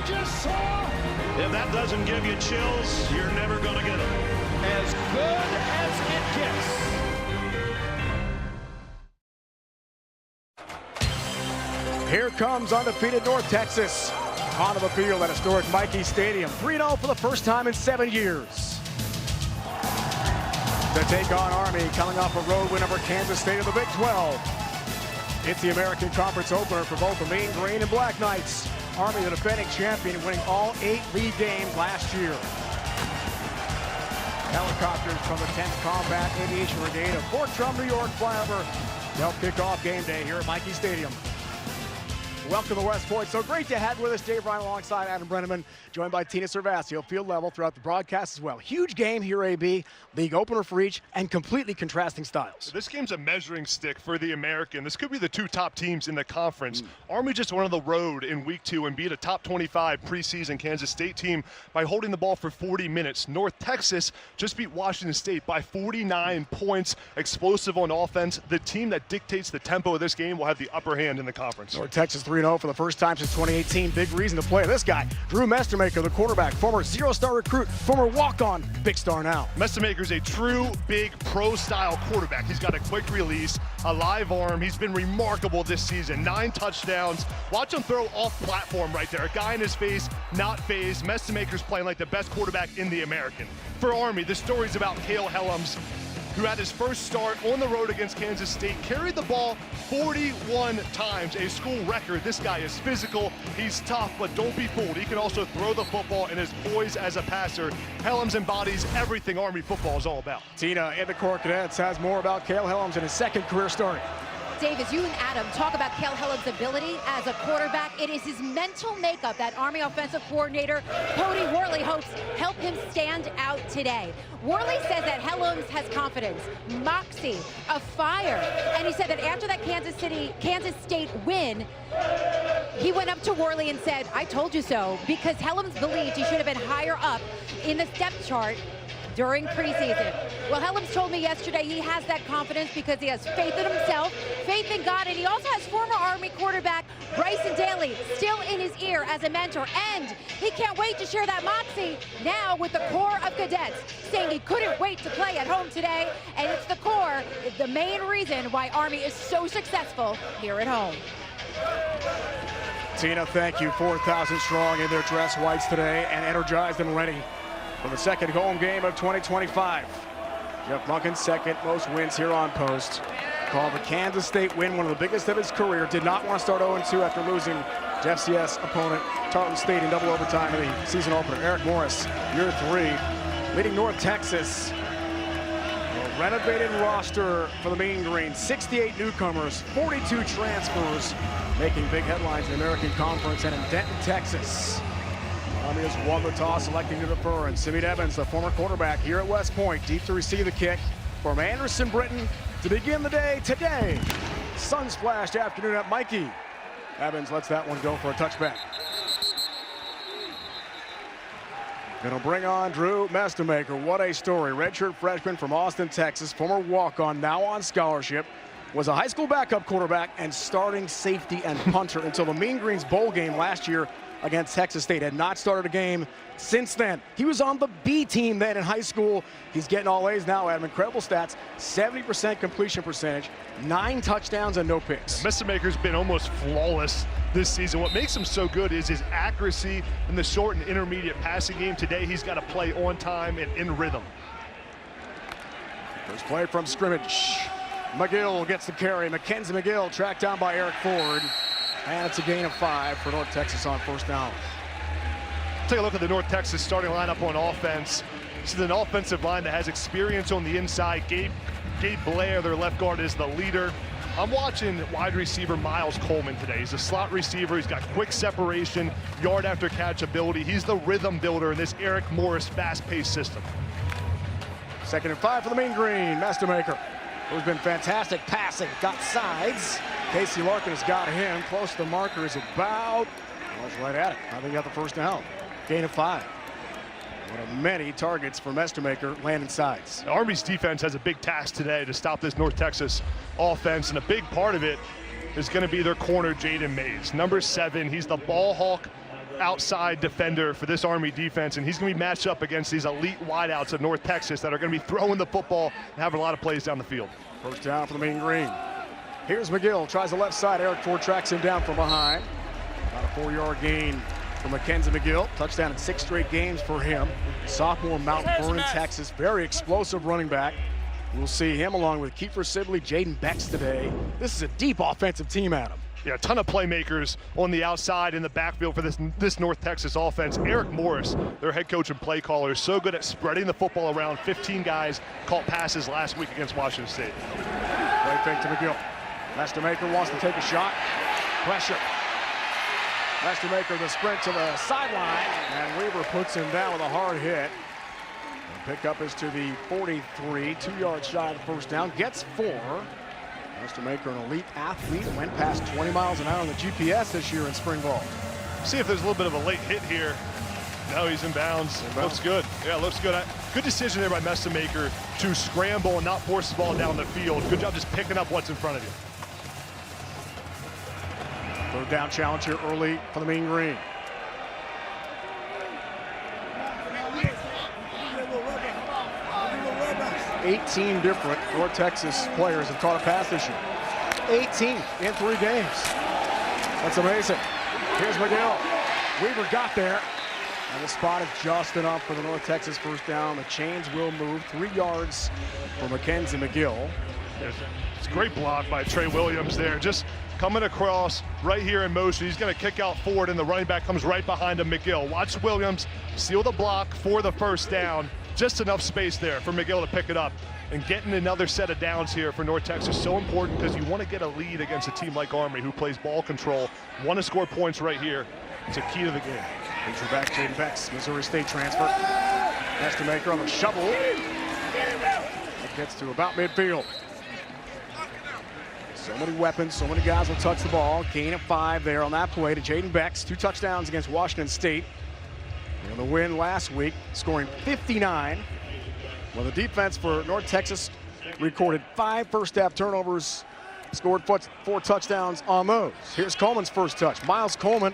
just saw. If that doesn't give you chills, you're never going to get them. As good as it gets. Here comes undefeated North Texas onto the field at historic Michie Stadium. 3-0 for the first time in 7 years. To take on Army, coming off a road win over Kansas State of the Big 12. It's the American Conference opener for both the Mean Green and Black Knights. Army, the defending champion, winning all 8 league games last year. Helicopters from the 10th Combat Aviation Brigade of Fort Drum, New York, fly over to help kick off game day here at Michie Stadium. Welcome to West Point. So great to have with us Dave Ryan alongside Adam Brenneman, joined by Tina Servasio, field level throughout the broadcast as well. Huge game here, AB, league opener for each, and completely contrasting styles. This game's a measuring stick for the American. This could be the 2 top teams in the conference. Army just went on the road in week 2 and beat a top 25 preseason Kansas State team by holding the ball for 40 minutes. North Texas just beat Washington State by 49 points. Explosive on offense. The team that dictates the tempo of this game will have the upper hand in the conference. North Texas 3-0 for the first time since 2018. Big reason to play this guy. Drew Mestermaker, the quarterback, former 0-star recruit, former walk-on, big star now. Mestermaker's a true big pro-style quarterback. He's got a quick release, a live arm. He's been remarkable this season. 9 touchdowns. Watch him throw off platform right there. A guy in his face, not phased. Mestermaker's playing like the best quarterback in the American. For Army, the story's about Cale Helms, who had his first start on the road against Kansas State, carried the ball 41 times, a school record. This guy is physical, he's tough, but don't be fooled. He can also throw the football and is poised as a passer. Helms embodies everything Army football is all about. Tina in the Corps Cadets has more about Cale Helms in his second career start. Dave, as you and Adam talk about Cale Helms' ability as a quarterback, it is his mental makeup that Army offensive coordinator Cody Worley hopes help him stand out today. Worley says that Helms has confidence, moxie, a fire, and he said that after that Kansas State win, he went up to Worley and said, "I told you so," because Helms believed he should have been higher up in the depth chart during preseason. Well, Helms told me yesterday he has that confidence because he has faith in himself, faith in God, and he also has former Army quarterback Bryson Daly still in his ear as a mentor, and he can't wait to share that moxie now with the Corps of Cadets, saying he couldn't wait to play at home today, and it's the Corps, the main reason why Army is so successful here at home. Tina, thank you. 4,000 strong in their dress whites today and energized and ready for the second home game of 2025. Jeff Monken's second most wins here on post. Called the Kansas State win, one of the biggest of his career. Did not want to start 0-2 after losing to FCS opponent Tarleton State in double overtime in the season opener. Eric Morris, year 3, leading North Texas. A renovated roster for the Mean Green. 68 newcomers, 42 transfers, making big headlines in the American Conference and in Denton, Texas. Army has won the toss, electing to defer, and Simeon Evans, the former quarterback here at West Point, deep to receive the kick from Anderson Britton to begin the day today. Sun-splashed afternoon at Michie. Evans lets that one go for a touchback. Gonna bring on Drew Mestermaker. What a story. Redshirt freshman from Austin, Texas, former walk-on, now on scholarship. Was a high school backup quarterback and starting safety and punter until the Mean Green's bowl game last year against Texas State. Had not started a game since then. He was on the B team then in high school. He's getting all A's now, Adam. Incredible stats. 70% completion percentage, 9 touchdowns and no picks. Mestermaker's been almost flawless this season. What makes him so good is his accuracy in the short and intermediate passing game. Today he's got to play on time and in rhythm. First play from scrimmage. McGill gets the carry. Mackenzie McGill tracked down by Eric Ford. And it's a gain of 5 for North Texas on first down. Take a look at the North Texas starting lineup on offense. This is an offensive line that has experience on the inside. Gabe Blair, their left guard, is the leader. I'm watching wide receiver Miles Coleman today. He's a slot receiver. He's got quick separation, yard after catch ability. He's the rhythm builder in this Eric Morris fast-paced system. 2nd and 5 for the Mean Green. Mestermaker, who's been fantastic passing, got sides. Casey Larkin has got him. Close to the marker is about, well, it's right at it. I think he got the first down. Gain of 5. One of many targets for Mestermaker landing sides. The Army's defense has a big task today to stop this North Texas offense, and a big part of it is going to be their corner, Jaden Mays. Number 7, he's the ball hawk outside defender for this Army defense, and he's going to be matched up against these elite wideouts of North Texas that are going to be throwing the football and having a lot of plays down the field. First down for the Mean Green. Here's McGill, tries the left side. Eric Ford tracks him down from behind. About a 4-yard gain for Mackenzie McGill. Touchdown in 6 straight games for him. Sophomore, Mount Vernon, Texas. Very explosive running back. We'll see him along with Kiefer Sibley, Jaden Bex today. This is a deep offensive team, Adam. Yeah, a ton of playmakers on the outside in the backfield for this North Texas offense. Eric Morris, their head coach and play caller, is so good at spreading the football around. 15 guys caught passes last week against Washington State. Play fake to McGill. Mastermaker wants to take a shot. Pressure. Mastermaker the sprint to the sideline, and Weaver puts him down with a hard hit. The pickup is to the 43, 2-yard shot of the first down. Gets 4. Mastermaker, an elite athlete, went past 20 miles an hour on the GPS this year in spring ball. See if there's a little bit of a late hit here. No, he's in bounds. Looks good. Yeah, looks good. Good decision there by Mastermaker to scramble and not force the ball down the field. Good job just picking up what's in front of you. Third down challenge here early for the Mean Green. "18 different North Texas players have caught a pass this year. 18 in 3 games. That's amazing. Here's McGill. Weaver got there, and the spot is just enough for the North Texas first down. The chains will move. 3 yards for Mackenzie McGill. It's a great block by Trey Williams there. Just coming across right here in motion. He's going to kick out forward, and the running back comes right behind him, McGill. Watch Williams seal the block for the first down. Just enough space there for McGill to pick it up. And getting another set of downs here for North Texas, so important because you want to get a lead against a team like Army who plays ball control. Want to score points right here. It's a key to the game. Feature back Jaden Bex, Missouri State transfer. Mastermaker on the shovel. It gets to about midfield. So many weapons, so many guys will touch the ball. Gain of 5 there on that play to Jaden Bex. 2 touchdowns against Washington State. And the win last week, scoring 59. Well, the defense for North Texas recorded 5 first-half turnovers, scored 4 touchdowns on those. Here's Coleman's first touch. Miles Coleman,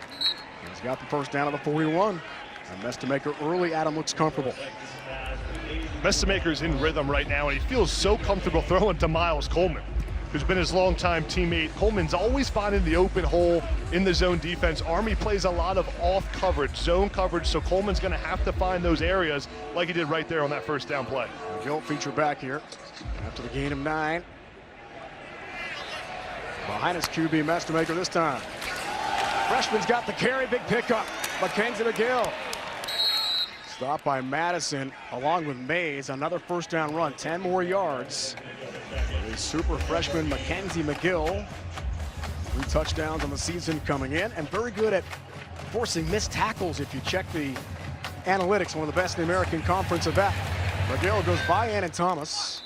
he's got the first down of the 41. And Mastermaker early, Adam looks comfortable. Mastermaker's in rhythm right now, and he feels so comfortable throwing to Miles Coleman, who's been his longtime teammate. Coleman's always finding the open hole in the zone defense. Army plays a lot of off coverage, zone coverage, so Coleman's going to have to find those areas like he did right there on that first down play. McGill feature back here after the gain of 9. Behind his QB, Mastermaker this time. Freshman's got the carry, big pickup. Mackenzie McGill. Stopped by Madison along with Mays. Another first down run, 10 more yards. The super freshman Mackenzie McGill. 3 touchdowns on the season coming in, and very good at forcing missed tackles if you check the analytics. One of the best in the American Conference of that. McGill goes by Ann and Thomas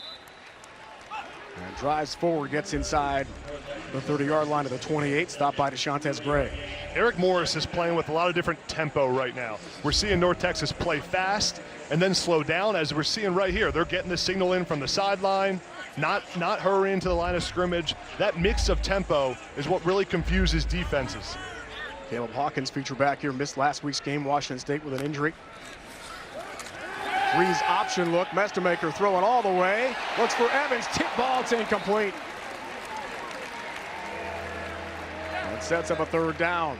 and drives forward, gets inside the 30-yard line of the 28, stopped by DeShantez Gray. Eric Morris is playing with a lot of different tempo right now. We're seeing North Texas play fast and then slow down, as we're seeing right here. They're getting the signal in from the sideline, not hurrying to the line of scrimmage. That mix of tempo is what really confuses defenses. Caleb Hawkins, feature back here, missed last week's game, Washington State with an injury. Reed's option look, Mastermaker throwing all the way. Looks for Evans, tip ball, it's incomplete. That sets up a third down.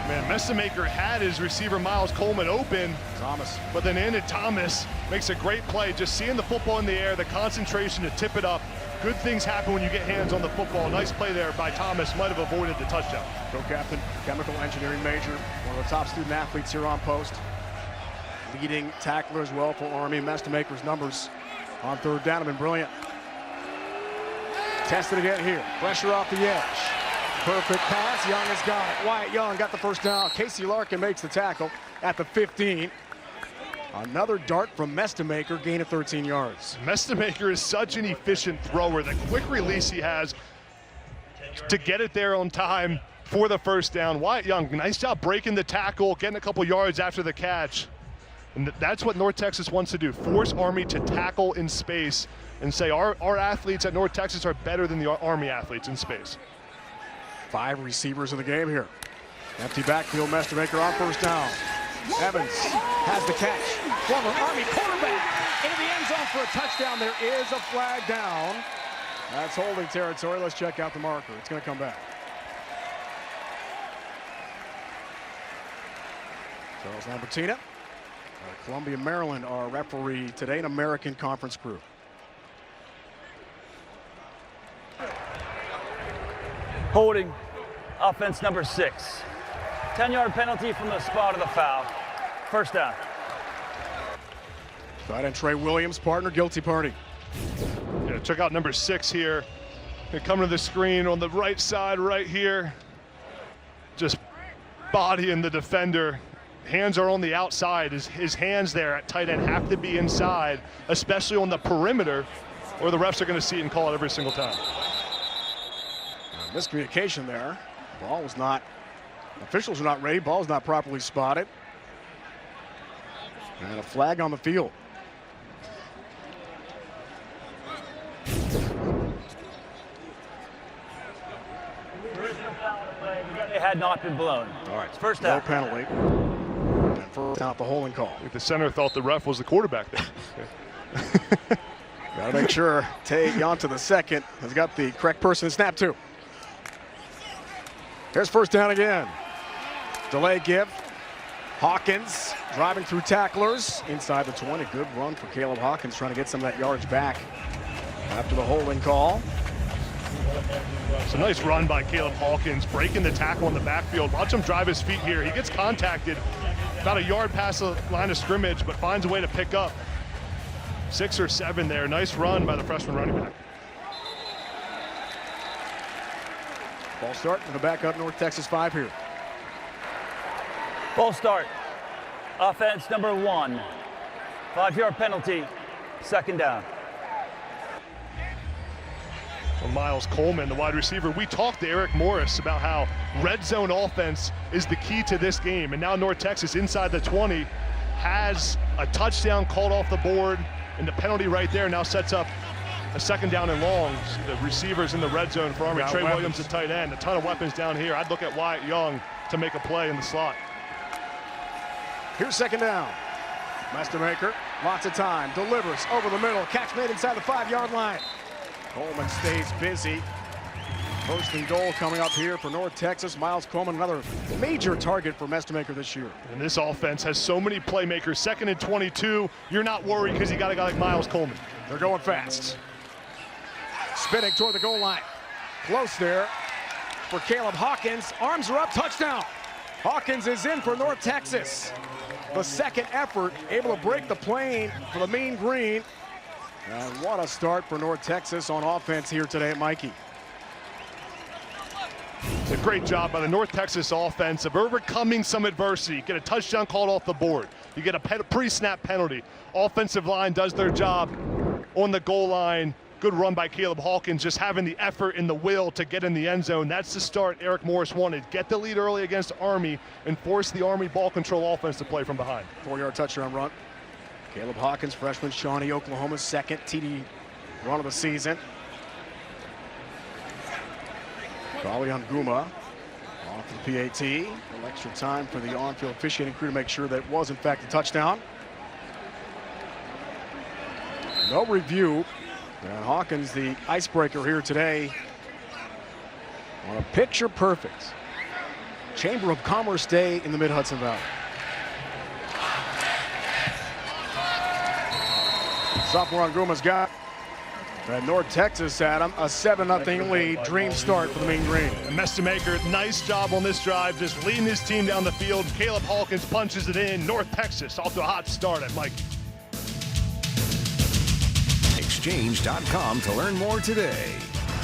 Man, Mastermaker had his receiver Miles Coleman open, Thomas. but then ended Thomas. Makes a great play, just seeing the football in the air, the concentration to tip it up. Good things happen when you get hands on the football. Nice play there by Thomas, might have avoided the touchdown. Co-captain, chemical engineering major, one of the top student athletes here on post. Leading tackler as well for Army. Mastermaker's numbers on third down have been brilliant. Tested again here, pressure off the edge. Perfect pass, Young has got it. Wyatt Young got the first down. Casey Larkin makes the tackle at the 15. Another dart from Mastermaker, gain of 13 yards. Mastermaker is such an efficient thrower. The quick release he has to get it there on time for the first down. Wyatt Young, nice job breaking the tackle, getting a couple yards after the catch. And that's what North Texas wants to do, force Army to tackle in space and say our athletes at North Texas are better than the Army athletes in space. 5 receivers in the game here. Empty backfield, Mestermaker on first down. Evans has the catch. Former Army quarterback into the end zone for a touchdown. There is a flag down. That's holding territory. Let's check out the marker. It's going to come back. Charles Lambertina, Columbia, Maryland, our referee today, an American Conference crew. Holding, offense number 6. 10-yard penalty from the spot of the foul. First down. Tight end Trey Williams, partner, guilty party. Yeah, check out number 6 here. They're coming to the screen on the right side right here. Just bodying the defender. Hands are on the outside. His hands there at tight end have to be inside, especially on the perimeter, or the refs are going to see it and call it every single time. Miscommunication there. Ball was not, officials are not ready. Ball was not properly spotted. And a flag on the field. It had not been blown. All right, it's first down. No penalty. And first down, the holding call. If the center thought the ref was the quarterback there. Got to make sure Tay Yonta the second has got the correct person to snap to. Here's first down again. Delay give. Hawkins driving through tacklers inside the 20. Good run for Caleb Hawkins, trying to get some of that yardage back after the holding call. It's a nice run by Caleb Hawkins, breaking the tackle in the backfield. Watch him drive his feet here. He gets contacted about a yard past the line of scrimmage, but finds a way to pick up 6 or 7 there. Nice run by the freshman running back. Ball start and a back up North Texas 5 here. Ball start. Offense number 1. 5-yard penalty. Second down. Well, Miles Coleman, the wide receiver. We talked to Eric Morris about how red zone offense is the key to this game. And now North Texas inside the 20 has a touchdown called off the board. And the penalty right there now sets up a second down and long. The receivers in the red zone for Army. Trey Williams at tight end. A ton of weapons down here. I'd look at Wyatt Young to make a play in the slot. Here's second down. Mestermaker, lots of time, delivers over the middle. Catch made inside the 5-yard line. Coleman stays busy. First and goal coming up here for North Texas. Miles Coleman, another major target for Mestermaker this year. And this offense has so many playmakers. Second and 22. You're not worried because you got a guy like Miles Coleman. They're going fast. Spinning toward the goal line. Close there for Caleb Hawkins. Arms are up, touchdown. Hawkins is in for North Texas. The second effort, able to break the plane for the Mean Green. And what a start for North Texas on offense here today at Mikey. It's a great job by the North Texas offense of overcoming some adversity. Get a touchdown called off the board. You get a pre-snap penalty. Offensive line does their job on the goal line. Good run by Caleb Hawkins, just having the effort and the will to get in the end zone. That's the start Eric Morris wanted. Get the lead early against Army and force the Army ball control offense to play from behind. 4-yard touchdown run. Caleb Hawkins, freshman, Shawnee, Oklahoma's second TD run of the season. Kali Unguma off the PAT. A little extra time for the on-field officiating crew to make sure that it was in fact a touchdown. No review. And Hawkins, the icebreaker here today, on a picture perfect Chamber of Commerce day in the Mid-Hudson Valley. Sophomore Nguma's got, and North Texas, Adam, a 7-0 lead. Dream start for the Mean Green. And Mestermaker, nice job on this drive, just leading his team down the field. Caleb Hawkins punches it in. North Texas off to a hot start at Mikey. Exchange.com to learn more today.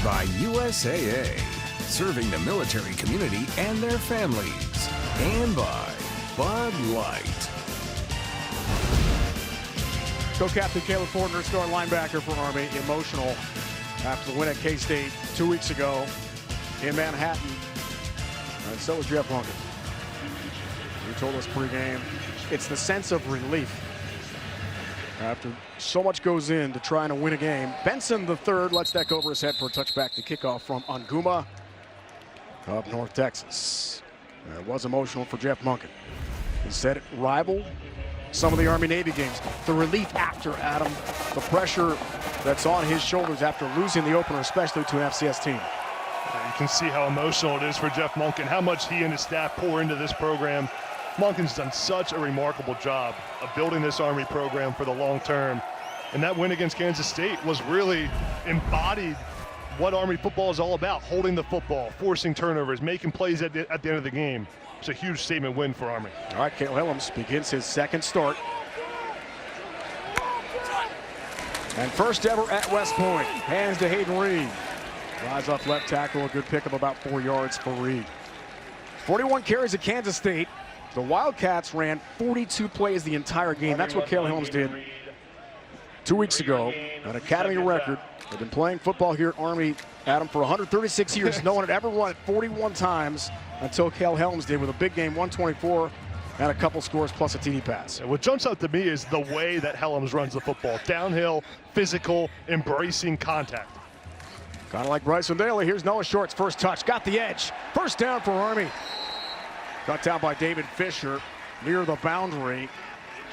By USAA, serving the military community and their families. And by Bud Light. Co-captain Caleb Fortner, starting linebacker for Army, emotional after the win at K-State 2 weeks ago in Manhattan. And so was Jeff Lunkin. He told us pregame, it's the sense of relief after so much goes in to trying to win a game. Benson the third lets that go over his head for a touchback. The kickoff from Unguma. of North Texas. It was emotional for Jeff Monken. He said it rivaled some of the Army-Navy games. The relief after, Adam, the pressure that's on his shoulders after losing the opener, especially to an FCS team. You can see how emotional it is for Jeff Monken, how much he and his staff pour into this program. Monken's done such a remarkable job of building this Army program for the long term. And that win against Kansas State was really embodied what Army football is all about, holding the football, forcing turnovers, making plays at the end of the game. It's a huge statement win for Army. All right, Cale Helms begins his second start. And first ever at West Point. Hands to Hayden Reed. Rise off left tackle, a good pickup, about 4 yards for Reed. 41 carries at Kansas State. The Wildcats ran 42 plays the entire game. That's what Cale Helms did 2 weeks ago. An academy record. They've been playing football here at Army, Adam, for 136 years. No one had ever run it 41 times until Cale Helms did with a big game, 124, and a couple scores plus a TD pass. What jumps out to me is the way that Helms runs the football. Downhill, physical, embracing contact. Kind of like Bryson Daly. Here's Noah Short's first touch. Got the edge. First down for Army. Cut down by David Fisher near the boundary.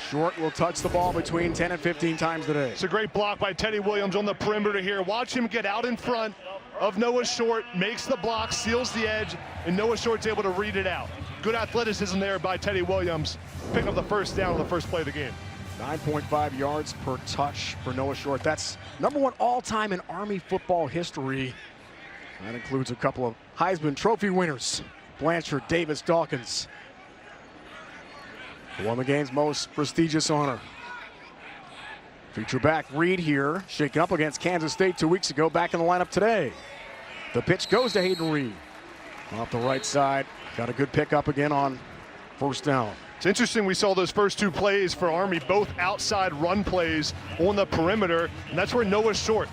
Short will touch the ball between 10 and 15 times today. It's a great block by Teddy Williams on the perimeter here. Watch him get out in front of Noah Short, makes the block, seals the edge, and Noah Short's able to read it out. Good athleticism there by Teddy Williams. Pick up the first down on the first play of the game. 9.5 yards per touch for Noah Short. That's #1 all-time in Army football history. That includes a couple of Heisman Trophy winners. Blanchard, Davis, Dawkins. Won the game's most prestigious honor. Feature back Reed here, shaken up against Kansas State 2 weeks ago, back in the lineup today. The pitch goes to Hayden Reed. Off the right side, got a good pickup again on first down. It's interesting we saw those first two plays for Army, both outside run plays on the perimeter, and that's where Noah Short,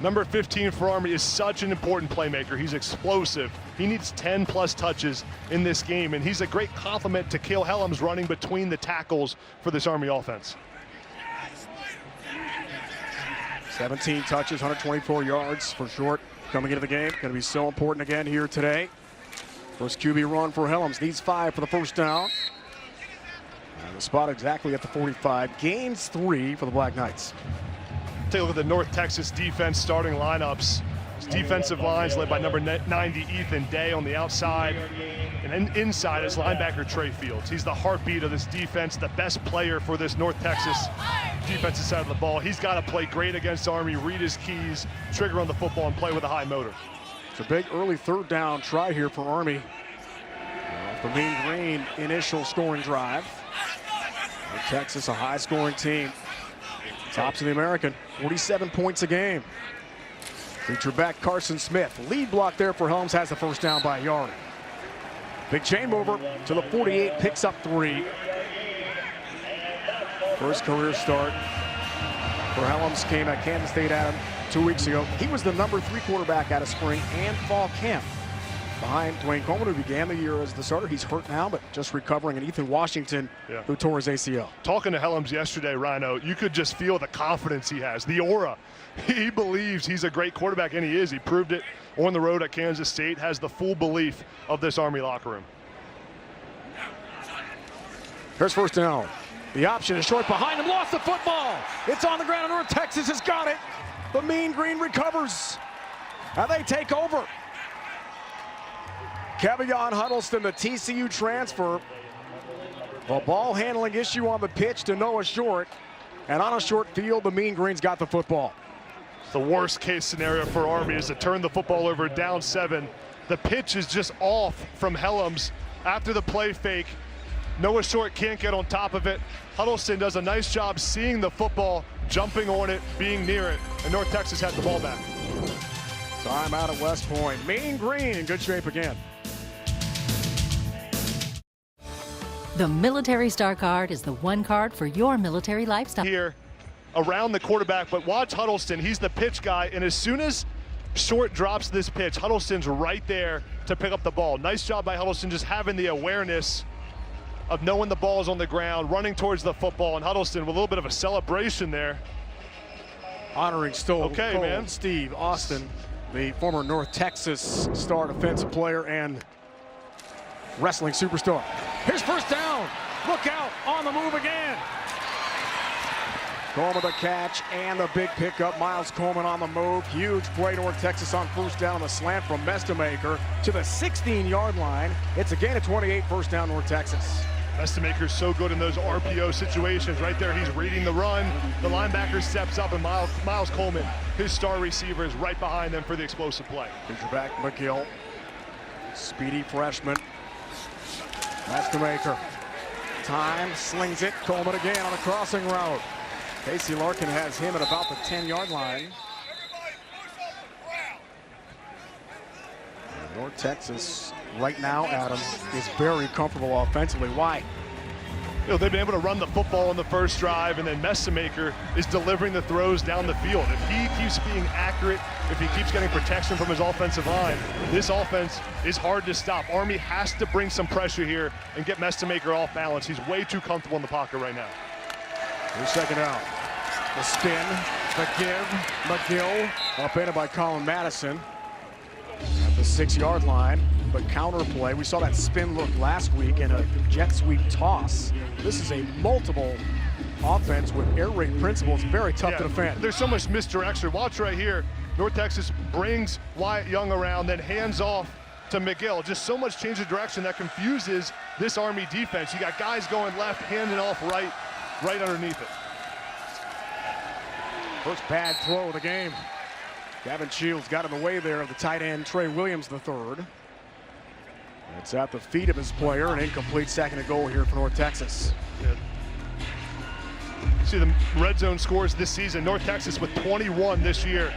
number 15 for Army, is such an important playmaker. He's explosive. He needs 10-plus touches in this game, and he's a great complement to Cale Helms running between the tackles for this Army offense. 17 touches, 124 yards for Short coming into the game. Going to be so important again here today. First QB run for Helms. Needs 5 for the first down. And the spot exactly at the 45. Gains 3 for the Black Knights. Take a look at the North Texas defense starting lineups. This defensive lines led by number 90, Ethan Day, on the outside. And then inside is linebacker Trey Fields. He's the heartbeat of this defense, the best player for this North Texas defensive side of the ball. He's got to play great against Army, read his keys, trigger on the football, and play with a high motor. It's a big early third down try here for Army. The Mean Green initial scoring drive. Texas, a high-scoring team. Tops of the American, 47 points a game. Feature back Carson Smith. Lead block there for Helms, has the first down by a yard. Big chain mover to the 48, picks up 3. First career start for Helms came at Kansas State, Adam, 2 weeks ago. He was the number 3 quarterback out of spring and fall camp, behind Dwayne Coleman, who began the year as the starter. He's hurt now, but just recovering, and Ethan Washington, who tore his ACL. Talking to Helms yesterday, Rhino, you could just feel the confidence he has, the aura. He believes he's a great quarterback, and he is. He proved it on the road at Kansas State, has the full belief of this Army locker room. Here's first down. The option is Short behind him, lost the football. It's on the ground, and North Texas has got it. The Mean Green recovers. Now they take over. Kevion Huddleston, the TCU transfer. A ball handling issue on the pitch to Noah Short. And on a short field, the Mean Green's got the football. The worst case scenario for Army is to turn the football over down 7. The pitch is just off from Helms after the play fake. Noah Short can't get on top of it. Huddleston does a nice job seeing the football, jumping on it, being near it, and North Texas has the ball back. Time out at West Point. Mean Green in good shape again. The Military Star Card is the one card for your military lifestyle. Here, around the quarterback, but watch Huddleston. He's the pitch guy, and as soon as Short drops this pitch, Huddleston's right there to pick up the ball. Nice job by Huddleston, just having the awareness of knowing the ball is on the ground, running towards the football, and Huddleston with a little bit of a celebration there. Honoring Stowe, okay, Cole, man. Steve, Austin, the former North Texas star defensive player and wrestling superstar. Here's first down. Look out, on the move again. Coleman the catch and the big pickup. Miles Coleman on the move. Huge play, North Texas on first down on the slant from Mestemaker to the 16-yard line. It's a gain of 28, first down, North Texas. Mestemaker's so good in those RPO situations. Right there, he's reading the run. The linebacker steps up, and Miles Coleman, his star receiver, is right behind them for the explosive play. Feature back McGill. Speedy freshman. Mestemaker. Time, slings it. Coleman again on a crossing route. Casey Larkin has him at about the 10-yard line. North Texas right now, Adam, is very comfortable offensively. Why? You know, they've been able to run the football on the first drive, and then Mestemaker is delivering the throws down the field. If he keeps being accurate, if he keeps getting protection from his offensive line, this offense is hard to stop. Army has to bring some pressure here and get Mestemaker off balance. He's way too comfortable in the pocket right now. Here's second down. The spin, the give, McGill, upended by Colin Madison at the 6-yard line. But counter play, we saw that spin look last week in a jet sweep toss. This is a multiple offense with air raid principles. Very tough to defend. There's so much misdirection. Watch right here. North Texas brings Wyatt Young around, then hands off to McGill. Just so much change of direction that confuses this Army defense. You got guys going left, handing off right underneath it. First bad throw of the game. Gavin Shields got in the way there of the tight end, Trey Williams III. It's at the feet of his player, an incomplete second and goal here for North Texas. Yeah. See the red zone scores this season. North Texas with 21 this year.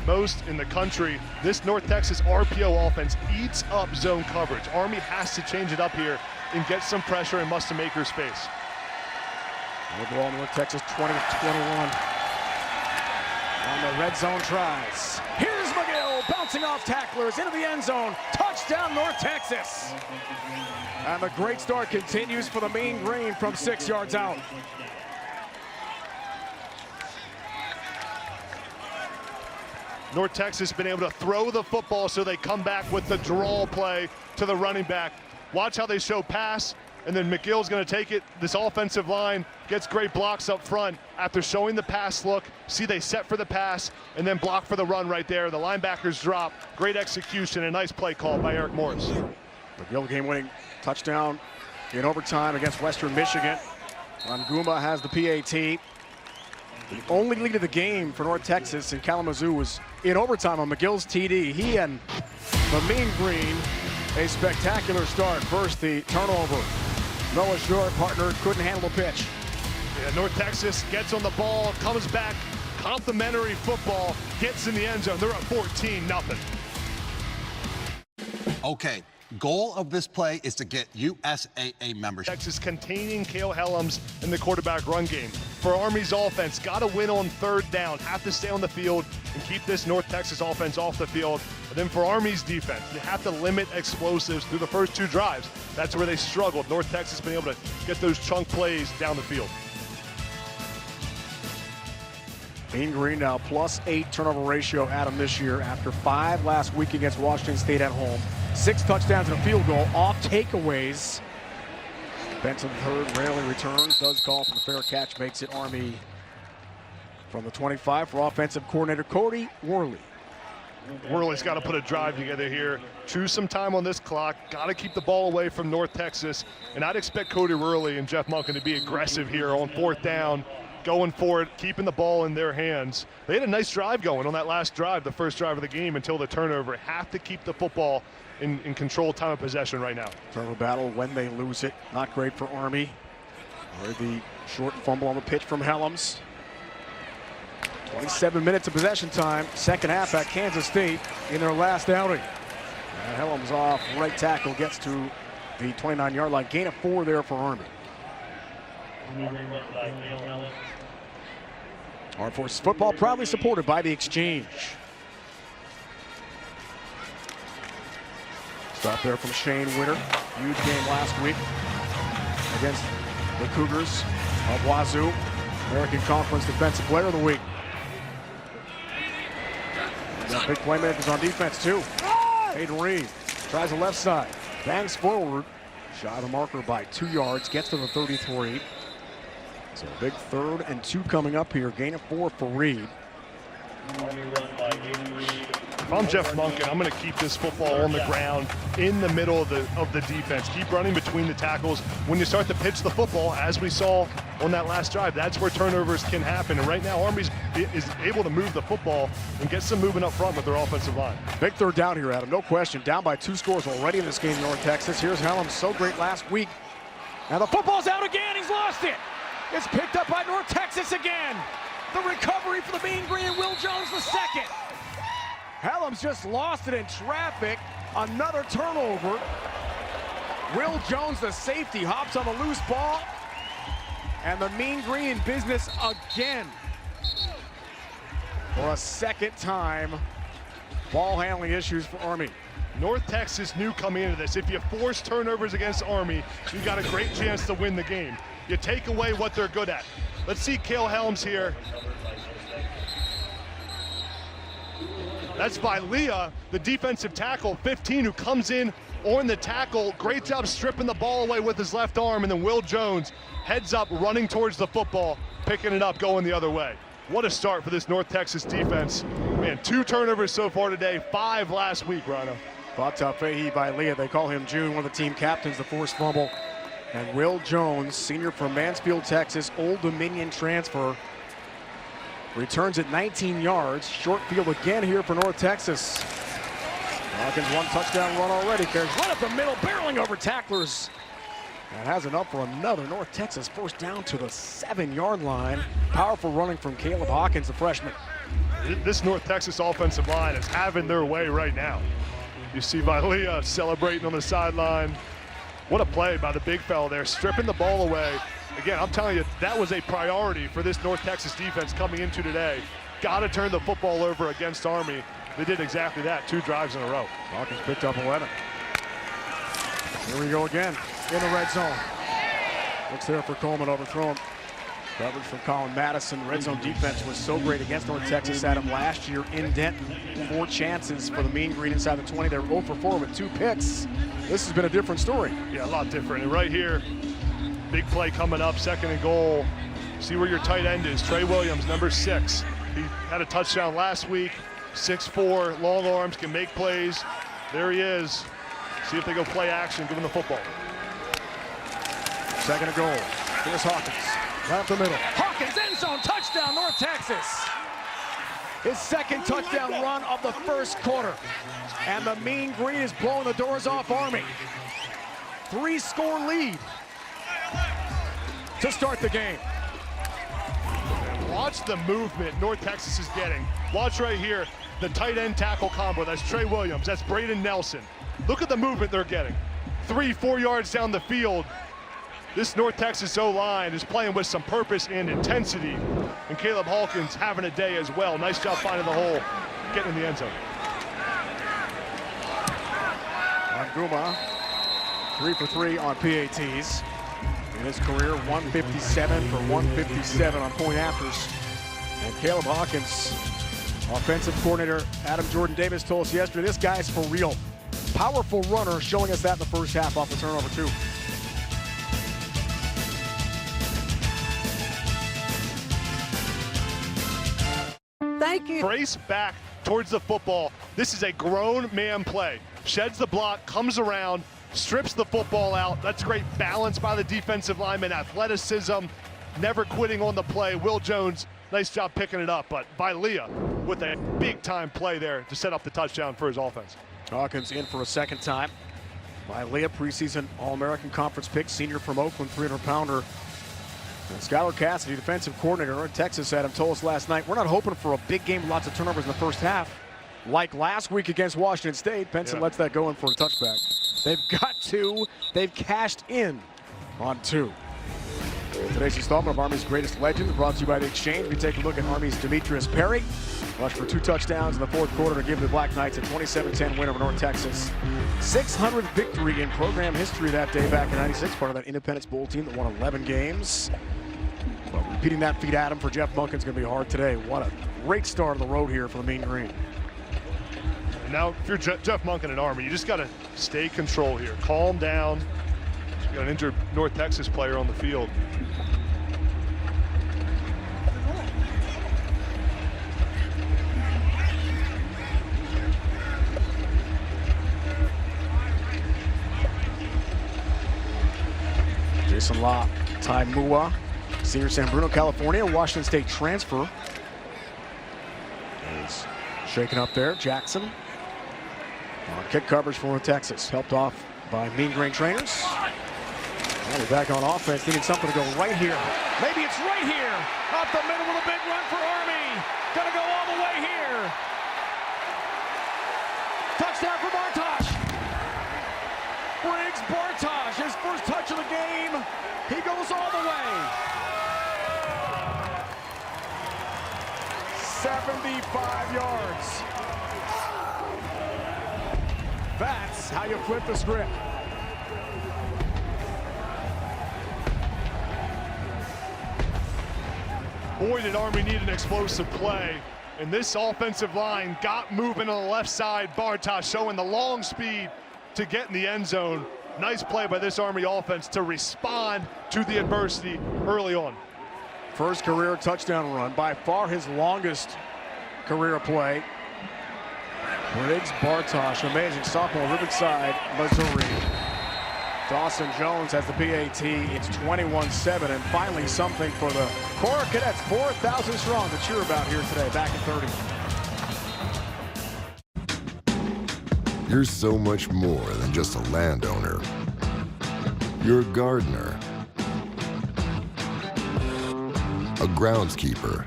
Most in the country. This North Texas RPO offense eats up zone coverage. Army has to change it up here and get some pressure in Mestemaker's face. Overall, North Texas 20-21. On the red zone tries. Here's McGill bouncing off tacklers into the end zone. Touchdown, North Texas. And the great start continues for the Mean Green from 6 yards out. North Texas been able to throw the football, so they come back with the draw play to the running back. Watch how they show pass, and then McGill's going to take it. This offensive line gets great blocks up front after showing the pass look. See, they set for the pass and then block for the run right there. The linebackers drop. Great execution, a nice play call by Eric Morris. McGill game-winning touchdown in overtime against Western Michigan. Ranguma has the PAT. The only lead of the game for North Texas in Kalamazoo was in overtime on McGill's TD. He and the Mean Green, a spectacular start. First, the turnover. Noah Short, partner, couldn't handle the pitch. Yeah, North Texas gets on the ball, comes back, complimentary football, gets in the end zone. They're up 14-0. Okay, goal of this play is to get USAA membership. Texas containing Cale Helms in the quarterback run game. For Army's offense, got to win on third down, have to stay on the field and keep this North Texas offense off the field. And then for Army's defense, you have to limit explosives through the first 2 drives. That's where they struggled. North Texas been able to get those chunk plays down the field. Mean Green now +8 turnover ratio, Adam, this year after 5 last week against Washington State at home. 6 touchdowns and a field goal off takeaways. Benson third, rarely returns, does call for the fair catch, makes it Army from the 25 for offensive coordinator Cody Worley. Worley's got to put a drive together here. Choose some time on this clock. Got to keep the ball away from North Texas. And I'd expect Cody Worley and Jeff Monken to be aggressive here on fourth down, going for it, keeping the ball in their hands. They had a nice drive going on that last drive, the first drive of the game until the turnover. Have to keep the football in control, time of possession right now. Turnover battle when they lose it. Not great for Army. Or the short fumble on the pitch from Helms. 27 minutes of possession time. Second half at Kansas State in their last outing. And Helms off right tackle, gets to the 29-yard line. Gain of 4 there for Army. Armed Forces football proudly supported by the Exchange. Stop there from Shane Winter. Huge game last week against the Cougars of Wazoo. American Conference Defensive Player of the Week. Got big playmakers on defense, too. Hayden Reed tries the left side. Bangs forward. Shot a marker by 2 yards. Gets to the 33. So a big 3rd and 2 coming up here. Gain of 4 for Reed. If I'm Jeff Monken, I'm going to keep this football on the ground in the middle of the defense. Keep running between the tackles. When you start to pitch the football, as we saw on that last drive, that's where turnovers can happen. And right now, Army is able to move the football and get some movement up front with their offensive line. Big 3rd down here, Adam. No question. Down by 2 scores already in this game, North Texas. Here's Helms, so great last week. Now the football's out again. He's lost it. It's picked up by North Texas again. The recovery for the Mean Green. Will Jones the second. Helms just lost it in traffic. Another turnover. Will Jones, the safety, hops on the loose ball. And the Mean Green in business again. For a second time. Ball handling issues for Army. North Texas knew coming into this, if you force turnovers against Army, you got a great chance to win the game. You take away what they're good at. Let's see Cale Helms here. That's Vilea, the defensive tackle, 15, who comes in on the tackle. Great job stripping the ball away with his left arm, and then Will Jones heads up, running towards the football, picking it up, going the other way. What a start for this North Texas defense. Man, 2 turnovers so far today, 5 last week, Rhino. Fatafehi Vilea, they call him June, one of the team captains, the forced fumble. And Will Jones, senior from Mansfield, Texas, Old Dominion transfer, returns at 19 yards. Short field again here for North Texas. Hawkins 1 touchdown run already. Carries right up the middle, barreling over tacklers. And has it up for another North Texas first down to the 7-yard line. Powerful running from Caleb Hawkins, the freshman. This North Texas offensive line is having their way right now. You see Vilea celebrating on the sideline. What a play by the big fella there, stripping the ball away. Again, I'm telling you, that was a priority for this North Texas defense coming into today. Got to turn the football over against Army. They did exactly that, 2 drives in a row. Hawkins picked up 11. Here we go again in the red zone. Looks there for Coleman, overthrown. Coverage from Colin Madison. Red zone defense was so great against North Texas Adam last year in Denton. 4 chances for the Mean Green inside the 20. They were 0 for 4 with 2 picks. This has been a different story. Yeah, a lot different. And right here, big play coming up, 2nd and goal. See where your tight end is. Trey Williams, number 6. He had a touchdown last week. 6'4", long arms, can make plays. There he is. See if they go play action, give him the football. 2nd and goal. Here's Hawkins. Right up the middle. Hawkins, end zone, touchdown, North Texas. His 2nd touchdown run of the 1st quarter. And the Mean Green is blowing the doors off Army. 3-score lead to start the game. Watch the movement North Texas is getting. Watch right here, the tight end tackle combo. That's Trey Williams, that's Braden Nelson. Look at the movement they're getting. 3-4 yards down the field. This North Texas O-line is playing with some purpose and intensity. And Caleb Hawkins having a day as well. Nice job finding the hole, getting in the end zone. Anguma, 3 for 3 on PATs. In his career, 157 for 157 on point afters. And Caleb Hawkins, offensive coordinator Adam Jordan Davis told us yesterday, this guy's for real. Powerful runner, showing us that in the first half off the turnover too. Thank you. Brace back towards the football. This is a grown man play. Sheds the block, comes around, strips the football out. That's great balance by the defensive lineman, athleticism, never quitting on the play. Will Jones, nice job picking it up, but Vilea with a big-time play there to set up the touchdown for his offense. Hawkins in for a 2nd time. Vilea, preseason All-American Conference pick, senior from Oakland, 300-pounder. And Skylar Cassidy, defensive coordinator, North Texas, Adam told us last night, we're not hoping for a big game, lots of turnovers in the first half. Like last week against Washington State, Benson lets that go in for a touchback. They've got 2. They've cashed in on 2. Today's installment of Army's Greatest Legends, brought to you by The Exchange. We take a look at Army's Demetrius Perry. Rushed for 2 touchdowns in the 4th quarter to give the Black Knights a 27-10 win over North Texas. 600th victory in program history that day back in '96, part of that Independence Bowl team that won 11 games. But repeating that feat, Adam, for Jeff Monken's going to be hard today. What a great start of the road here for the Mean Green. And now, if you're Jeff Monken and Army, you just got to stay control here. Calm down. You got an injured North Texas player on the field. Jason La, Ty Mua, senior San Bruno, California, Washington State transfer. Is shaken up there. Jackson on kick coverage for North Texas, helped off by Mean Grain trainers. And we're back on offense, needing something to go right here. Maybe it's right here. Up the middle with a big run for Army. Gonna go all the way here. Touchdown for Bartosh. Briggs Bartosh, his first touch of the game. He goes all the way. 75 yards. That's how you flip the script. Boy, did Army need an explosive play. And this offensive line got moving on the left side. Bartosh showing the long speed to get in the end zone. Nice play by this Army offense to respond to the adversity early on. First career touchdown run, by far his longest career play. Briggs Bartosh, amazing sophomore, Riverside, Missouri. Dawson Jones has the PAT. It's 21-7, and finally something for the Cora Cadets. 4,000 strong to cheer about here today, back in 30. You're so much more than just a landowner. You're a gardener, a groundskeeper,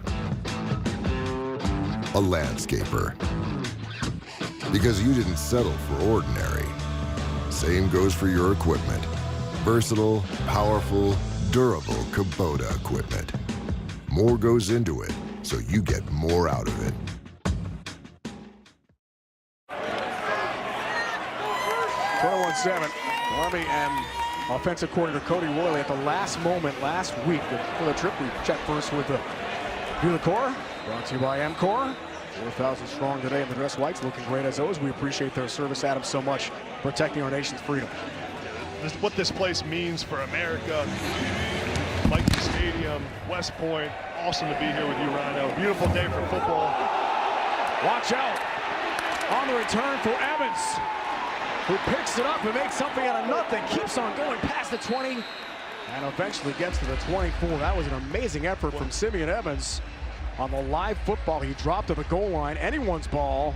a landscaper. Because you didn't settle for ordinary. Same goes for your equipment. Versatile, powerful, durable Kubota equipment. More goes into it, so you get more out of it. Army and offensive coordinator Cody Worley at the last moment last week for the trip. We checked first with the view of the core, brought to you by M-Core. 4,000 strong today in the dress whites, looking great as always. We appreciate their service, Adam, so much, protecting our nation's freedom. What this place means for America. Mikey Stadium, West Point, awesome to be here with you, Rhino. Beautiful day for football. Watch out on the return for Evans, who picks it up and makes something out of nothing, keeps on going past the 20, and eventually gets to the 24. That was an amazing effort from Simeon Evans. On the live football, he dropped to the goal line, anyone's ball,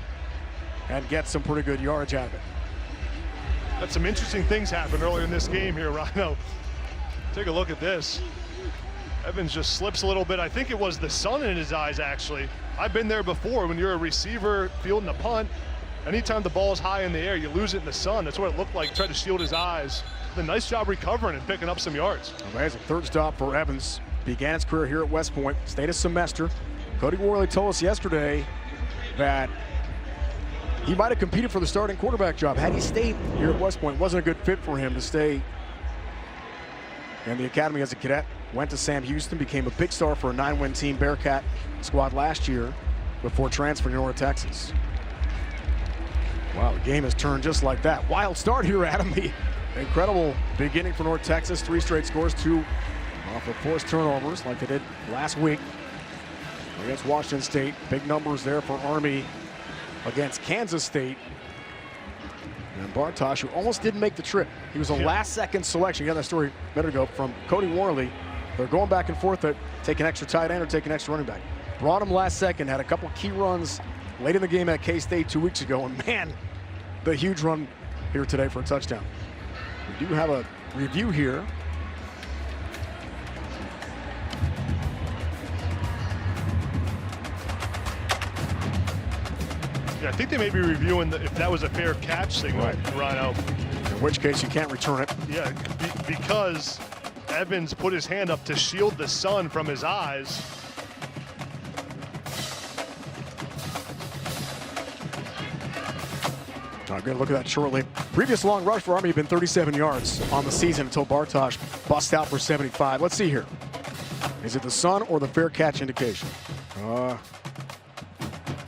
and gets some pretty good yardage out of it. Had some interesting things happen earlier in this game here, Rhino. Take a look at this. Evans just slips a little bit. I think it was the sun in his eyes, actually. I've been there before when you're a receiver fielding a punt. Anytime the ball is high in the air, you lose it in the sun. That's what it looked like, tried to shield his eyes. A nice job recovering and picking up some yards. Amazing. Third stop for Evans. Began his career here at West Point, stayed a semester. Cody Worley told us yesterday that he might have competed for the starting quarterback job had he stayed here at West Point. It wasn't a good fit for him to stay in the academy as a cadet. Went to Sam Houston, became a big star for a 9-win team Bearcat squad last year before transferring to North Texas. Wow, the game has turned just like that. Wild start here, Adam. The incredible beginning for North Texas. 3 straight scores, 2 off of forced turnovers like they did last week against Washington State. Big numbers there for Army against Kansas State. And Bartosh, who almost didn't make the trip. He was a last-second selection. You got that story a minute ago from Cody Worley. They're going back and forth to take an extra tight end or take an extra running back. Brought him last second, had a couple key runs late in the game at K-State 2 weeks ago. And man, the huge run here today for a touchdown. We do have a review here. Yeah, I think they may be reviewing if that was a fair catch signal, Rhino. In which case you can't return it. Yeah, because Evans put his hand up to shield the sun from his eyes. I'm going to look at that shortly. Previous long rush for Army had been 37 yards on the season until Bartosh busts out for 75. Let's see here. Is it the sun or the fair catch indication?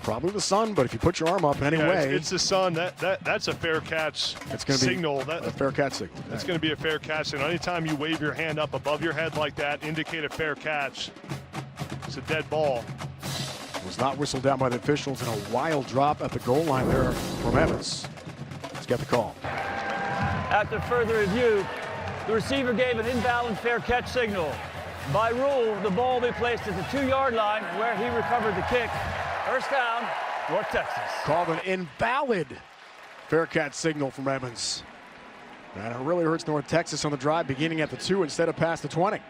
Probably the sun, but if you put your arm up in any Yeah, way, it's the sun. That's a fair catch. It's going to be signal. a fair catch signal. That's going to be a fair catch. And anytime you wave your hand up above your head like that, indicate a fair catch. It's a dead ball. Was not whistled down by the officials, in a wild drop at the goal line there from Evans. Let's get the call. After further review, the receiver gave an invalid fair catch signal. By rule, the ball will be placed at the 2-yard line where he recovered the kick. First down, North Texas. Called an invalid fair catch signal from Evans. And it really hurts North Texas on the drive, beginning at the 2 instead of past the 20.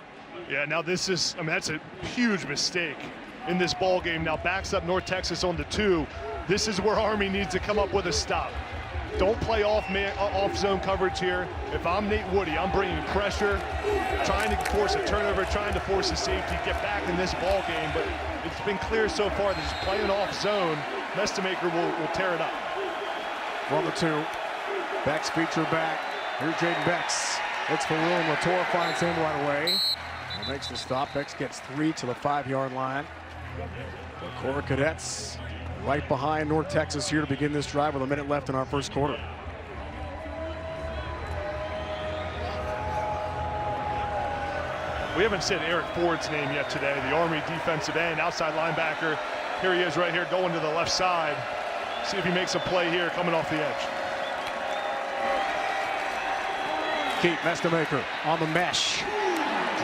Yeah, now this is, that's a huge mistake in this ball game. Now backs up North Texas on the 2. This is where Army needs to come up with a stop. Don't play off zone coverage here. If I'm Nate Woody, I'm bringing pressure, trying to force a turnover, trying to force a safety, get back in this ball game. But it's been clear so far that just playing off zone, Mestemaker will tear it up. From the 2, Beck's feature back. Here's Jaden Becks. Looks for room. Latour finds him right away. And makes the stop. Becks gets 3 to the 5-yard line. The Cora Cadets right behind North Texas here to begin this drive with a minute left in our first quarter. We haven't said Eric Ford's name yet today, the Army defensive end, outside linebacker. Here he is right here going to the left side. See if he makes a play here coming off the edge. Keith Mestemaker on the mesh.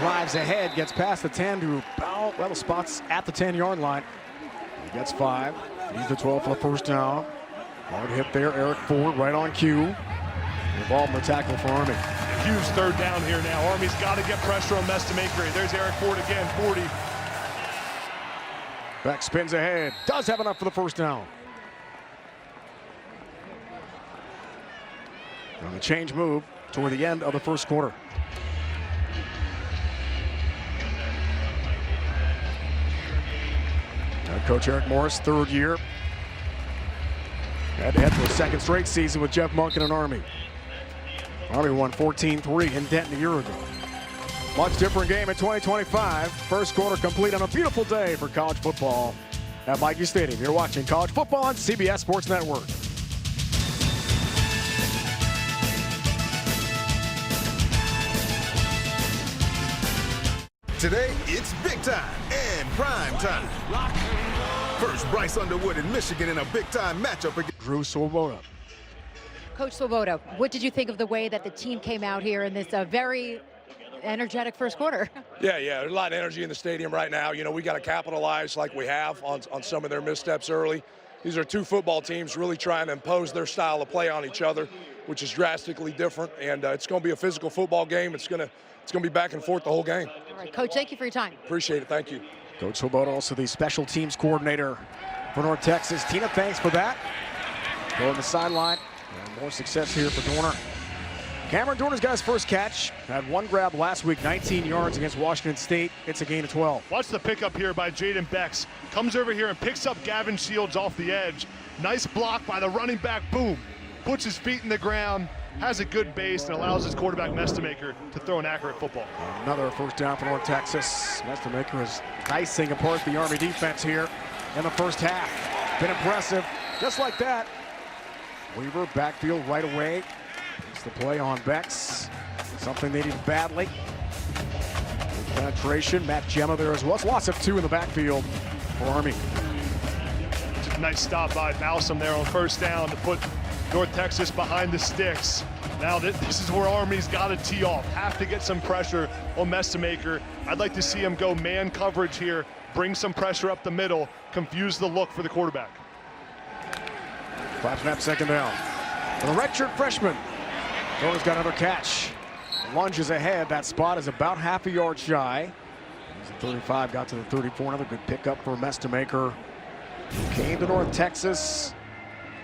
Drives ahead, gets past the 10 to about, well, the spot's at the 10-yard line. He gets 5. Needs the 12 for the first down. Hard hit there, Eric Ford right on cue. Involved in the tackle for Army. A huge third down here now. Army's got to get pressure on Mestemaker. There's Eric Ford again, 40. Beck spins ahead. Does have enough for the first down. On the change move toward the end of the first quarter. Coach Eric Morris, 3rd year. Had to head for a 2nd straight season with Jeff Monken and Army. Army won 14-3 in Denton a year ago. Much different game in 2025. First quarter complete on a beautiful day for college football at Mikey Stadium. You're watching college football on CBS Sports Network. Today, it's big time and prime time. First, Bryce Underwood in Michigan in a big-time matchup against Drew Swoboda. Coach Swoboda, what did you think of the way that the team came out here in this very energetic first quarter? Yeah, there's a lot of energy in the stadium right now. You know, we got to capitalize like we have on some of their missteps early. These are 2 football teams really trying to impose their style of play on each other, which is drastically different. And it's going to be a physical football game. It's going to be back and forth the whole game. All right, Coach, thank you for your time. Appreciate it. Thank you. Coach Swoboda, also the special teams coordinator for North Texas. Tina, thanks for that. Go on the sideline. And more success here for Dorner. Cameron Dorner's got his first catch. Had 1 grab last week, 19 yards against Washington State. It's a gain of 12. Watch the pickup here by Jaden Becks. Comes over here and picks up Gavin Shields off the edge. Nice block by the running back. Boom. Puts his feet in the ground. Has a good base and allows his quarterback Mestemaker to throw an accurate football. Another first down for North Texas. Mestemaker is dicing apart the Army defense here in the first half. Been impressive. Just like that. Weaver backfield right away. It's the play on Becks. Something they needed badly. Good penetration. Matt Gemma there as well. It's lots of 2 in the backfield for Army. Just a nice stop by Balsam there on first down to put North Texas behind the sticks. Now this is where Army's got to tee off. Have to get some pressure on Mestemaker. I'd like to see him go man coverage here, bring some pressure up the middle, confuse the look for the quarterback. 5 snap, second down. For the redshirt freshman. Dorner's got another catch. Lunges ahead. That spot is about half a yard shy. He's at 35, got to the 34. Another good pickup for Mestemaker. Came to North Texas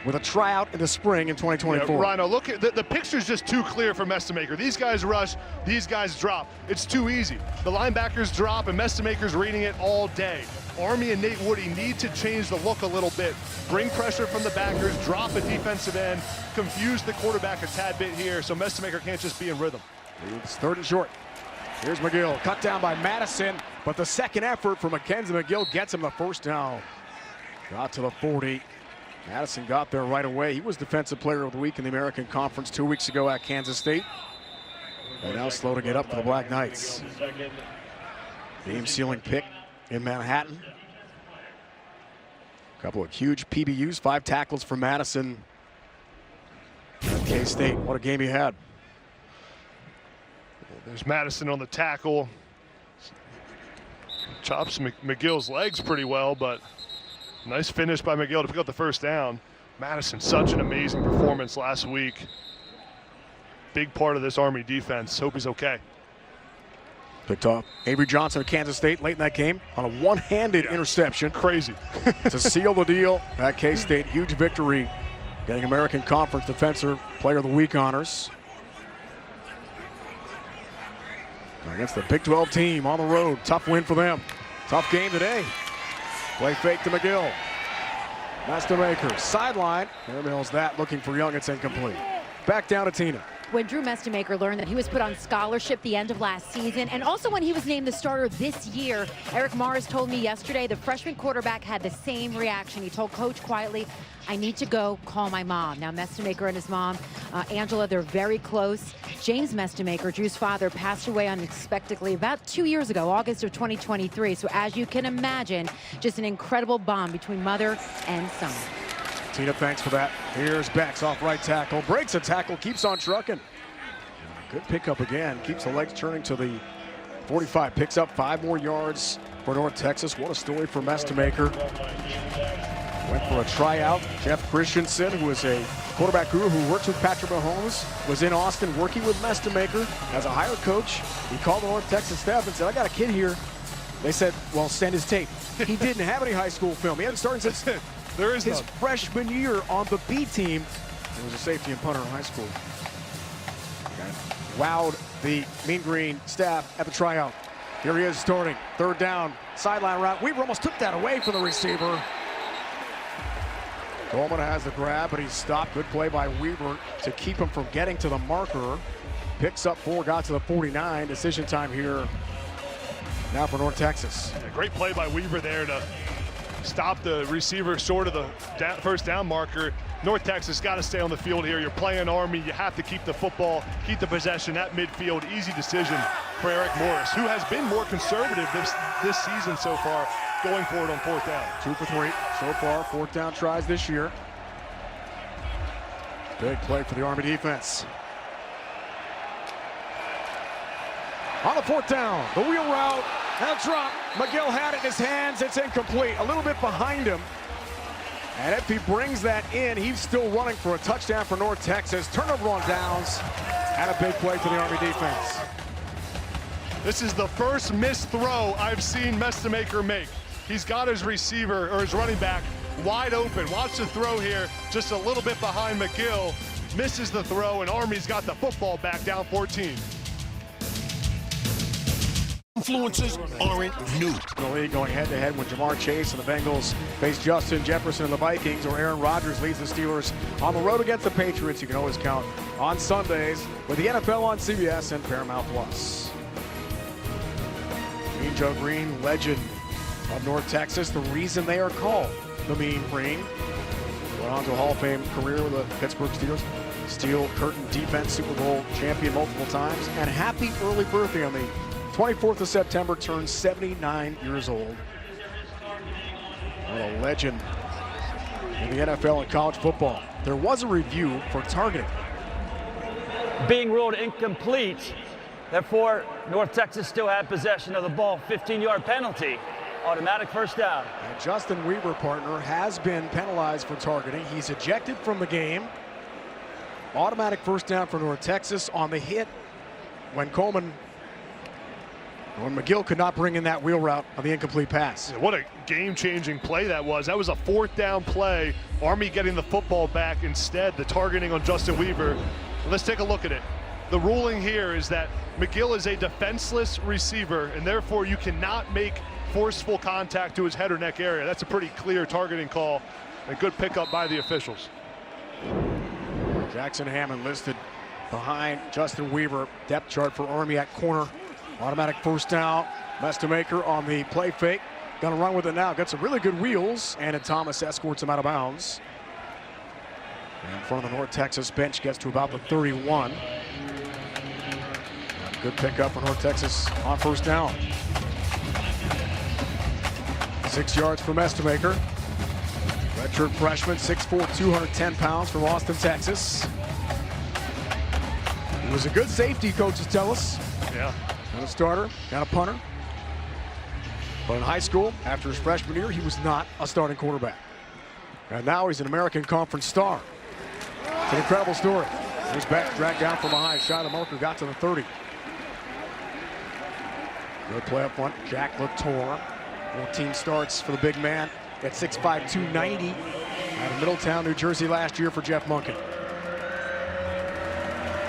with a tryout in the spring in 2024. Yeah, Rhino, look at the picture's just too clear for Mestemaker. These guys rush, these guys drop. It's too easy. The linebackers drop and Mestemaker's reading it all day. Army and Nate Woody need to change the look a little bit. Bring pressure from the backers, drop a defensive end, confuse the quarterback a tad bit here so Mestemaker can't just be in rhythm. It's 3rd and short. Here's McGill, cut down by Madison, but the second effort for Mackenzie McGill gets him the first down. Got to the 40. Madison got there right away. He was Defensive Player of the Week in the American Conference 2 weeks ago at Kansas State. And now slow to get up for the Black Knights. Game-sealing pick in Manhattan. A couple of huge PBUs, 5 tackles for Madison at K-State. What a game he had. There's Madison on the tackle. Chops McGill's legs pretty well, but nice finish by McGill to pick up the first down. Madison, such an amazing performance last week. Big part of this Army defense. Hope he's okay. Picked off Avery Johnson of Kansas State late in that game on a one-handed interception. Crazy. To seal the deal at K-State. Huge victory, getting American Conference Defensive Player of the Week honors. Against the Big 12 team on the road. Tough win for them. Tough game today. Play fake to McGill. Mestemaker, sideline. There mills that, looking for Young. It's incomplete. Back down to Tina. When Drew Mestemaker learned that he was put on scholarship the end of last season, and also when he was named the starter this year, Eric Morris told me yesterday the freshman quarterback had the same reaction. He told Coach quietly, "I need to go call my mom." Now, Mestemaker and his mom, Angela, they're very close. James Mestemaker, Drew's father, passed away unexpectedly about 2 years ago, August of 2023. So as you can imagine, just an incredible bond between mother and son. Tina, thanks for that. Here's Bex off right tackle. Breaks a tackle, keeps on trucking. Good pickup again. Keeps the legs turning to the 45. Picks up 5 more yards for North Texas. What a story for Mestemaker. Went for a tryout. Jeff Christensen, who is a quarterback guru who works with Patrick Mahomes, was in Austin working with Mestemaker as a hired coach. He called the North Texas staff and said, "I got a kid here." They said, "Well, send his tape." He didn't have any high school film. He hadn't started since his freshman year on the B team. He was a safety and punter in high school. Wowed the Mean Green staff at the tryout. Here he is starting. 3rd down, sideline route. Weaver almost took that away from the receiver. Coleman has the grab, but he's stopped. Good play by Weaver to keep him from getting to the marker. Picks up 4, got to the 49. Decision time here now for North Texas. Yeah, great play by Weaver there to stop the receiver short of the first down marker. North Texas got to stay on the field here. You're playing Army. You have to keep the football, keep the possession at midfield. Easy decision for Eric Morris, who has been more conservative this season so far, going for it on 4th down. 2 for 3 so far. 4th down tries this year. Big play for the Army defense. On the 4th down, the wheel route and a drop. McGill had it in his hands. It's incomplete. A little bit behind him. And if he brings that in, he's still running for a touchdown for North Texas. Turnover on downs and a big play for the Army defense. This is the first missed throw I've seen Mestemaker make. He's got his receiver, or his running back, wide open. Watch the throw here, just a little bit behind McGill. Misses the throw, and Army's got the football back, down 14. Influences aren't new. The league going head-to-head when Jamar Chase and the Bengals face Justin Jefferson and the Vikings, or Aaron Rodgers leads the Steelers on the road against the Patriots. You can always count on Sundays with the NFL on CBS and Paramount Plus. Mean Joe Green, legend of North Texas, the reason they are called the Mean Green. Went on to a Hall of Fame career with the Pittsburgh Steelers. Steel Curtain defense Super Bowl champion multiple times. And happy early birthday on the 24th of September, turned 79 years old. What a legend in the NFL and college football. There was a review for targeting. Being ruled incomplete. Therefore, North Texas still had possession of the ball. 15-yard penalty. Automatic 1st down. And Justin Weaver, partner, has been penalized for targeting. He's ejected from the game. Automatic 1st down for North Texas on the hit when McGill could not bring in that wheel route on the incomplete pass. Yeah, what a game-changing play that was. That was a 4th down play. Army getting the football back. Instead, the targeting on Justin Weaver. Let's take a look at it. The ruling here is that McGill is a defenseless receiver, and therefore you cannot make forceful contact to his head or neck area. That's a pretty clear targeting call. A good pickup by the officials. Jackson Hammond listed behind Justin Weaver. Depth chart for Army at corner. Automatic 1st down. Mestemaker on the play fake. Gonna run with it now. Got some really good wheels, and Thomas escorts him out of bounds. And in front of the North Texas bench, gets to about the 31. Good pickup for North Texas on first down. 6 yards from Estemaker. Redshirt freshman, 6'4", 210 pounds from Austin, Texas. He was a good safety, coaches tell us. Yeah. Got a starter, got a punter. But in high school, after his freshman year, he was not a starting quarterback. And now he's an American Conference star. It's an incredible story. He's back, dragged down from behind. Shot of marker, got to the 30. Good play up front, Jack Latour. 14 starts for the big man at 6'5", 290 out of Middletown, New Jersey last year for Jeff Monken.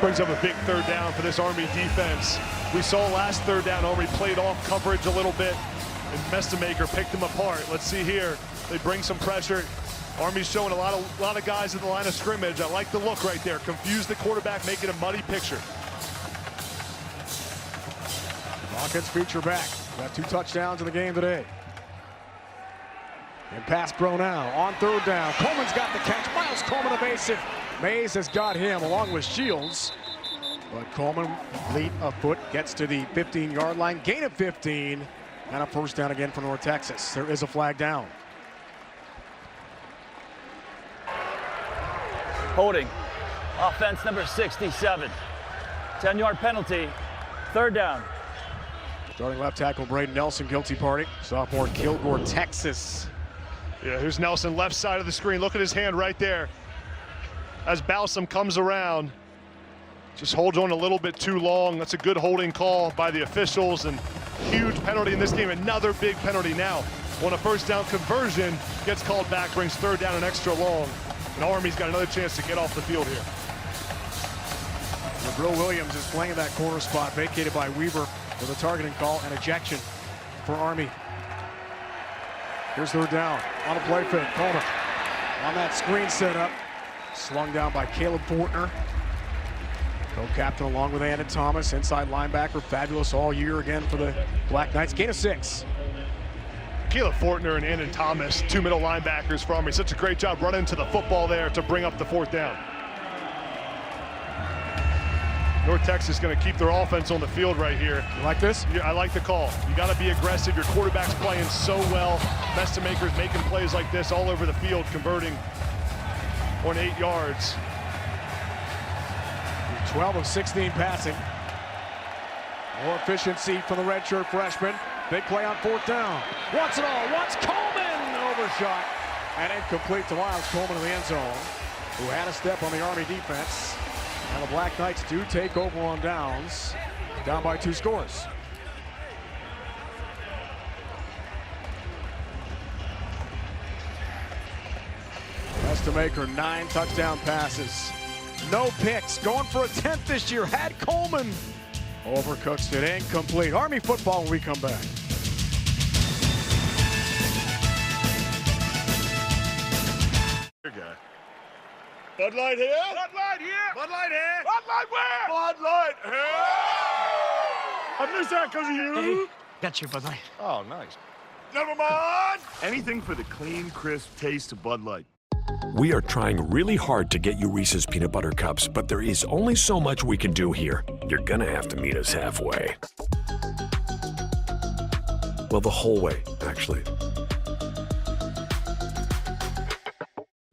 Brings up a big third down for this Army defense. We saw last third down, Army played off coverage a little bit, and Mestemaker picked them apart. Let's see here. They bring some pressure. Army's showing a lot of guys at the line of scrimmage. I like the look right there. Confuse the quarterback, make it a muddy picture. Rockets feature back. Got 2 touchdowns in the game today. And pass pro now on third down. Coleman's got the catch. Miles Coleman evasive. Mays has got him along with Shields. But Coleman, fleet of foot, gets to the 15-yard line. Gain of 15. And a first down again for North Texas. There is a flag down. Holding. Offense number 67. 10-yard penalty. Third down. Starting left tackle Braden Nelson, guilty party. Sophomore, Kilgore, Texas. Yeah, here's Nelson, left side of the screen. Look at his hand right there. As Balsam comes around, just holds on a little bit too long. That's a good holding call by the officials, and huge penalty in this game. Another big penalty now. On a first down conversion, gets called back, brings third down and extra long. And Army's got another chance to get off the field here. Jabril Williams is playing that corner spot, vacated by Weaver with a targeting call and ejection for Army. Here's third down on a play fake. Coleman on that screen setup. Slung down by Caleb Fortner. Co-captain along with Andon Thomas, inside linebacker, fabulous all year again for the Black Knights. Gain of 6. Caleb Fortner and Andon Thomas, 2 middle linebackers for Army. Such a great job running to the football there to bring up the fourth down. North Texas is going to keep their offense on the field right here. You like this? Yeah, I like the call. You got to be aggressive. Your quarterback's playing so well. Mestemaker's making plays like this all over the field, converting on 8 yards. 12 of 16 passing. More efficiency from the redshirt freshman. Big play on fourth down. Wants it all. Wants Coleman. Overshot. And incomplete to Miles Coleman in the end zone, who had a step on the Army defense. And the Black Knights do take over on downs. Down by 2 scores. Estemaker, 9 touchdown passes. No picks. Going for a 10th this year. Had Coleman. Overcooks it. Incomplete. Army football when we come back. Bud Light here. Bud Light here. Bud Light here. Bud Light where? Bud Light here. I missed that because of you. Hey, got your Bud Light. Oh, nice. Never mind. Anything for the clean, crisp taste of Bud Light. We are trying really hard to get you Reese's Peanut Butter Cups, but there is only so much we can do here. You're gonna have to meet us halfway. Well, the whole way, actually.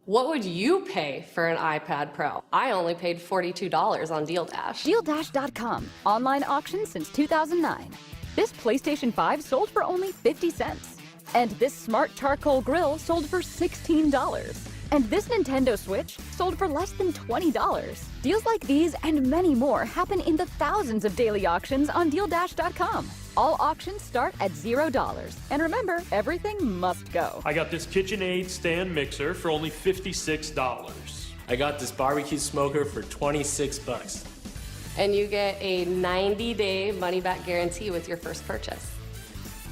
What would you pay for an iPad Pro? I only paid $42 on Deal Dash. DealDash.com. Online auction since 2009. This PlayStation 5 sold for only 50 cents. And this smart charcoal grill sold for $16. And this Nintendo Switch sold for less than $20. Deals like these and many more happen in the thousands of daily auctions on DealDash.com. All auctions start at $0. And remember, everything must go. I got this KitchenAid stand mixer for only $56. I got this barbecue smoker for 26 bucks. And you get a 90-day money-back guarantee with your first purchase.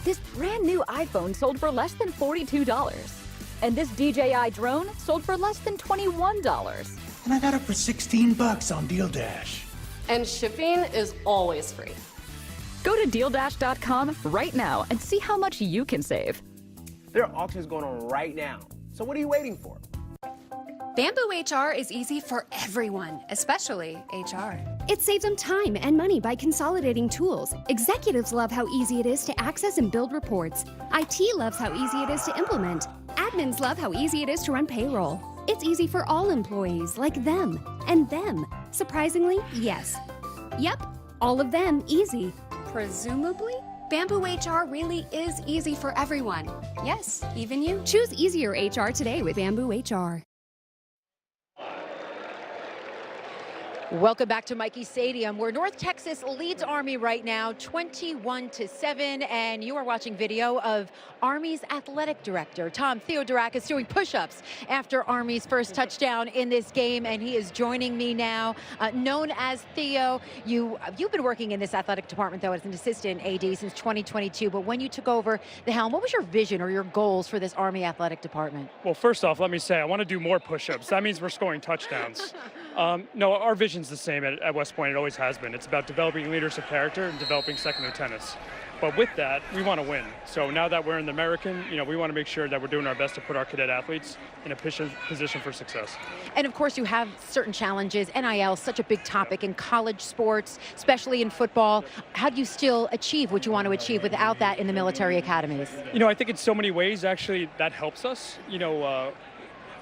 This brand new iPhone sold for less than $42. And this DJI drone sold for less than $21. And I got it for 16 bucks on Deal Dash. And shipping is always free. Go to DealDash.com right now and see how much you can save. There are auctions going on right now. So what are you waiting for? Bamboo HR is easy for everyone, especially HR. It saves them time and money by consolidating tools. Executives love how easy it is to access and build reports. IT loves how easy it is to implement. Admins love how easy it is to run payroll. It's easy for all employees, like them and them. Surprisingly, yes. Yep, all of them easy. Presumably? Bamboo HR really is easy for everyone. Yes, even you. Choose easier HR today with Bamboo HR. Welcome back to Mikey Stadium, where North Texas leads Army right now 21-7, and you are watching video of Army's athletic director, Tom Theodorakis, doing push-ups after Army's first touchdown in this game, and he is joining me now, known as Theo. You've been working in this athletic department, though, as an assistant AD since 2022, but when you took over the helm, what was your vision or your goals for this Army athletic department? Well, first off, let me say, I want to do more push-ups. That means we're scoring touchdowns. No, our vision's the same at West Point. It always has been. It's about developing leaders of character and developing second lieutenants. But with that, we want to win. So now that we're in the American, we want to make sure that we're doing our best to put our cadet athletes in a position for success. And of course, you have certain challenges. NIL, such a big topic in college sports, especially in football. How do you still achieve what you want to achieve without that in the military academies? I think in so many ways, actually, that helps us.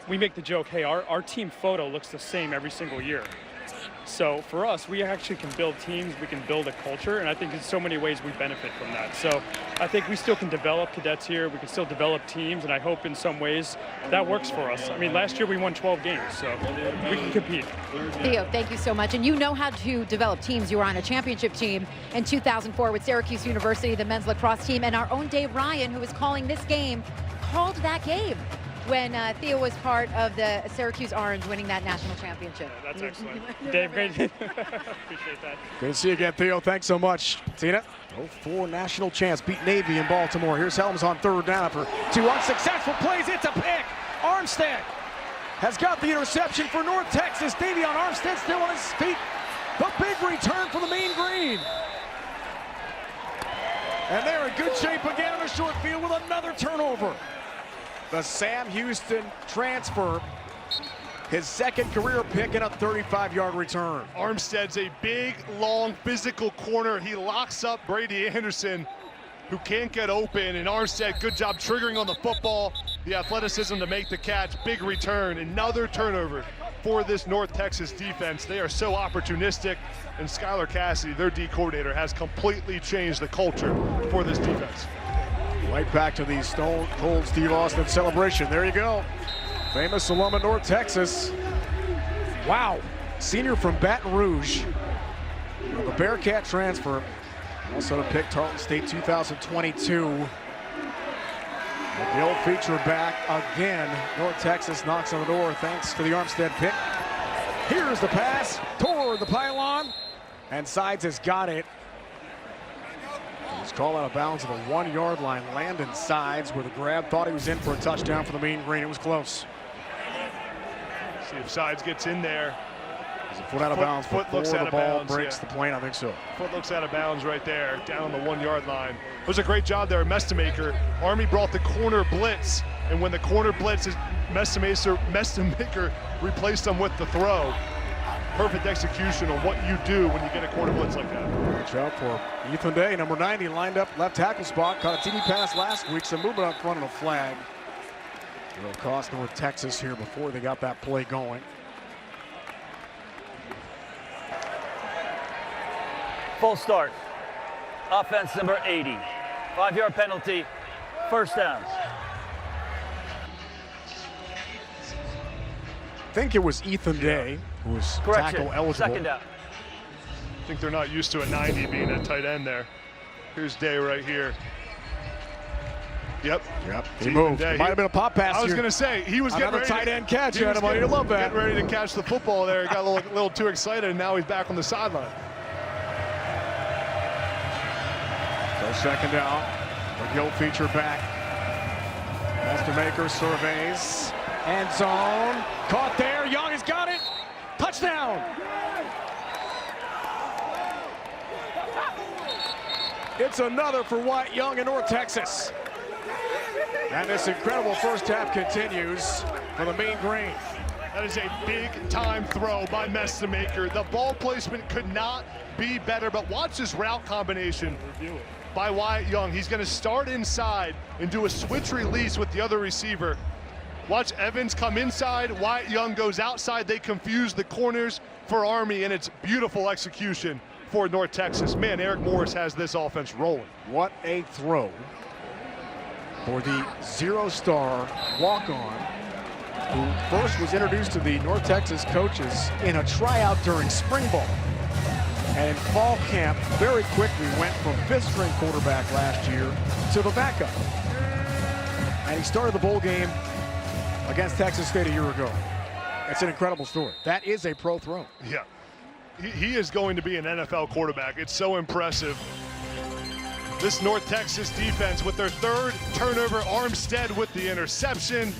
We make the joke, hey, our team photo looks the same every single year. So for us, we actually can build teams, we can build a culture, and I think in so many ways we benefit from that. So I think we still can develop cadets here, we can still develop teams, and I hope in some ways that works for us. I mean, last year we won 12 games, so we can compete. Theo, thank you so much. And you know how to develop teams. You were on a championship team in 2004 with Syracuse University, the men's lacrosse team, and our own Dave Ryan, who was calling this game, called that game when Theo was part of the Syracuse Orange winning that national championship. That's excellent. Dave, great. Appreciate that. Good to see you again, Theo. Thanks so much. Tina, 04 national champs beat Navy in Baltimore. Here's Helms on third down for two unsuccessful plays. It's a pick. Armstead has got the interception for North Texas. Davion Armstead still on his feet. The big return for the Mean Green. And they're in good shape again in the short field with another turnover. The Sam Houston transfer, his second career pick and a 35-yard return. Armstead's a big, long, physical corner. He locks up Brady Anderson, who can't get open, and Armstead, good job triggering on the football, the athleticism to make the catch, big return, another turnover for this North Texas defense. They are so opportunistic, and Skylar Cassidy, their D coordinator, has completely changed the culture for this defense. Right back to the Stone Cold Steve Austin celebration. There you go. Famous alum of North Texas. Wow. Senior from Baton Rouge. The Bearcat transfer. Also to pick Tarleton State 2022. The old feature back again. North Texas knocks on the door thanks to the Armstead pick. Here's the pass toward the pylon. And Sides has got it. He's called out of bounds at the 1 yard line. Landon Sides with a grab. Thought he was in for a touchdown for the Mean Green. It was close. See if Sides gets in there. Is a foot out of bounds before the ball breaks the plane? I think so. Foot looks out of bounds right there, down on the 1 yard line. It was a great job there, Mestamaker. Army brought the corner blitz, and when the corner blitz is Mestamaker replaced them with the throw. Perfect execution on what you do when you get a corner blitz like that. Watch out for Ethan Day, number 90, lined up left tackle spot. Caught a TD pass last week, so movement up front of the flag. It'll cost North Texas here before they got that play going. Full start. Offense number 80. 5-yard penalty. First down. I think it was Ethan Day who was tackle eligible. Second down. I think they're not used to a 90 being a tight end there. Here's Day right here. Yep. He moved. It might have been a pop pass. I was going to say, he was getting another ready tight end catch. You love that. Getting ready to catch the football there. He got a little too excited, and now he's back on the sideline. So second down. The Gill feature back. Mestamaker surveys. End zone. Caught there. Young has got it. Touchdown. It's another for Wyatt Young in North Texas. And this incredible first half continues for the Mean Green. That is a big-time throw by Messamaker. The ball placement could not be better, but watch this route combination by Wyatt Young. He's going to start inside and do a switch release with the other receiver. Watch Evans come inside, Wyatt Young goes outside. They confuse the corners for Army, and it's beautiful execution for North Texas. Man, Eric Morris has this offense rolling. What a throw for the zero-star walk-on, who first was introduced to the North Texas coaches in a tryout during spring ball. And in fall camp, very quickly went from fifth-string quarterback last year to the backup. And he started the bowl game against Texas State a year ago. That's an incredible story. That is a pro throw. Yeah, he is going to be an NFL quarterback. It's so impressive. This North Texas defense with their third turnover, Armstead with the interception,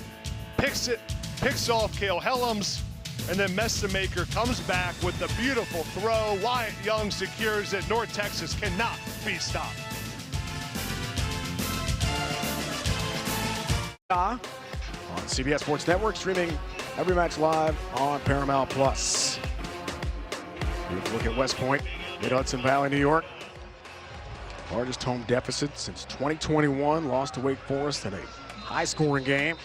picks off Cale Helms, and then Messamaker comes back with the beautiful throw. Wyatt Young secures it. North Texas cannot be stopped. On CBS Sports Network, streaming every match live on Paramount Plus. Beautiful look at West Point, Mid-Hudson Valley, New York. Largest home deficit since 2021, lost to Wake Forest in a high-scoring game.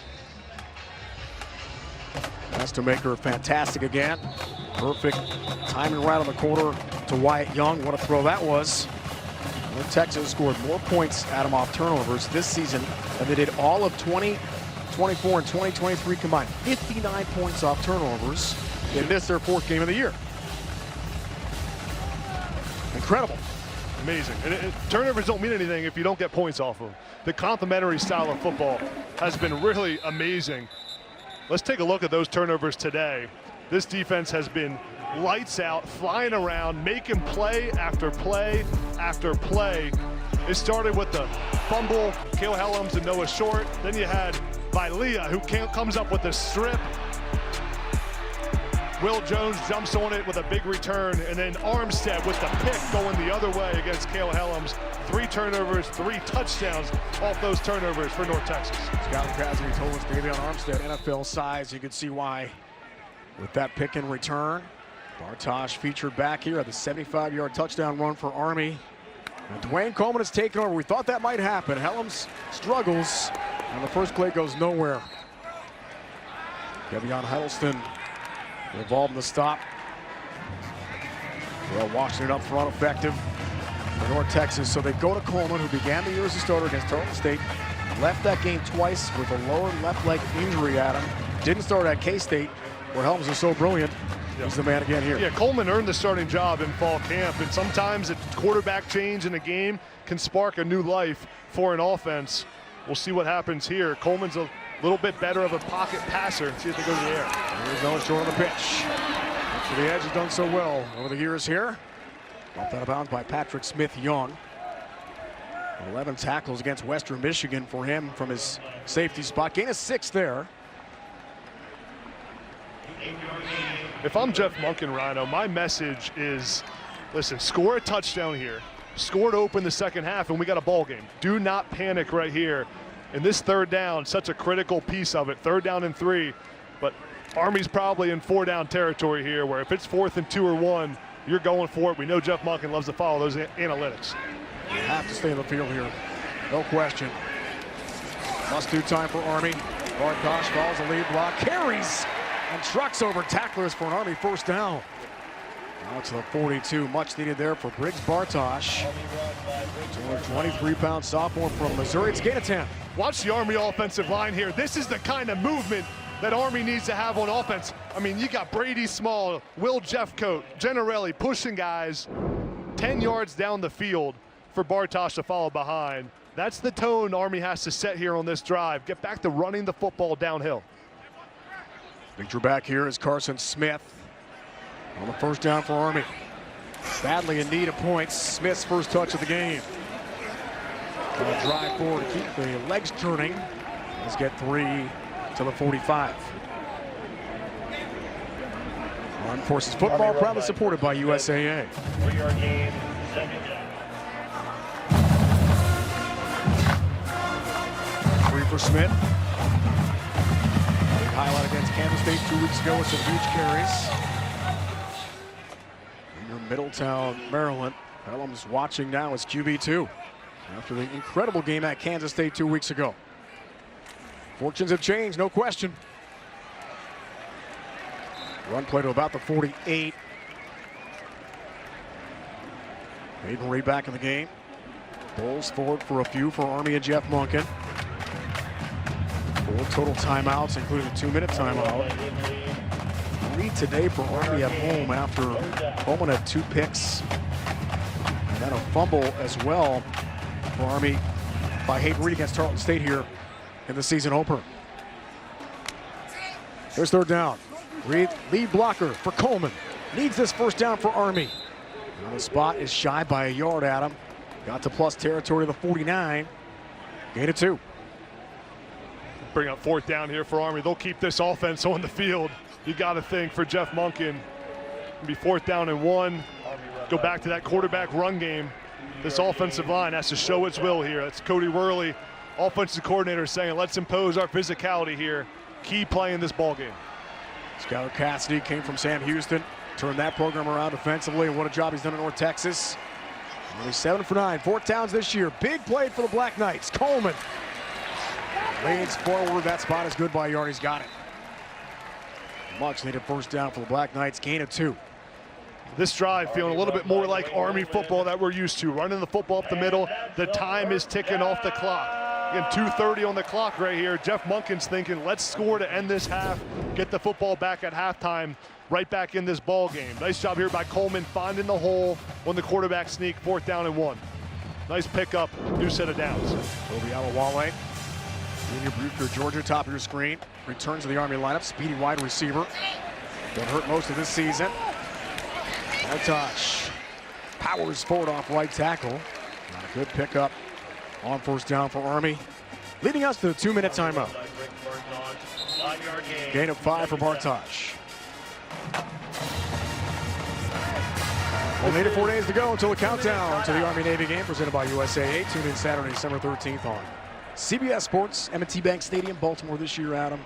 Messamaker fantastic again. Perfect timing right on the quarter to Wyatt Young. What a throw that was. North Texas scored more points at him off turnovers this season than they did all of 2024 and 2023 combined. 59 points off turnovers in this, their fourth game of the year. Incredible. Amazing. And turnovers don't mean anything if you don't get points off of them. The complementary style of football has been really amazing. Let's take a look at those turnovers today. This defense has been lights out, flying around, making play after play after play. It started with the fumble, Cale Helms and Noah Short. Then you had Vilea, who comes up with a strip. Will Jones jumps on it with a big return, and then Armstead with the pick going the other way against Cale Helms. 3 turnovers, 3 touchdowns off those turnovers for North Texas. Scott Krasny told us Davion Armstead, NFL size. You can see why with that pick and return. Bartosh featured back here at the 75-yard touchdown run for Army. And Dwayne Coleman has taken over. We thought that might happen. Helms struggles, and the first play goes nowhere. Devion Huddleston involved in the stop. Well, Washington up front, effective for North Texas. So they go to Coleman, who began the year as a starter against Tarleton State. Left that game twice with a lower left leg injury at him. Didn't start at K-State, where Helms is so brilliant. He's the man again here. Yeah, Coleman earned the starting job in fall camp, and sometimes a quarterback change in a game can spark a new life for an offense. We'll see what happens here. Coleman's a little bit better of a pocket passer. See if they go to the air. Here's Noah Short on the pitch. After the edge has done so well over the years here. Bumped out of bounds by Patrick Smith-Young. 11 tackles against Western Michigan for him from his safety spot. Gain of 6 there. If I'm Jeff Monken, Rhino, my message is, listen, score a touchdown here. Score to open the second half, and we got a ball game. Do not panic right here. And this third down, such a critical piece of it. 3rd down and 3, but Army's probably in 4-down territory here, where if it's 4th and 2 or 1, you're going for it. We know Jeff Monken loves to follow those analytics. You have to stay in the field here, no question. Must-do time for Army. Bartosh follows the lead block, carries, and trucks over tacklers for an Army first down. Now to the 42, much needed there for Briggs Bartosh. 223-pound sophomore from Missouri. It's gain of 10. Watch the Army offensive line here. This is the kind of movement that Army needs to have on offense. I mean, you got Brady Small, Will Jeffcoat, Gennarelli pushing guys 10 yards down the field for Bartosh to follow behind. That's the tone Army has to set here on this drive. Get back to running the football downhill. Picture back here is Carson Smith on the first down for Army. Badly in need of points. Smith's first touch of the game. Drive forward to keep the legs turning. Let's get 3 to the 45. Armed Forces football proudly supported by USAA. 3-yard gain, second down. for Smith. Big highlight against Kansas State 2 weeks ago with some huge carries. In your Middletown, Maryland. Pelham's watching now as QB2 after the incredible game at Kansas State 2 weeks ago. Fortunes have changed, no question. Run play to about the 48. Hayden Reed back in the game. Bulls forward for a few for Army and Jeff Monken. 4 total timeouts, including a 2-minute timeout. 3 today for Army at home after Coleman had 2 picks. And then a fumble as well for Army by Hayden Reed against Tarleton State here in the season opener. Here's 3rd down. Reed, lead blocker for Coleman. Needs this 1st down for Army. And the spot is shy by a yard, Adam. Got to plus territory of the 49. Gain of 2. Bring up 4th down here for Army. They'll keep this offense on the field. You got to think for Jeff Monken. It'll be 4th down and 1. Go back to that quarterback run game. This offensive line has to show its will here. That's Cody Worley, offensive coordinator, saying, let's impose our physicality here. Key play in this ball game. Skylar Cassidy came from Sam Houston, turned that program around defensively, and what a job he's done at North Texas. Only 7 for 9, 4 downs this year. Big play for the Black Knights. Coleman leans forward. That spot is good by a yard. He's got it. Much needed 1st down for the Black Knights. Gain of 2. This drive feeling a little bit more like Army football that we're used to. Running the football up the middle. The time is ticking off the clock. Again, 2:30 on the clock right here. Jeff Monken's thinking, let's score to end this half. Get the football back at halftime. Right back in this ball game. Nice job here by Coleman finding the hole on the quarterback sneak. 4th down and 1. Nice pickup. New set of downs. Toby Alawale, junior Bucher, Georgia, top of your screen. Returns to the Army lineup. Speedy wide receiver. Been hurt most of this season. Artosh powers forward off right tackle. Not a good pickup on 1st down for Army. Leading us to the 2-minute timeout. Gain of 5 for Bartosh. Only 4 days to go until the countdown to the Army-Navy game presented by USAA. Tune in Saturday, December 13th on CBS Sports, M&T Bank Stadium, Baltimore this year, Adam.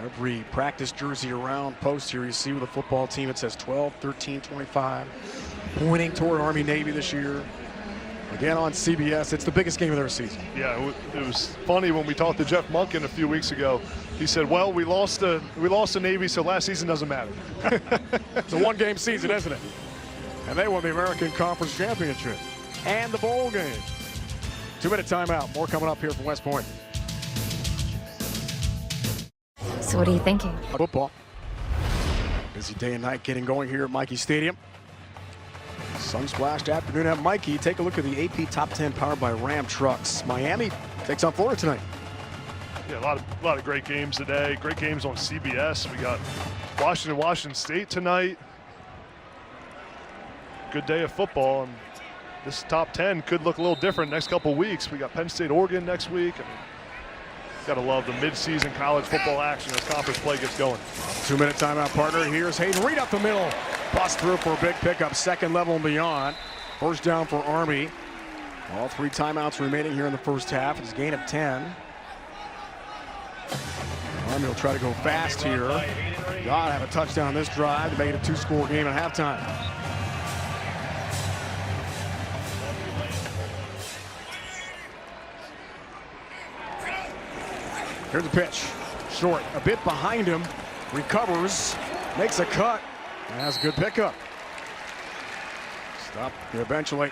Every practice jersey around post here you see with the football team, it says 12, 13, 25. Pointing toward Army-Navy this year. Again on CBS, it's the biggest game of their season. Yeah, it was funny when we talked to Jeff Monken a few weeks ago. He said, well, we lost the Navy, so last season doesn't matter. It's a 1-game season, isn't it? And they won the American Conference Championship and the bowl game. 2-minute timeout. More coming up here from West Point. So what are you thinking? Football. Busy day and night getting going here at Michie Stadium. Sun-splashed afternoon at Michie. Take a look at the AP Top 10 powered by Ram Trucks. Miami takes on Florida tonight. Yeah, a lot of great games today. Great games on CBS. We got Washington State tonight. Good day of football. And this top 10 could look a little different next couple weeks. We got Penn State, Oregon next week. Gotta love the midseason college football action as conference play gets going. 2-minute timeout, partner. Here's Hayden Reed up the middle. Bust through for a big pickup, 2nd level and beyond. 1st down for Army. All 3 timeouts remaining here in the 1st half. It's a gain of 10. Army will try to go fast here. Gotta have a touchdown this drive to make it a 2-score game at halftime. Here's the pitch. Short, a bit behind him. Recovers, makes a cut, and has a good pickup. Stopped eventually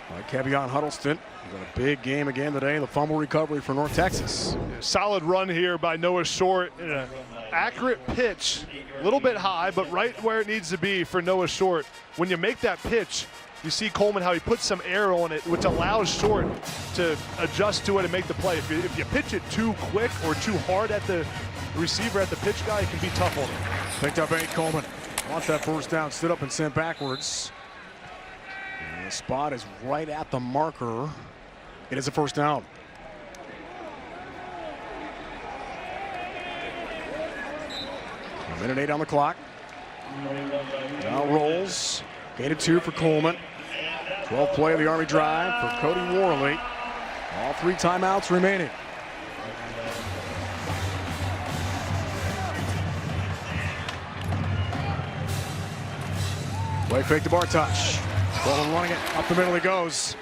by Kevion Huddleston. He's got a big game again today. The fumble recovery for North Texas. Solid run here by Noah Short. An accurate pitch, a little bit high, but right where it needs to be for Noah Short. When you make that pitch, you see Coleman how he puts some air on it, which allows Short to adjust to it and make the play. If you pitch it too quick or too hard at the receiver, at the pitch guy, it can be tough on him. Picked up 8, Coleman. Wants that 1st down, stood up and sent backwards. And the spot is right at the marker. It is a 1st down. A minute 8 on the clock. Now rolls. Gain of 2 for Coleman. 12th play of the Army drive for Cody Worley. All 3 timeouts remaining. Play fake to Bartosh. Coleman running it. Up the middle he goes.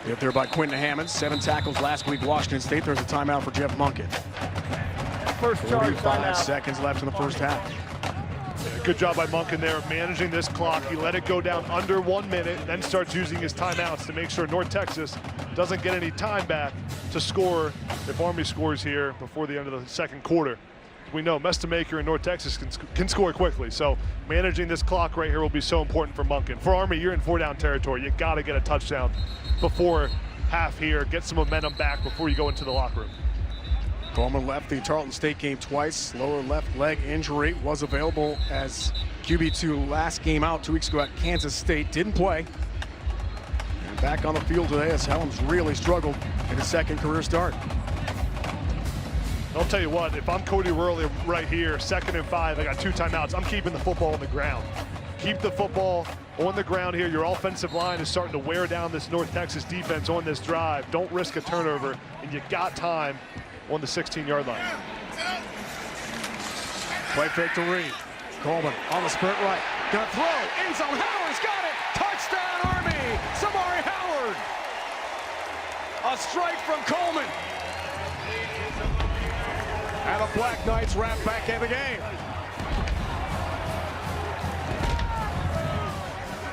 Hit there by Quentin Hammonds. 7 tackles last week, Washington State. There's a timeout for Jeff Monken. First charge 45 seconds left in the first half. Yeah, good job by Monken there managing this clock. He let it go down under 1 minute, then starts using his timeouts to make sure North Texas doesn't get any time back to score if Army scores here before the end of the second quarter. We know Mestamaker and North Texas can score quickly, so managing this clock right here will be so important for Monken. For Army, you're in 4-down territory. You got to get a touchdown before half here. Get some momentum back before you go into the locker room. Coleman left the Tarleton State game twice. Lower left leg injury, was available as QB2 last game out 2 weeks ago at Kansas State. Didn't play. And back on the field today as Helms really struggled in his second career start. I'll tell you what, if I'm Cody Worley right here, 2nd and 5, I got 2 timeouts, I'm keeping the football on the ground. Keep the football on the ground here. Your offensive line is starting to wear down this North Texas defense on this drive. Don't risk a turnover, and you got time on the 16-yard line. Play fake to Reed. Coleman on the sprint right. Gonna throw. End zone. Howard's got it. Touchdown, Army. Samari Howard. A strike from Coleman. And the Black Knights wrap back in the game.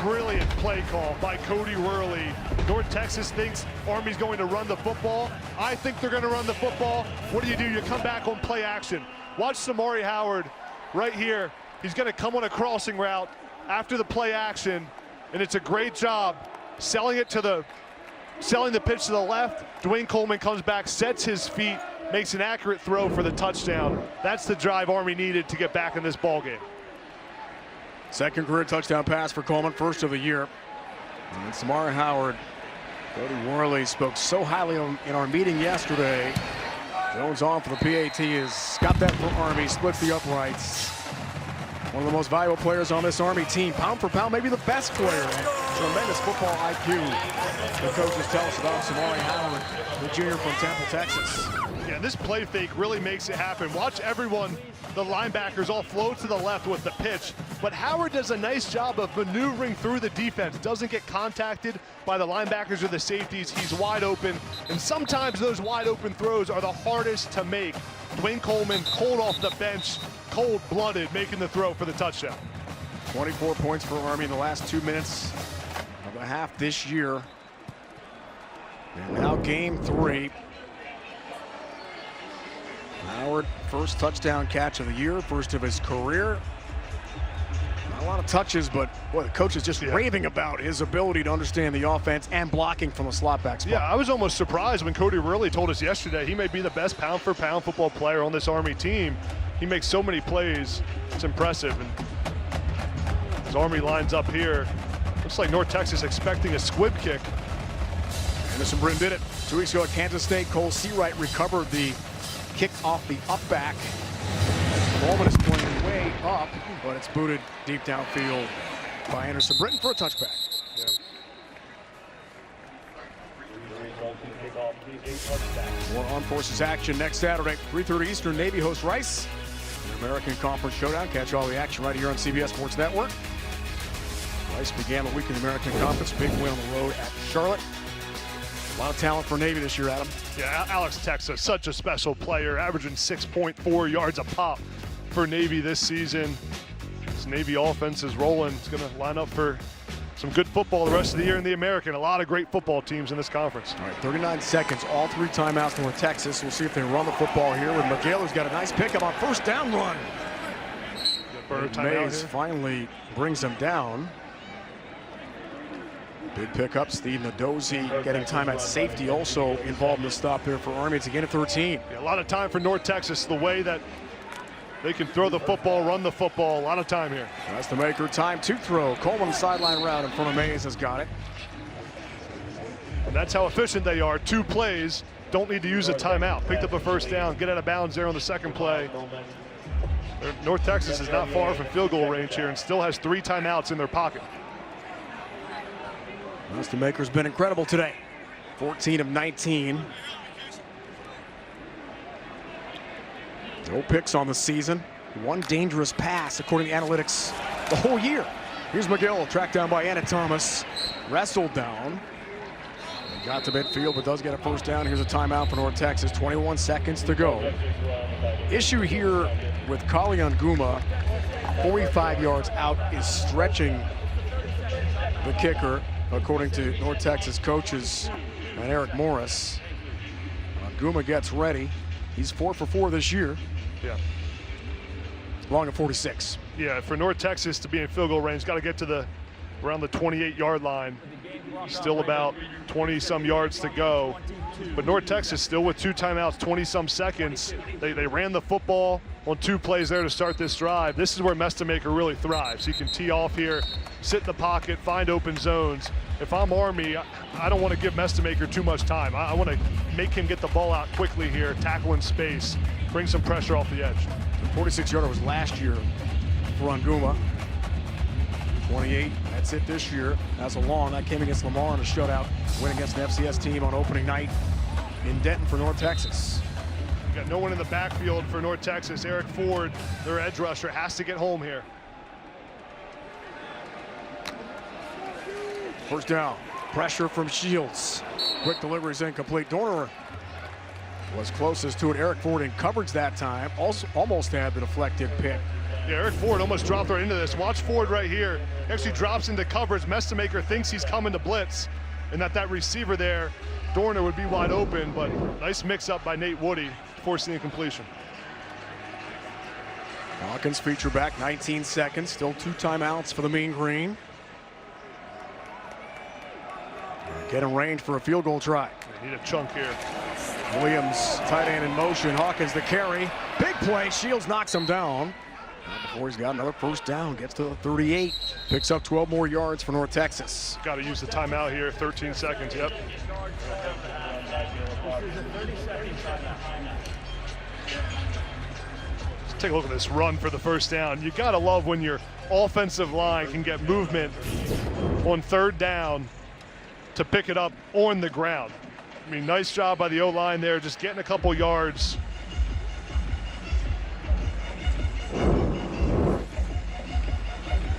Brilliant play call by Cody Worley. North Texas thinks Army's going to run the football. I think they're going to run the football. What do? You come back on play action. Watch Samari Howard right here. He's going to come on a crossing route after the play action, and it's a great job selling the pitch to the left. Dwayne Coleman comes back, sets his feet, makes an accurate throw for the touchdown. That's the drive Army needed to get back in this ball game. Second career touchdown pass for Coleman, first of the year. And Samari Howard, Cody Worley spoke so highly in our meeting yesterday. Jones on for the PAT has got that for Army, splits the uprights. One of the most valuable players on this Army team, pound for pound, maybe the best player. Tremendous football IQ. The coaches tell us about Samari Howard, the junior from Temple, Texas. Yeah, this play fake really makes it happen. Watch everyone, the linebackers all flow to the left with the pitch, but Howard does a nice job of maneuvering through the defense. Doesn't get contacted by the linebackers or the safeties. He's wide open, and sometimes those wide open throws are the hardest to make. Dwayne Coleman, cold off the bench, cold-blooded, making the throw for the touchdown. 24 points for Army in the last 2 minutes of the half this year. And now game 3. Howard, first touchdown catch of the year, first of his career. Not a lot of touches, but boy, the coach is just raving about his ability to understand the offense and blocking from a slot back spot. Yeah, I was almost surprised when Cody Worley told us yesterday he may be the best pound-for-pound football player on this Army team. He makes so many plays, it's impressive. And as Army lines up here, looks like North Texas expecting a squib kick. Anderson Brin did it 2 weeks ago at Kansas State. Cole Seawright recovered the kick off the up back. Coleman is playing way up, but it's booted deep downfield by Anderson Britton for a touchback. Yeah. More Armed Forces action next Saturday, 3:30 Eastern. Navy hosts Rice. The American Conference Showdown. Catch all the action right here on CBS Sports Network. Rice began the week in the American Conference. Big win on the road at Charlotte. A lot of talent for Navy this year, Adam. Yeah, Alex Texas, such a special player, averaging 6.4 yards a pop for Navy this season. This Navy offense is rolling. It's going to line up for some good football the rest of the year in the American. A lot of great football teams in this conference. All right, 39 seconds, all 3 timeouts for Texas. We'll see if they run the football here. With McGill, who's got a nice pickup on first down run. Mays finally brings him down. Big pickup. Steve Nadozi getting time at safety, also involved in the stop there for Army. It's a gain of 13. Yeah, a lot of time for North Texas. The way that they can throw the football, run the football, a lot of time here. That's the maker. Time to throw. Coleman sideline route in front of Mays has got it. And that's how efficient they are. 2 plays, don't need to use a timeout. Picked up a first down, get out of bounds there on the second play. North Texas is not far from field goal range here and still has 3 timeouts in their pocket. Austin Maker's been incredible today. 14 of 19. No picks on the season. 1 dangerous pass, according to analytics the whole year. Here's McGill, tracked down by Anna Thomas, wrestled down. He got to midfield, but does get a first down. Here's a timeout for North Texas, 21 seconds to go. Issue here with Kali Nguma, 45 yards out, is stretching the kicker, according to North Texas coaches and Eric Morris. Nguma gets ready. He's 4 for 4 this year. Yeah. Long at 46. Yeah, for North Texas to be in field goal range, got to get to around the 28-yard line. Still about 20-some yards to go. But North Texas still with 2 timeouts, 20-some seconds. They ran the football on 2 plays there to start this drive. This is where Mestemaker really thrives. He can tee off here, sit in the pocket, find open zones. If I'm Army, I don't want to give Mestemaker too much time. I want to make him get the ball out quickly here, tackle in space, bring some pressure off the edge. The 46-yarder was last year for Nguma. 28, that's it this year. That's a long. That came against Lamar in a shutout. Win against an FCS team on opening night in Denton for North Texas. You got no one in the backfield for North Texas. Eric Ford, their edge rusher, has to get home here. First down, pressure from Shields. Quick delivery is incomplete. Dorner was closest to it. Eric Ford in coverage that time. Also almost had the deflected pick. Yeah, Eric Ford almost dropped right into this. Watch Ford right here. He actually drops into coverage. Mestemaker thinks he's coming to blitz, and that receiver there, Dorner, would be wide open, but nice mix-up by Nate Woody, forcing the incompletion. Hawkins feature back, 19 seconds. Still 2 timeouts for the Mean Green. Get in range for a field goal try. They need a chunk here. Williams, tight end in motion. Hawkins the carry. Big play. Shields knocks him down. Before he's got another first down, gets to the 38. Picks up 12 more yards for North Texas. Got to use the timeout here, 13 seconds, yep. Let's take a look at this run for the first down. You got to love when your offensive line can get movement on 3rd down to pick it up on the ground. I mean, nice job by the O-line there, just getting a couple yards.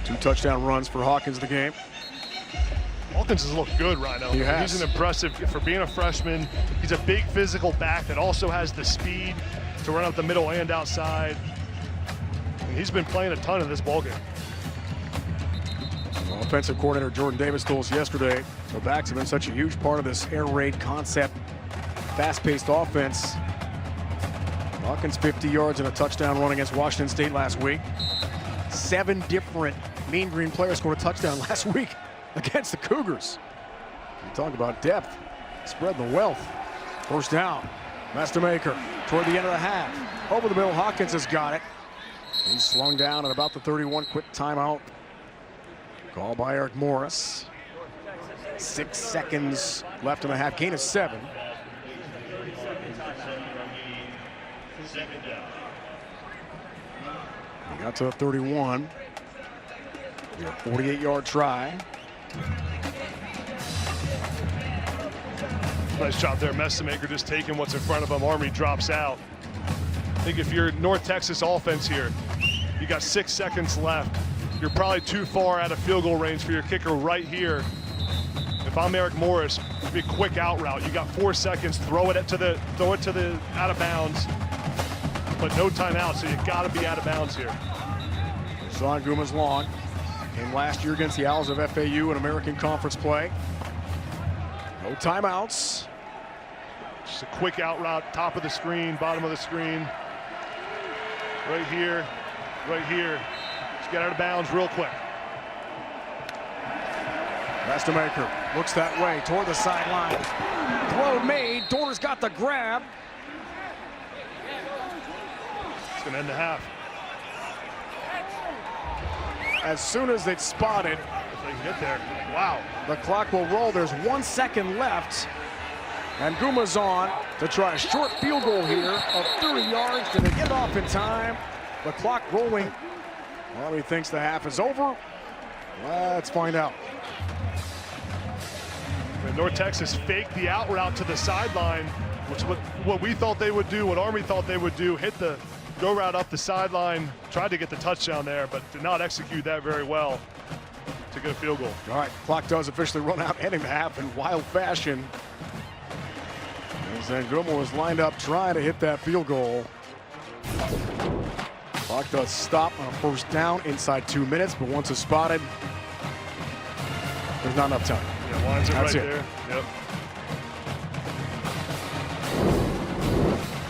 Two touchdown runs for Hawkins the game. Hawkins has looked good, Rhino. He has. He's an impressive, for being a freshman, he's a big physical back that also has the speed to run up the middle and outside. And he's been playing a ton in this ballgame. Offensive coordinator Jordan Davis told us yesterday the backs have been such a huge part of this air raid concept, fast-paced offense. Hawkins 50 yards and a touchdown run against Washington State last week. 7 different Mean Green players scored a touchdown last week against the Cougars. You talk about depth, spread the wealth. First down, Mestemaker toward the end of the half. Over the middle, Hawkins has got it. He's slung down at about the 31. Quick timeout. Call by Eric Morris. 6 seconds left in the half. Gain of 7. He got to the 31. 48-yard try. Nice job there, Mestemaker just taking what's in front of him. Army drops out. I think if you're North Texas offense here, you got 6 seconds left. You're probably too far out of field goal range for your kicker right here. If I'm Eric Morris, be a quick out route. You got 4 seconds. Throw it to the out of bounds, but no timeout. So you got to be out of bounds here. Sean Nguma's long. Came last year against the Owls of FAU in American Conference play. No timeouts. Just a quick out route, top of the screen, bottom of the screen. Right here, right here. Just get out of bounds real quick. Mestemaker looks that way toward the sideline. Throw made. Dorner's got the grab. It's going to end the half. As soon as it's spotted, if they can get there, wow. The clock will roll. There's 1 second left. And Nguma's on to try a short field goal here of 30 yards. Did they get off in time? The clock rolling. Army thinks the half is over. Let's find out. And North Texas faked the out route to the sideline, which is what we thought they would do, what Army thought they would do, hit the go route up the sideline, tried to get the touchdown there, but did not execute that very well to get a field goal. All right, clock does officially run out, ending the half in wild fashion. As Nguma was lined up trying to hit that field goal. Clock does stop on a first down inside 2 minutes, but once it's spotted, there's not enough time. Yeah, lines it right there. Yep.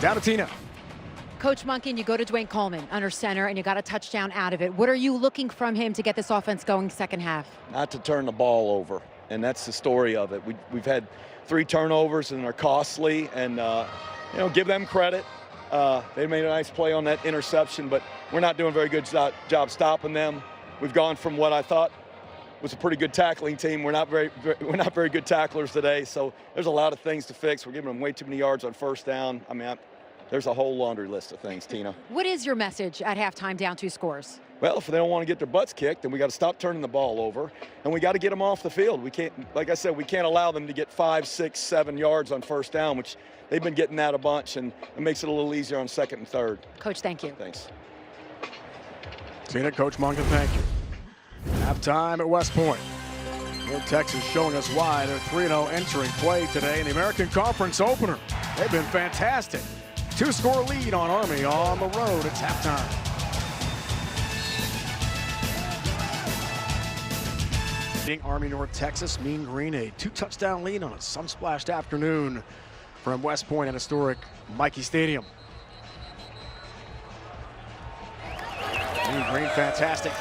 Down to Tina. Coach Monken, you go to Dwayne Coleman under center, and you got a touchdown out of it. What are you looking from him to get this offense going second half? Not to turn the ball over, and that's the story of it. We've had 3 turnovers, and they're costly, and give them credit. They made a nice play on that interception, but we're not doing a very good job stopping them. We've gone from what I thought was a pretty good tackling team. We're not very good tacklers today, so there's a lot of things to fix. We're giving them way too many yards on first down. I mean, there's a whole laundry list of things, Tina. What is your message at halftime down 2 scores? Well, if they don't want to get their butts kicked, then we got to stop turning the ball over, and we got to get them off the field. We can't, like I said, we can't allow them to get 5, 6, 7 yards on first down, which they've been getting that a bunch, and it makes it a little easier on second and third. Coach, thank you. Thanks. Tina, Coach Monken, thank you. Halftime at West Point. North Texas showing us why they're 3-0 entering play today in the American Conference opener. They've been fantastic. 2-score lead on Army on the road. It's halftime. Army North Texas, Mean Green, a 2-touchdown lead on a sun-splashed afternoon from West Point at historic Michie Stadium. Mean Green, fantastic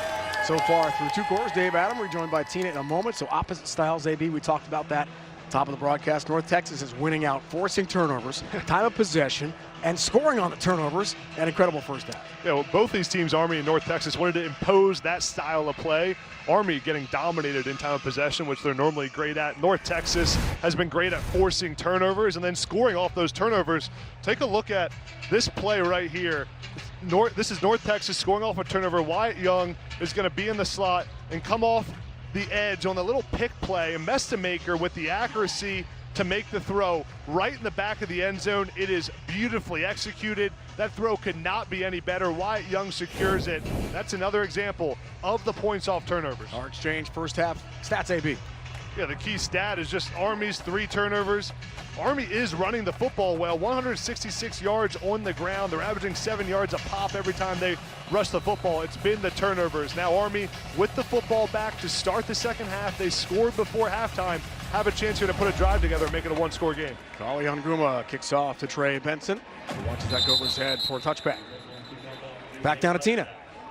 so far through 2 quarters. Dave Adam rejoined by Tina in a moment. So opposite styles, AB, we talked about that top of the broadcast. North Texas is winning out, forcing turnovers, time of possession, and scoring on the turnovers. An incredible first half. Yeah, well, both these teams, Army and North Texas, wanted to impose that style of play. Army getting dominated in time of possession, which they're normally great at. North Texas has been great at forcing turnovers and then scoring off those turnovers. Take a look at this play right here. This is North Texas scoring off a turnover. Wyatt Young is going to be in the slot and come off the edge on the little pick play, and Mestamaker with the accuracy to make the throw right in the back of the end zone. It is beautifully executed. That throw could not be any better. Wyatt Young secures it. That's another example of the points off turnovers. Our exchange first half stats, AB. Yeah, the key stat is just Army's 3 turnovers. Army is running the football well, 166 yards on the ground. They're averaging 7 yards a pop every time they rush the football. It's been the turnovers. Now Army with the football back to start the second half. They scored before halftime, have a chance here to put a drive together and make it a 1-score game. Kali Nguma kicks off to Trey Benson. He watches that go over his head for a touchback. Back down to Tina.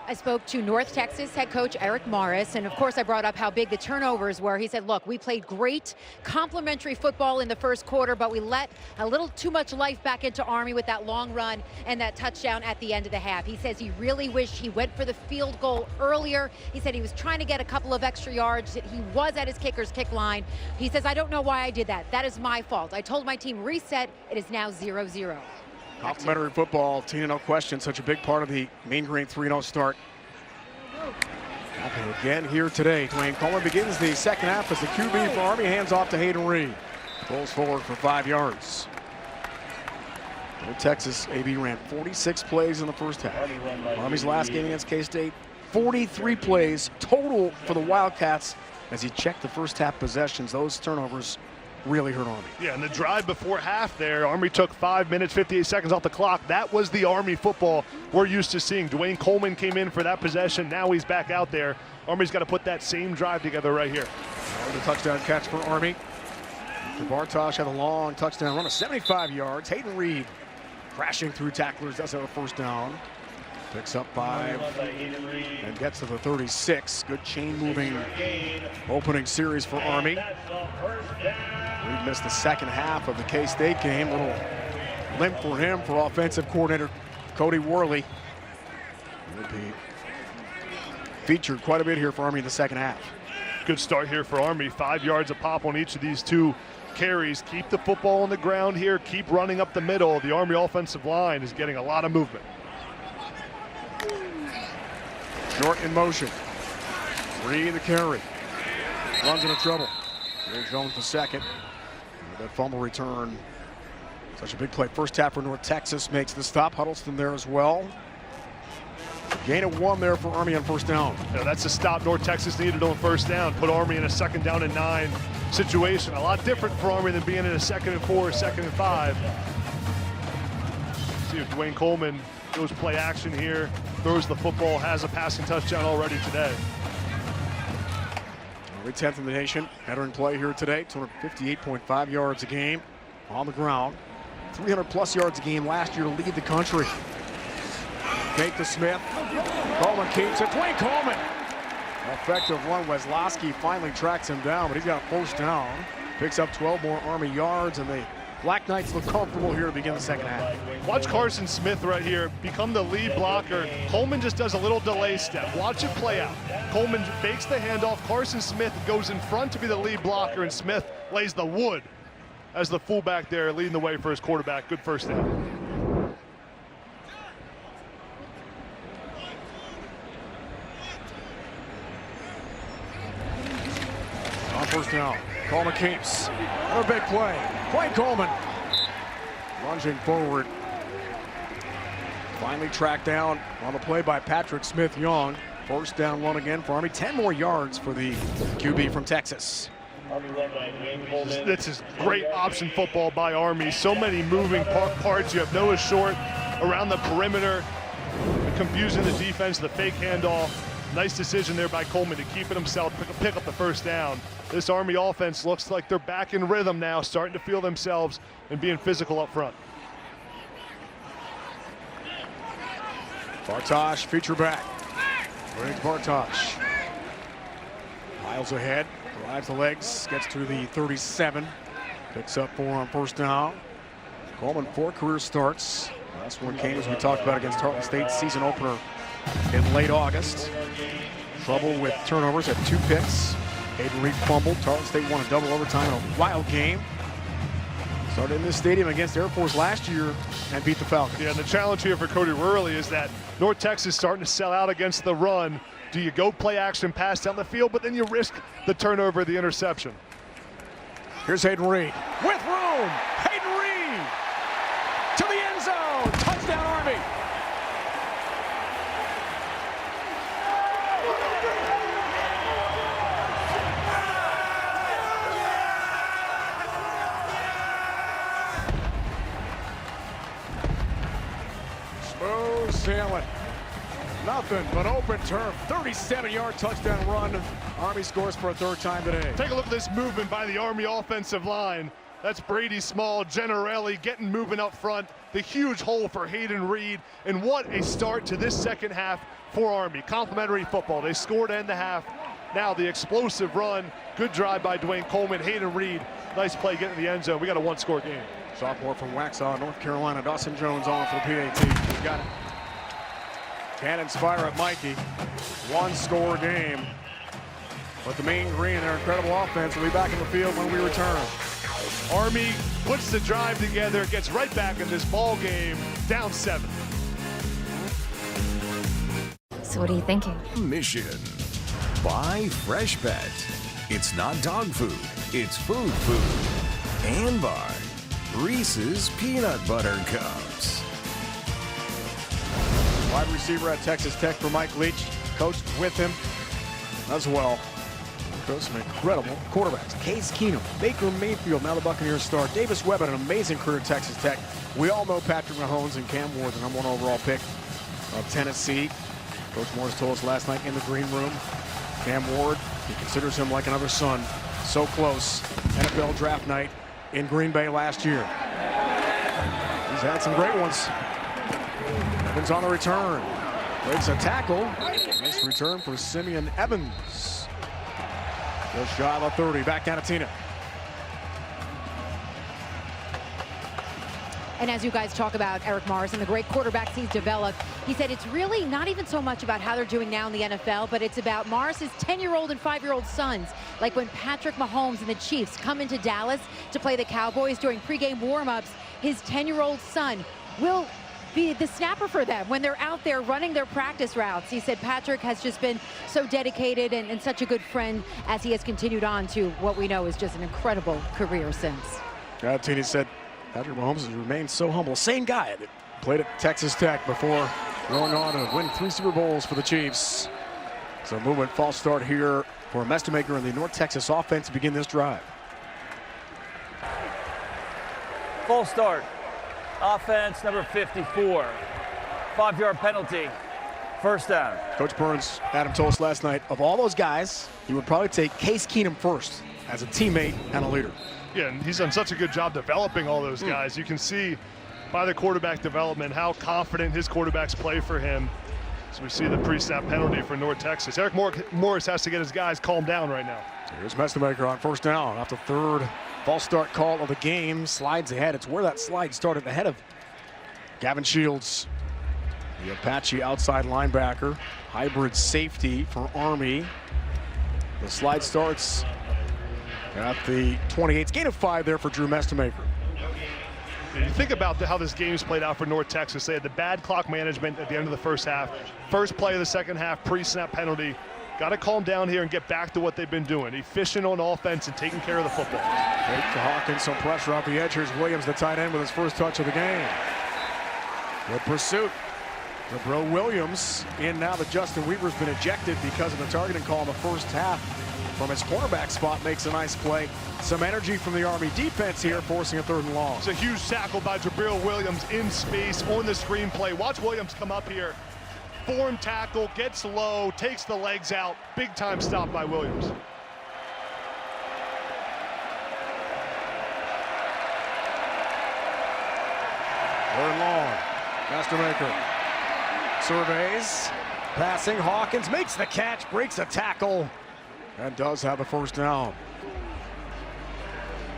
I spoke to North Texas head coach Eric Morris, and of course I brought up how big the turnovers were. He said, look, we played great complementary football in the first quarter, but we let a little too much life back into Army with that long run and that touchdown at the end of the half. He says he really wished he went for the field goal earlier. He said he was trying to get a couple of extra yards. He was at his kicker's kick line. He says, I don't know why I did that. That is my fault. I told my team reset. It is now 0-0. Complementary football, Tina, no question, such a big part of the Mean Green 3-0 start. Happening again here today. Dwayne Coleman begins the second half as the QB for Army, hands off to Hayden Reed. Pulls forward for 5 yards. North Texas, AB ran 46 plays in the first half. Army's last game against K-State, 43 plays total for the Wildcats as he checked the first half possessions. Those turnovers really hurt Army. Yeah, and the drive before half there, Army took 5 minutes, 58 seconds off the clock. That was the Army football we're used to seeing. Dwayne Coleman came in for that possession. Now he's back out there. Army's got to put that same drive together right here. The touchdown catch for Army. Bartosh had a long touchdown run of 75 yards. Hayden Reed crashing through tacklers, does have a first down. Picks up 5 and gets to the 36. Good chain moving opening series for Army. Reed missed the second half of the K-State game. Little limp for him for offensive coordinator Cody Worley. Would be featured quite a bit here for Army in the second half. Good start here for Army. 5 yards a pop on each of these 2 carries. Keep the football on the ground here. Keep running up the middle. The Army offensive line is getting a lot of movement. Short in motion. Reed the carry. Runs into trouble. Will Jones the second. That fumble return. Such a big play. First half for North Texas makes the stop. Huddleston there as well. Gain of 1 there for Army on first down. Yeah, that's a stop North Texas needed on first down. Put Army in a 2nd down and 9 situation. A lot different for Army than being in a 2nd and 4, 2nd and 5. See if Dwayne Coleman goes play action here, throws the football, has a passing touchdown already today. Every 10th in the nation. Veteran play here today. 258.5 yards a game on the ground. 300+ yards a game last year to lead the country. Fake to Smith. Coleman keeps it. Dwayne Coleman. Effective run. Weslowski finally tracks him down, but he's got a first down. Picks up 12 more Army yards, and the Black Knights look comfortable here to begin the second half. Watch Carson Smith right here become the lead blocker. Coleman just does a little delay step. Watch it play out. Coleman fakes the handoff. Carson Smith goes in front to be the lead blocker, and Smith lays the wood as the fullback there, leading the way for his quarterback. Good first down. On first down, Coleman keeps. Another big play. Dwayne Coleman lunging forward. Finally tracked down on the play by Patrick Smith-Young. First down run again for Army. 10 more yards for the QB from Texas. This is great option football by Army. So many moving parts. You have Noah Short around the perimeter, confusing the defense, the fake handoff. Nice decision there by Coleman to keep it himself, pick up the first down. This Army offense looks like they're back in rhythm now, starting to feel themselves and being physical up front. Bartosh, feature back. Brings Bartosh. Miles ahead, drives the legs, gets to the 37. Picks up 4 on first down. Coleman, 4 career starts. Last one came, as we talked about, against Tarleton State season opener in late August. Trouble with turnovers, had 2 picks. Hayden Reed fumbled. Tarleton State won a double overtime in a wild game. Started in this stadium against Air Force last year and beat the Falcons. Yeah, and the challenge here for Cody Worley is that North Texas starting to sell out against the run. Do you go play action pass down the field, but then you risk the turnover, the interception? Here's Hayden Reed with room. Hayden Reed to the end zone. Touchdown Army. Smooth sailing. Nothing but open turf. 37-yard touchdown run. Army scores for a 3rd time today. Take a look at this movement by the Army offensive line. That's Brady Small, Generelli getting moving up front. The huge hole for Hayden Reed. And what a start to this second half for Army. Complimentary football. They scored to end the half. Now the explosive run. Good drive by Dwayne Coleman. Hayden Reed. Nice play getting in the end zone. We got a 1-score game. Sophomore from Waxhaw, North Carolina, Dawson Jones on for the PAT. We got it. Cannon Spire at Mikey. 1-score game. But the Mean Green and their incredible offense will be back in the field when we return. Army puts the drive together, gets right back in this ball game, down 7. So what are you thinking? Mission. Buy Fresh Bet. It's not dog food, it's food food. And buy Reese's Peanut Butter Cups. Wide receiver at Texas Tech for Mike Leach. Coached with him as well. Coached some incredible quarterbacks. Case Keenum, Baker Mayfield, now the Buccaneers star. Davis Webb had an amazing career at Texas Tech. We all know Patrick Mahomes and Cam Ward, the #1 overall pick of Tennessee. Coach Morris told us last night in the green room, Cam Ward, he considers him like another son. So close. NFL draft night in Green Bay last year. He's had some great ones. Evans on the return. Breaks a tackle. Nice return for Simeon Evans. Just shy of a 30. Back down to Tina. And as you guys talk about Eric Morris and the great quarterbacks he's developed, he said it's really not even so much about how they're doing now in the NFL, but it's about Morris's 10-year-old and 5-year-old sons. Like when Patrick Mahomes and the Chiefs come into Dallas to play the Cowboys during pregame warm-ups, his 10-year-old son will be the snapper for them when they're out there running their practice routes. He said Patrick has just been so dedicated and such a good friend as he has continued on to what we know is just an incredible career since. Tina said Patrick Mahomes has remained so humble. Same guy that played at Texas Tech before going on to win 3 Super Bowls for the Chiefs. So movement, false start here for Mestemaker and the North Texas offense to begin this drive. False start. Offense number 54. 5-yard penalty. First down. Coach Burns, Adam told us last night, of all those guys, he would probably take Case Keenum first as a teammate and a leader. Yeah, and he's done such a good job developing all those guys. You can see by the quarterback development how confident his quarterbacks play for him. So we see the pre-snap penalty for North Texas. Eric Morris has to get his guys calmed down right now. Here's Mestemaker on first down off the 3rd false start call of the game. Slides ahead. It's where that slide started ahead of Gavin Shields, the Apache outside linebacker. Hybrid safety for Army. The slide starts at the 28. Gain of 5 there for Drew Mestemaker. You think about how this game's played out for North Texas. They had the bad clock management at the end of the first half. First play of the second half, pre-snap penalty. Got to calm down here and get back to what they've been doing. Efficient on offense and taking care of the football. Fake to Hawkins, some pressure off the edge. Here's Williams, the tight end, with his first touch of the game. Good pursuit. Bro Williams in now that Justin Weaver's been ejected because of the targeting call in the first half. From his cornerback spot, makes a nice play. Some energy from the Army defense here, forcing a 3rd and long. It's a huge tackle by Jabril Williams in space on the screen play. Watch Williams come up here. Form tackle, gets low, takes the legs out. Big time stop by Williams. 3rd and long. Mestemaker surveys. Passing, Hawkins makes the catch, breaks a tackle, and does have a first down.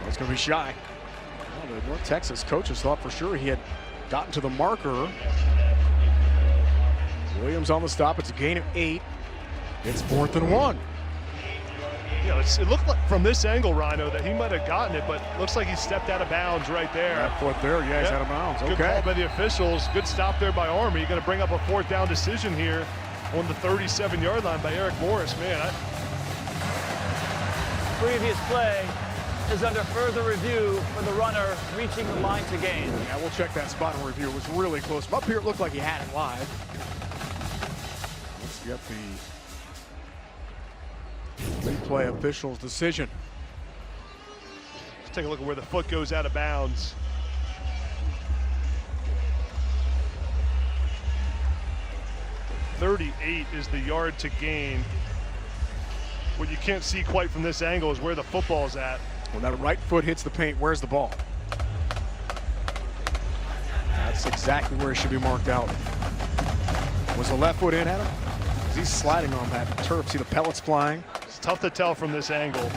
Well, it's going to be shy. Well, the North Texas coaches thought for sure he had gotten to the marker. Williams on the stop. It's a gain of 8. It's 4th and 1. Yeah, it looked like from this angle, Rhino, that he might have gotten it, but looks like he stepped out of bounds right there. That foot there, yeah, he's out of bounds. Good call by the officials. Good stop there by Army. Going to bring up a 4th down decision here on the 37-yard line by Eric Morris. Man, Previous play is under further review for the runner reaching the line to gain. Yeah, we'll check that spot and review. It was really close. From up here, it looked like he had it live. Let's get the replay official's decision. Let's take a look at where the foot goes out of bounds. .38 is the yard to gain. What you can't see quite from this angle is where the football's at. When that right foot hits the paint, where's the ball? That's exactly where it should be marked out. Was the left foot in, Adam? He's sliding on that turf. See the pellets flying? It's tough to tell from this angle.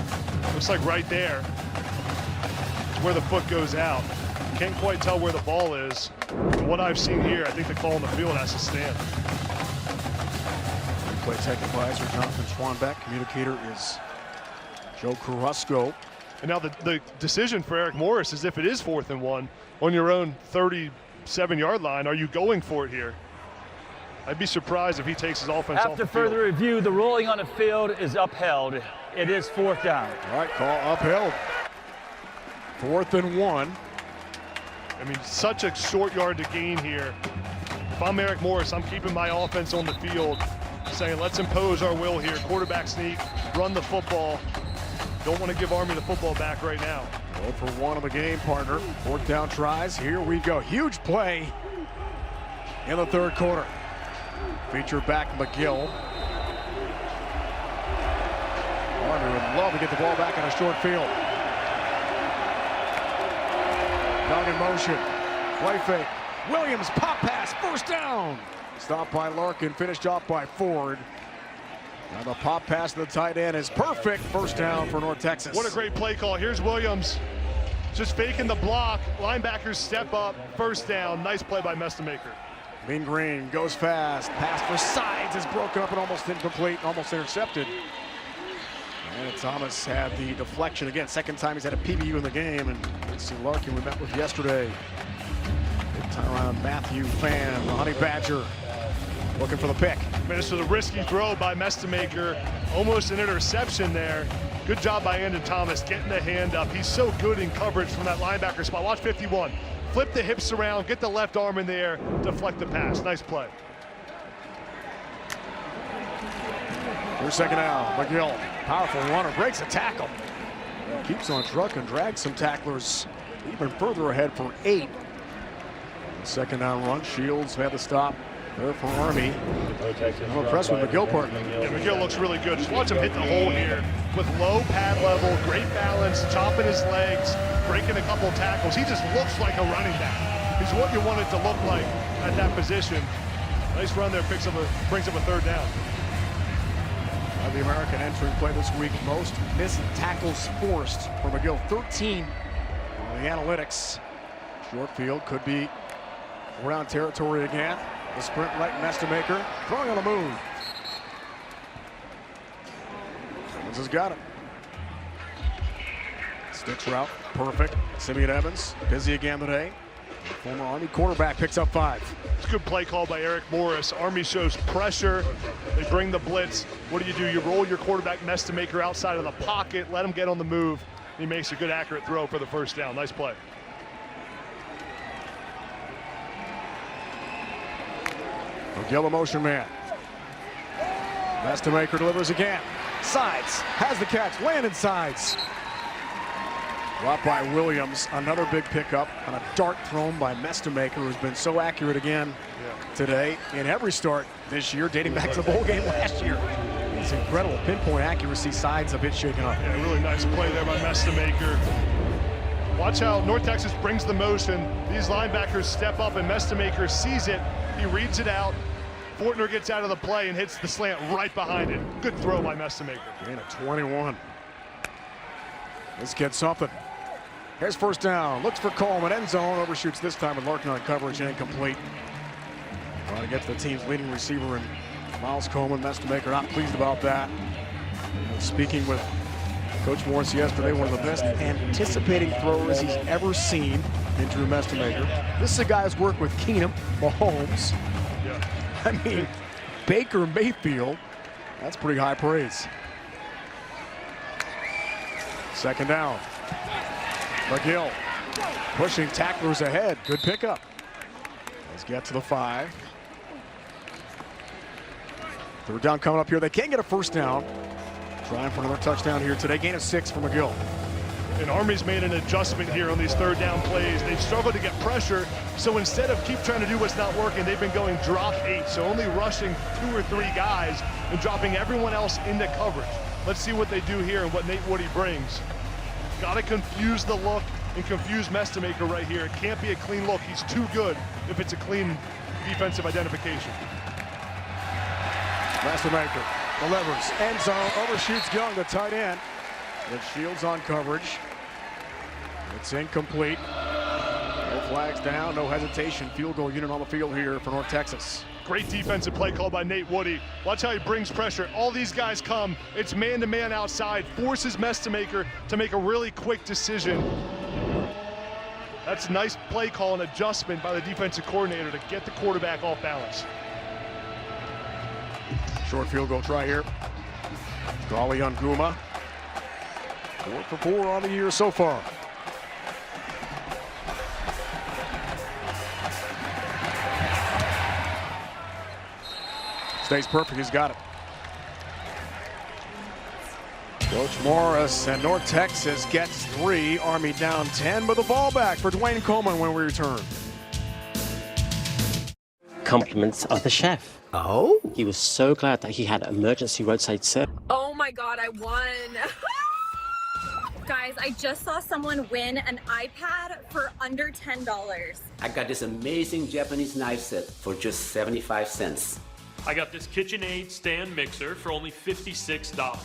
Looks like right there is where the foot goes out. Can't quite tell where the ball is. From what I've seen here, I think the call on the field has to stand. Play tech advisor Jonathan Schwanbeck. Communicator is Joe Carrasco. And now the decision for Eric Morris is if it is 4th and 1 on your own 37-yard line, are you going for it here? I'd be surprised if he takes his offense off the field. After further review, the ruling on the field is upheld. It is 4th down. All right, call upheld. 4th and 1. I mean, such a short yard to gain here. If I'm Eric Morris, I'm keeping my offense on the field, saying let's impose our will here. Quarterback sneak, run the football. Don't want to give Army the football back right now. 0 for 1 on the game, partner. 4th down tries. Here we go. Huge play in the 3rd quarter. Feature back McGill. Army would love to get the ball back in a short field. Down in motion. Play fake. Williams pop pass. First down. Stopped by Larkin. Finished off by Ford. Now the pop pass to the tight end is perfect. First down for North Texas. What a great play call. Here's Williams just faking the block. Linebackers step up. First down. Nice play by Mestemaker. Mean Green goes fast. Pass for sides is broken up and almost incomplete, almost intercepted. And Thomas had the deflection again. 2nd time he's had a PBU in the game. And let's see Larkin we met with yesterday. Big time around Matthew Fan, the Honey Badger, looking for the pick. Man, this was a risky throw by Mestemaker. Almost an interception there. Good job by Andon Thomas getting the hand up. He's so good in coverage from that linebacker spot. Watch 51. Flip the hips around, get the left arm in the air, deflect the pass. Nice play. Here's second down. McGill, powerful runner, breaks a tackle. Keeps on truck and drags some tacklers even further ahead for 8. Second down run. Shields had the stop there for Army. I'm impressed with McGill partner. Yeah, McGill looks really good. Just watch him hit the hole here with low pad level, great balance, chopping his legs, breaking a couple tackles. He just looks like a running back. He's what you want it to look like at that position. Nice run there, brings up a third down. The American entering play this week. Most missed tackles forced for McGill. 13 on the analytics. Short field could be around territory again. The sprint right, Mestemaker throwing on the move. Evans has got it. Sticks route, perfect. Simeon Evans, busy again today. The former Army quarterback picks up 5. It's a good play call by Eric Morris. Army shows pressure. They bring the blitz. What do? You roll your quarterback Mestemaker outside of the pocket, let him get on the move. He makes a good accurate throw for the first down. Nice play. McGill, a motion man. Mestemaker delivers again. Sides, has the catch, landed sides. Dropped by Williams, another big pickup on a dart thrown by Mestemaker, who's been so accurate again today in every start this year, dating back to the bowl game last year. It's incredible pinpoint accuracy, sides a bit shaken up. Yeah, really nice play there by Mestemaker. Watch how North Texas brings the motion. These linebackers step up and Mestemaker sees it. He reads it out. Fortner gets out of the play and hits the slant right behind it. Good throw by Mestemaker. Gain of 21. Let's get something. Here's first down. Looks for Coleman. End zone. Overshoots this time with Larkin on coverage. Incomplete. Trying to get to the team's leading receiver and Miles Coleman. Mestemaker not pleased about that. Speaking with Coach Morris yesterday, one of the best anticipating throwers he's ever seen in Drew Mestemaker. This is a guy who's worked with Keenum, Mahomes. Yeah. I mean, Baker Mayfield. That's pretty high praise. Second down. McGill pushing tacklers ahead. Good pickup. Let's get to the 5. Third down coming up here. They can't get a first down. Trying for another touchdown here today. Gain of 6 for McGill. And Army's made an adjustment here on these third down plays. They've struggled to get pressure, so instead of keep trying to do what's not working, they've been going drop 8, so only rushing 2 or 3 guys and dropping everyone else into coverage. Let's see what they do here and what Nate Woody brings. Got to confuse the look and confuse Mestemaker right here. It can't be a clean look. He's too good if it's a clean defensive identification. Mestemaker delivers. End zone. Overshoots Young, the tight end. With Shields on coverage. It's incomplete. No flags down. No hesitation. Field goal unit on the field here for North Texas. Great defensive play call by Nate Woody. Watch how he brings pressure. All these guys come. It's man-to-man outside. Forces Mestemaker to make a really quick decision. That's a nice play call and adjustment by the defensive coordinator to get the quarterback off balance. Short field goal try here. Golly Unguma. 4 for 4 on the year so far. Stays perfect, he's got it. Coach Morris and North Texas gets 3. Army down 10, but the ball back for Dwayne Coleman when we return. Compliments of the chef. Oh? He was so glad that he had emergency roadside service. Oh my God, I won. Guys, I just saw someone win an iPad for under $10. I got this amazing Japanese knife set for just 75 cents. I got this KitchenAid stand mixer for only $56.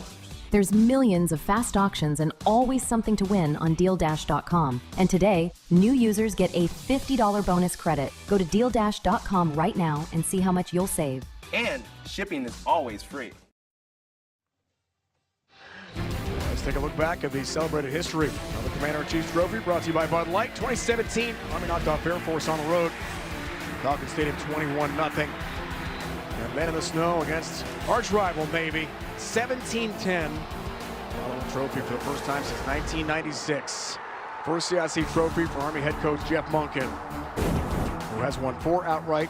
There's millions of fast auctions and always something to win on DealDash.com. And today, new users get a $50 bonus credit. Go to DealDash.com right now and see how much you'll save. And shipping is always free. Let's take a look back at the celebrated history of the Commander-in-Chief's Trophy, brought to you by Bud Light. 2017, Army knocked off Air Force on the road. Falcon Stadium 21-0. And men in the snow against arch rival Navy, 17-10. Following the trophy for the first time since 1996. First CIC trophy for Army head coach Jeff Monken, who has won 4 outright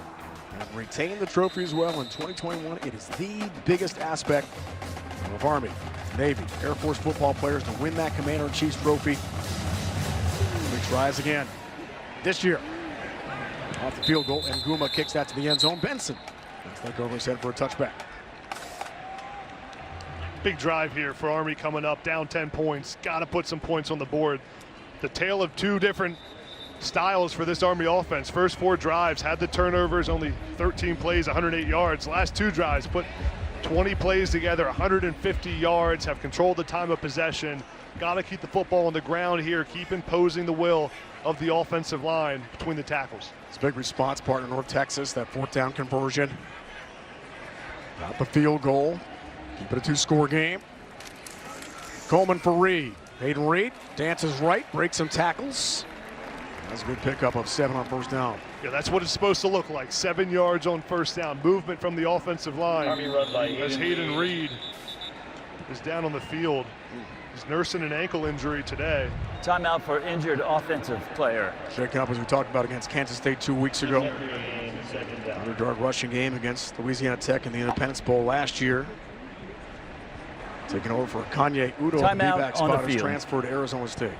and retain the trophy as well in 2021. It is the biggest aspect of Army, Navy, Air Force football players to win that Commander-in-Chief's trophy. He tries again this year. Off the field goal, and Guma kicks that to the end zone. Benson looks like over his head for a touchback. Big drive here for Army coming up, down 10 points. Got to put some points on the board. The tale of two different styles for this Army offense. First 4 drives had the turnovers, only 13 plays, 108 yards. Last 2 drives put 20 plays together, 150 yards, have controlled the time of possession. Got to keep the football on the ground here, keep imposing the will of the offensive line between the tackles. It's a big response part of North Texas, that 4th down conversion. Got the field goal. Keep it a 2-score game. Coleman for Reed. Hayden Reed dances right, breaks some tackles. That's a good pickup of 7 on first down. Yeah, that's what it's supposed to look like. 7 yards on first down. Movement from the offensive line. Army run by as Hayden Reed is down on the field. He's nursing an ankle injury today. Timeout for injured offensive player. Check up as we talked about against Kansas State 2 weeks ago. Underdog rushing game against Louisiana Tech in the Independence Bowl last year. Taking over for Kanye Udo. The D-back spot is transferred to Arizona State.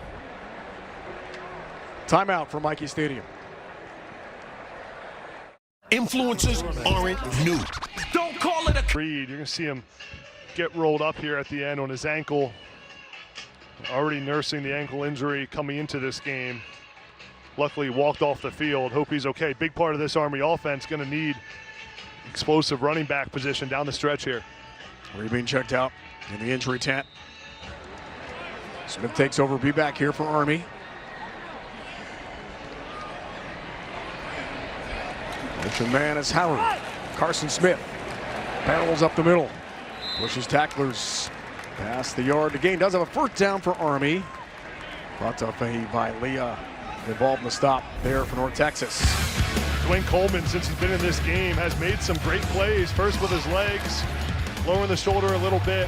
Timeout from Mikey Stadium. Influencers aren't new. Don't call it a Reed. You're going to see him get rolled up here at the end on his ankle. Already nursing the ankle injury coming into this game. Luckily walked off the field. Hope he's okay. Big part of this Army offense, going to need explosive running back position down the stretch here. Reed being checked out in the injury tent. Smith takes over, be back here for Army. Motion man is Howard. Carson Smith barrels up the middle. Pushes tacklers past the yard to gain. Does have a 1st down for Army. Brought up by Leah. Involved in the stop there for North Texas. Dwayne Coleman, since he's been in this game, has made some great plays. First with his legs, lowering the shoulder a little bit.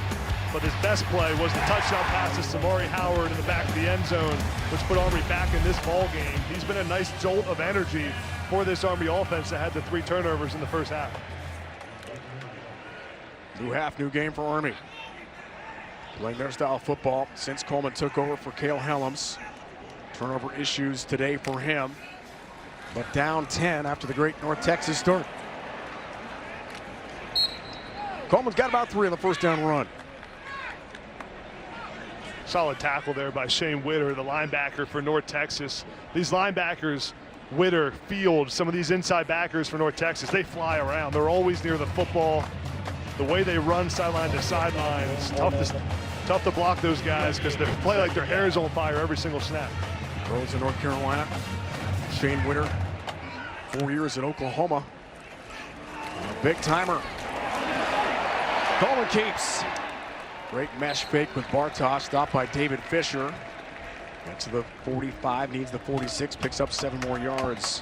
But his best play was the touchdown pass to Samari Howard in the back of the end zone, which put Army back in this ball game. He's been a nice jolt of energy for this Army offense that had the 3 turnovers in the first half. New half, new game for Army. Playing their style of football since Coleman took over for Cale Helms. Turnover issues today for him, but down 10 after the great North Texas start. Coleman's got about 3 on the 1st down run. Solid tackle there by Shane Witter, the linebacker for North Texas. These linebackers, Witter, Field, some of these inside backers for North Texas, they fly around. They're always near the football. The way they run sideline to sideline, it's tough to block those guys because they play like their hair is on fire every single snap. Grows in North Carolina. Shane Witter, 4 years at Oklahoma. A big timer. Coleman keeps. Great mesh fake with Bartosh, stopped by David Fisher. Gets to the 45, needs the 46, picks up 7 more yards.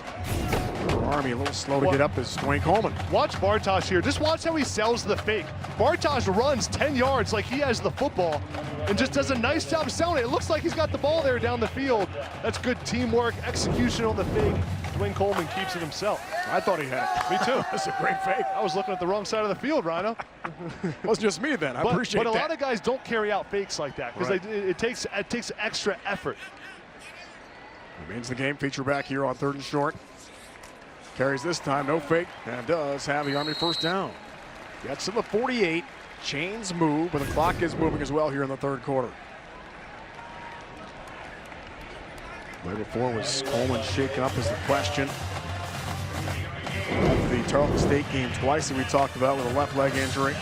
Army a little slow to get up is Dwayne Coleman. Watch Bartosh here. Just watch how he sells the fake. Bartosh runs 10 yards like he has the football and just does a nice job selling it. It looks like he's got the ball there down the field. That's good teamwork, execution on the fake. Dwayne Coleman keeps it himself. I thought he had it. Me too. That's a great fake. I was looking at the wrong side of the field, Rhino. Wasn't just me then. I appreciate that. But a lot of guys don't carry out fakes like that because it takes extra effort. Remains the game. Feature back here on 3rd and short. Carries this time, no fake, and does have the Army 1st down. Gets to the 48. Chains move, but the clock is moving as well here in the 3rd quarter. Right before was Coleman shaken up is the question. The Tarleton State game twice that we talked about with a left leg injury.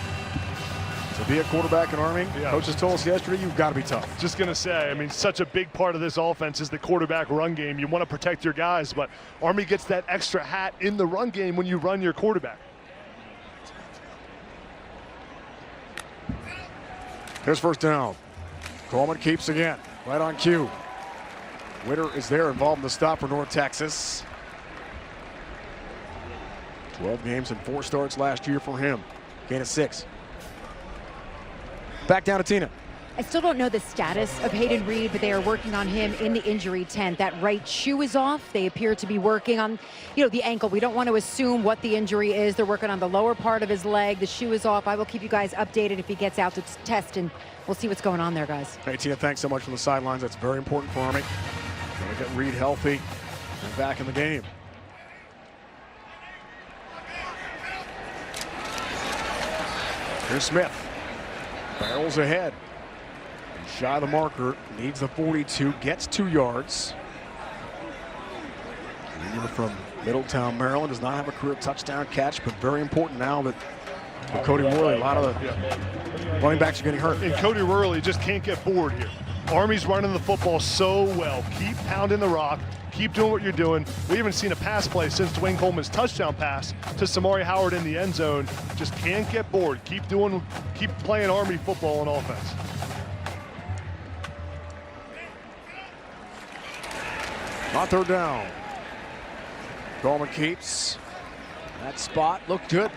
To be a quarterback in Army, coaches told us yesterday, you've got to be tough. Just going to say, I mean, such a big part of this offense is the quarterback run game. You want to protect your guys, but Army gets that extra hat in the run game when you run your quarterback. Here's 1st down. Coleman keeps again, right on cue. Witter is there, involved in the stop for North Texas. 12 games and 4 starts last year for him. Gain of 6. Back down to Tina. I still don't know the status of Hayden Reed, but they are working on him in the injury tent. That right shoe is off. They appear to be working on, the ankle. We don't want to assume what the injury is. They're working on the lower part of his leg. The shoe is off. I will keep you guys updated if he gets out to test, and we'll see what's going on there, guys. Hey, Tina, thanks so much from the sidelines. That's very important for Army. Going to get Reed healthy and back in the game. Here's Smith. Barrels ahead. Shy of the marker, needs the 42, gets 2 yards. Leader from Middletown, Maryland, does not have a career touchdown catch, but very important now that Cody Worley, a lot of the running backs are getting hurt. And Cody Worley just can't get bored here. Army's running the football so well. Keep pounding the rock. Keep doing what you're doing. We haven't seen a pass play since Dwayne Coleman's touchdown pass to Samari Howard in the end zone. Just can't get bored. Keep playing Army football on offense. On third down. Coleman keeps that spot. Looked good.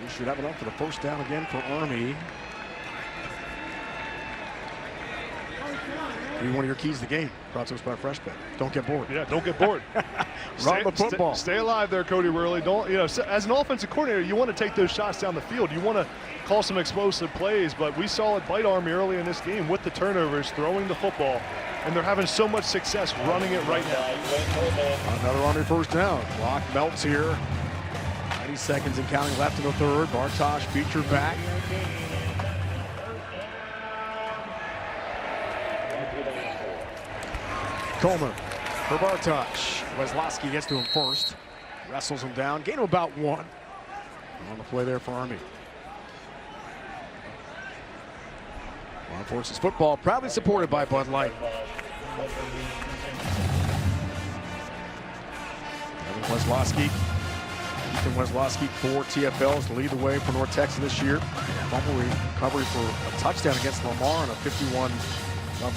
We should have enough for the first down again for Army. One of your keys to the game, brought to us by Fresh Bet. Don't get bored. Yeah, don't get bored. Run the football. Stay alive there, Cody Worley. Don't, as an offensive coordinator, you want to take those shots down the field. You want to call some explosive plays, but we saw it bite Army early in this game with the turnovers, throwing the football, and they're having so much success running it right now. Another Army first down. Clock melts here. 90 seconds and counting left in the third. Bartosh featured back. Coleman for Bartosh. Weslowski gets to him first. Wrestles him down. Gain of about 1. On the play there for Army. Armed Forces football proudly supported by Bud Light. Evan Weslowski. Ethan Weslowski, 4 TFLs to lead the way for North Texas this year. Fumble recovery for a touchdown against Lamar and a 51-0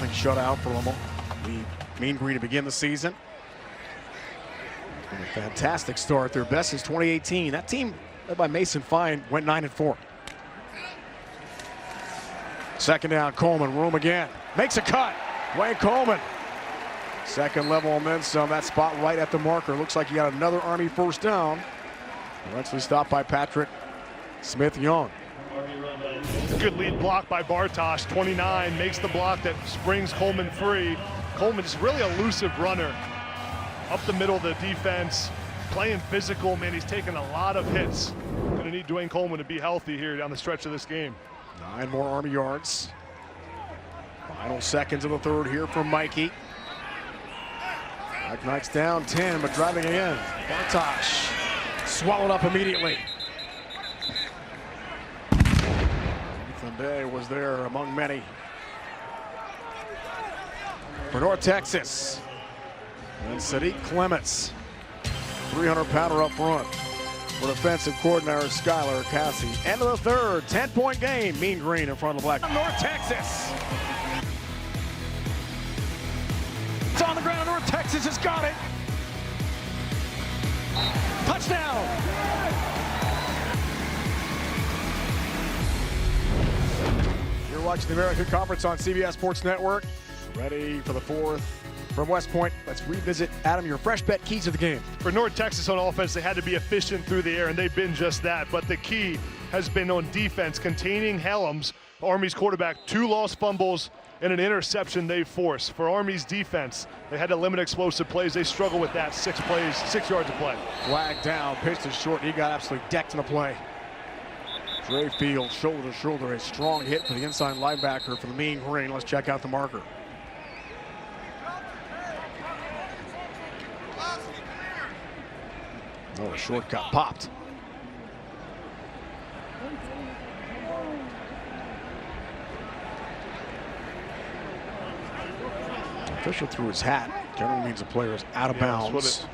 shutout for Lamar. The Mean Green to begin the season. A fantastic start. Their best since 2018. That team, led by Mason Fine, went 9-4. Second down, Coleman, room again. Makes a cut. Wayne Coleman. Second level and then some. That spot right at the marker. Looks like he got another Army first down. Eventually stopped by Patrick Smith-Young. Good lead block by Bartosh. 29 makes the block that springs Coleman free. Coleman is really a elusive runner. Up the middle of the defense, playing physical. Man, he's taking a lot of hits. Going to need Dwayne Coleman to be healthy here down the stretch of this game. 9 more Army yards. Final seconds of the third here from Mikey. Mike Knight's down 10, but driving again. Bartosh swallowed up immediately. Ethan Day was there among many. For North Texas. And Sadiq Clements, 300-pounder up front. For defensive coordinator Skylar Cassie. End of the third, 10-point game. Mean Green in front of the Black. North Texas. It's on the ground. North Texas has got it. Touchdown. You're watching the American Conference on CBS Sports Network. Ready for the fourth. From West Point, let's revisit, Adam, your Fresh Bet keys of the game. For North Texas on offense, they had to be efficient through the air, and they've been just that. But the key has been on defense, containing Helms, Army's quarterback. 2 lost fumbles and an interception they forced. For Army's defense, they had to limit explosive plays. They struggled with that. 6 plays, 6 yards of play. Flag down, pitch is short. He got absolutely decked in the play. Dre Field, shoulder to shoulder, a strong hit for the inside linebacker for the Mean Green. Let's check out the marker. Oh, a short cut popped. Official threw his hat. Generally means the player is out of bounds.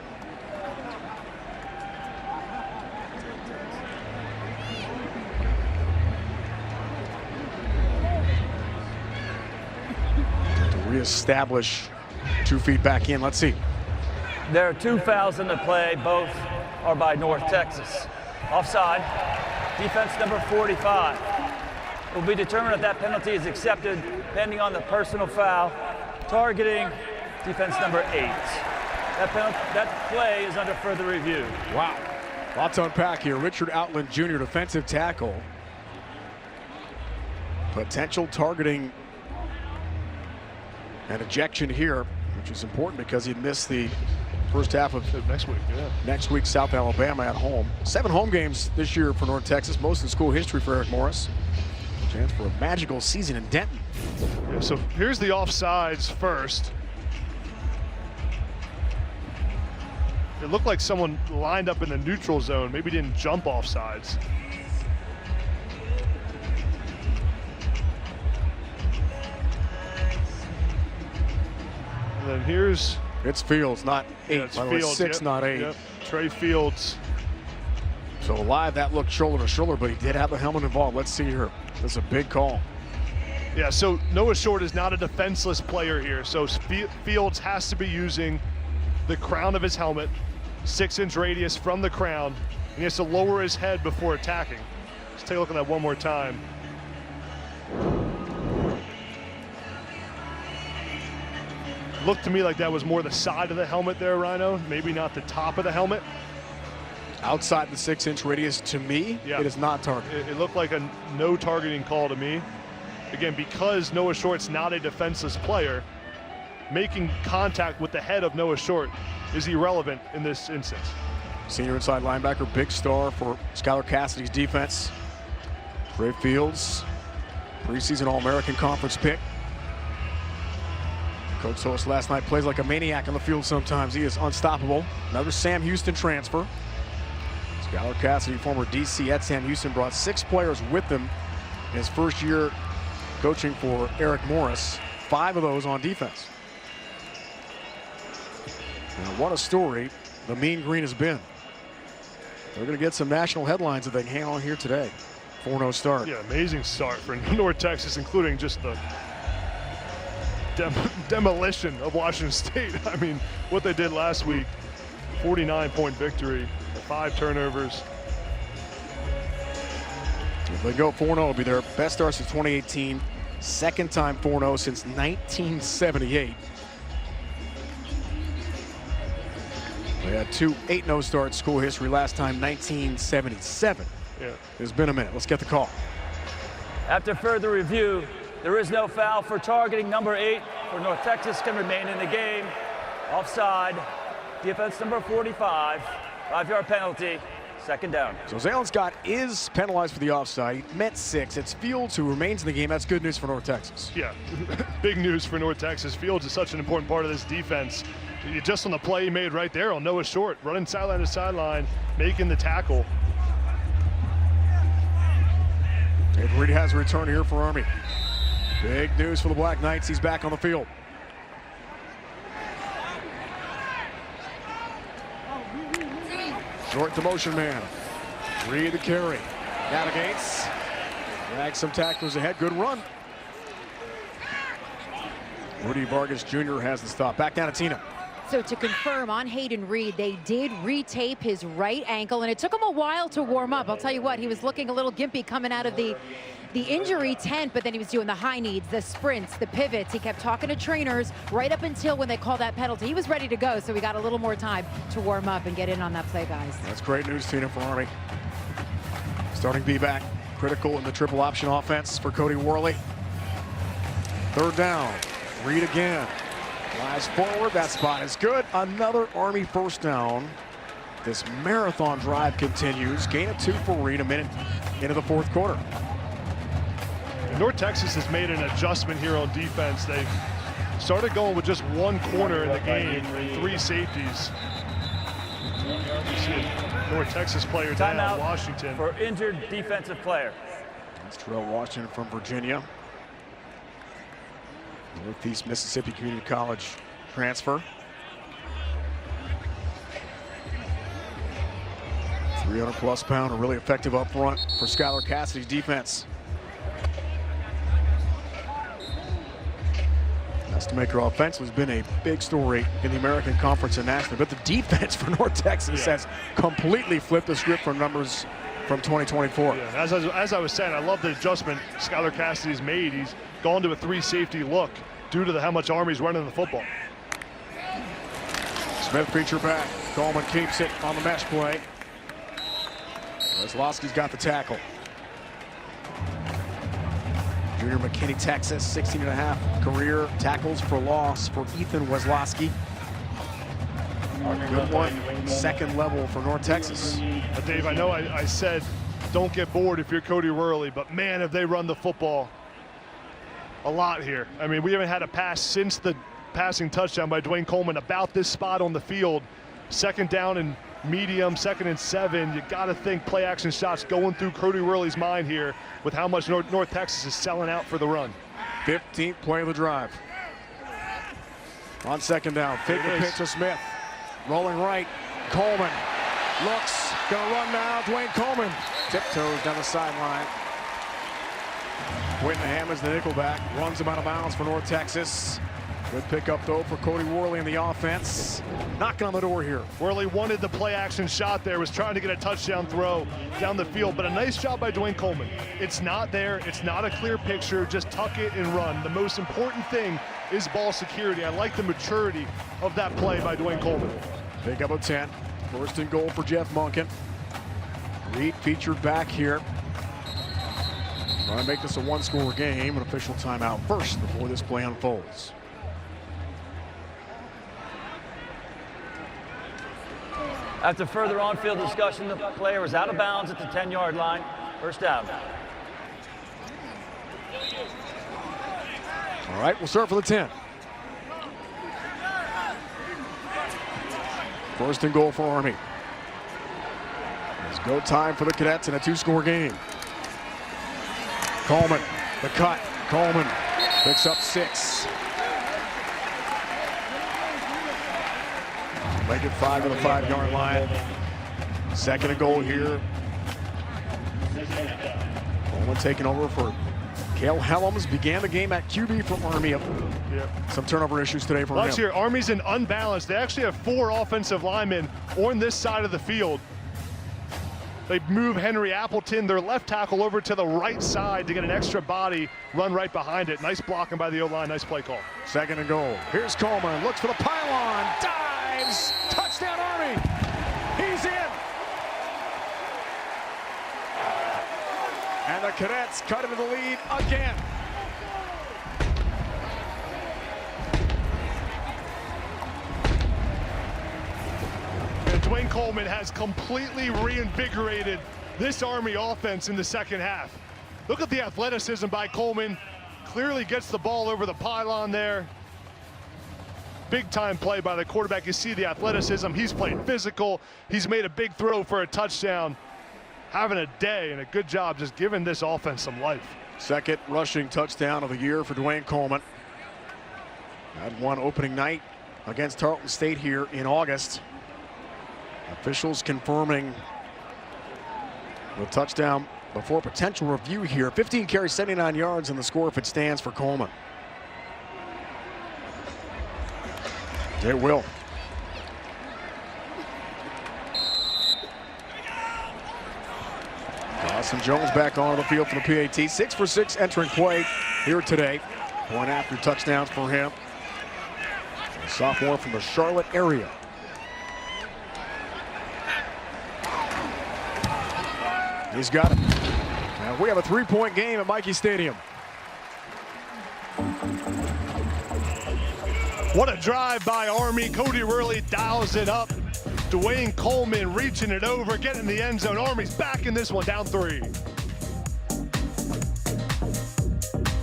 To reestablish 2 feet back in. Let's see. There are 2 fouls in the play. Both are by North Texas. Offside. Defense number 45. It will be determined if that penalty is accepted, depending on the personal foul. Targeting defense number 8. That play is under further review. Wow. Lots to unpack here. Richard Outland Jr., defensive tackle. Potential targeting and ejection here, which is important because he missed the first half of next week. Next week, South Alabama at home. 7 home games this year for North Texas, most in school history for Eric Morris. Chance for a magical season in Denton. Yeah, so here's the offsides first. It looked like someone lined up in the neutral zone, maybe didn't jump offsides. And then here's... It's Fields, not 8. Yeah, it's by the way, Fields, 6, yep, not 8. Yep. Trey Fields. So live, that looked shoulder to shoulder, but he did have the helmet involved. Let's see here. That's a big call. Yeah, so Noah Short is not a defenseless player here. So Fields has to be using the crown of his helmet, 6-inch radius from the crown, and he has to lower his head before attacking. Let's take a look at that one more time. Looked to me like that was more the side of the helmet there, Rhino, maybe not the top of the helmet. Outside the 6-inch radius, to me, it is not targeted. It looked like a no targeting call to me. Again, because Noah Short's not a defenseless player, making contact with the head of Noah Short is irrelevant in this instance. Senior inside linebacker, big star for Skylar Cassidy's defense. Trey Fields, preseason All-American Conference pick. Coach Solis last night plays like a maniac on the field sometimes. He is unstoppable. Another Sam Houston transfer. Skylar Cassidy, former DC at Sam Houston, brought 6 players with him in his first year coaching for Eric Morris. 5 of those on defense. Now, what a story the Mean Green has been. They're going to get some national headlines if they can hang on here today. 4-0 start. Yeah, amazing start for North Texas, including just the demolition of Washington State. I mean, what they did last week, 49-point victory, 5 turnovers. If they go 4-0, it'll be their best start since 2018. Second time 4-0 since 1978. They had 2 8-0 starts school history, last time 1977. Yeah. It's been a minute. Let's get the call. After further review, there is no foul for targeting number 8 for North Texas, can remain in the game. Offside, defense number 45, 5-yard penalty, second down. So Zaylen Scott is penalized for the offside. He meant 6. It's Fields who remains in the game. That's good news for North Texas. Yeah, big news for North Texas. Fields is such an important part of this defense. Just on the play he made right there on Noah Short, running sideline to sideline, making the tackle. Ed Reed has a return here for Army. Big news for the Black Knights. He's back on the field. Short to motion man. Reed the carry. Navigates. Drags some tacklers ahead. Good run. Rudy Vargas Jr. has the stop. Back down to Tina. So to confirm on Hayden Reed, they did retape his right ankle, and it took him a while to warm up. I'll tell you what, he was looking a little gimpy coming out of the injury tent, but then he was doing the high needs, the sprints, the pivots. He kept talking to trainers right up until when they called that penalty. He was ready to go, so we got a little more time to warm up and get in on that play, guys. That's great news, Tina, for Army. Starting B back, critical in the triple option offense for Cody Worley. Third down, Reed again. Flies forward, that spot is good. Another Army first down. This marathon drive continues. Gain of 2 for Reed, a minute into the fourth quarter. North Texas has made an adjustment here on defense. They started going with just 1 corner in the game, 3 safeties. You see a North Texas player down, Washington. For injured defensive player. That's Terrell Washington from Virginia. Northeast Mississippi Community College transfer. 300+ pounder, really effective up front for Skylar Cassidy's defense. Master offense has been a big story in the American Conference and nationally, but the defense for North Texas has completely flipped the script from numbers from 2024. Yeah, as I was saying, I love the adjustment Skylar Cassidy's made. He's gone to a 3-safety look due to how much Army's running the football. Smith feature back. Coleman keeps it on the mesh play. Wesloski's got the tackle. Junior McKinney, Texas, 16.5 career tackles for loss for Ethan Wesloski. Good one, second level for North Texas. Dave, I know I said don't get bored if you're Cody Worley, but man, have they run the football a lot here. I mean, we haven't had a pass since the passing touchdown by Dwayne Coleman about this spot on the field. Second down and medium, 2nd and 7. You got to think play action shots going through Cody Worley's mind here with how much North Texas is selling out for the run. 15th play of the drive. On 2nd down, fake the pitch to Smith. Rolling right, Coleman looks, gonna run now, Dwayne Coleman. Tiptoes down the sideline. Quentin Hammonds, the nickelback, runs him out of bounds for North Texas. Good pickup though for Cody Worley in the offense. Knocking on the door here. Worley wanted the play action shot there, was trying to get a touchdown throw down the field, but a nice job by Dwayne Coleman. It's not there, it's not a clear picture, just tuck it and run. The most important thing is ball security. I like the maturity of that play by Dwayne Coleman. Pick up a 10. 1st and goal for Jeff Monken. Reed featured back here. Trying to make this a 1-score game. An official timeout first before this play unfolds. After further on-field discussion, the player was out of bounds at the 10-yard line. 1st down. All right, we'll start for the 10. 1st and goal for Army. It's go time for the Cadets in a 2-score game. Coleman, the cut. Coleman picks up 6. Make it 5 to the 5-yard line. 2nd and goal here. Coleman taking over for Cale Helms. Began the game at QB for Army. Some turnover issues today for him. Here, Army's in unbalanced. They actually have 4 offensive linemen on this side of the field. They move Henry Appleton, their left tackle, over to the right side to get an extra body, run right behind it. Nice blocking by the O-line, nice play call. 2nd and goal. Here's Coleman, looks for the pylon, dives, touchdown Army. He's in. And the Cadets cut into the lead again. Dwayne Coleman has completely reinvigorated this Army offense in the 2nd half. Look at the athleticism by Coleman. Clearly gets the ball over the pylon there. Big time play by the quarterback. You see the athleticism. He's played physical. He's made a big throw for a touchdown. Having a day and a good job just giving this offense some life. 2nd rushing touchdown of the year for Dwayne Coleman. Had one opening night against Tarleton State here in August. Officials confirming the touchdown before potential review here. 15 carries, 79 yards, and the score if it stands for Coleman. It will. Dawson Jones back on the field for the PAT. 6 for 6 entering play here today. Point after touchdowns for him. A sophomore from the Charlotte area. He's got it. Now we have a 3-point game at Michie Stadium. What a drive by Army. Cody Worley dials it up. Dwayne Coleman reaching it over, getting in the end zone. Army's back in this one, down 3.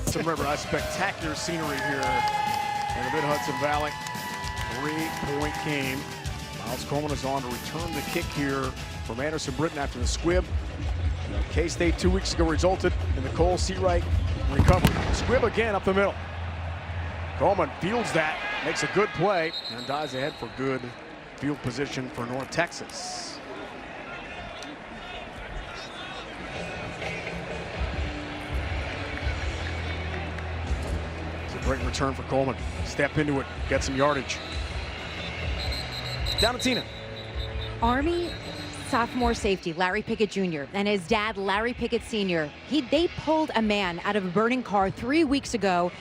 So remember, spectacular scenery here in the Mid-Hudson Valley. 3-point game. Miles Coleman is on to return the kick here from Anderson Britton after the squib. K-State 2 weeks ago resulted in the Cole Seawright recovery. Squib again up the middle. Coleman fields that, makes a good play, and dives ahead for good field position for North Texas. It's a great return for Coleman. Step into it, get some yardage. Down to Tina. Army sophomore safety, Larry Pickett Jr., and his dad, Larry Pickett Sr., they pulled a man out of a burning car 3 weeks ago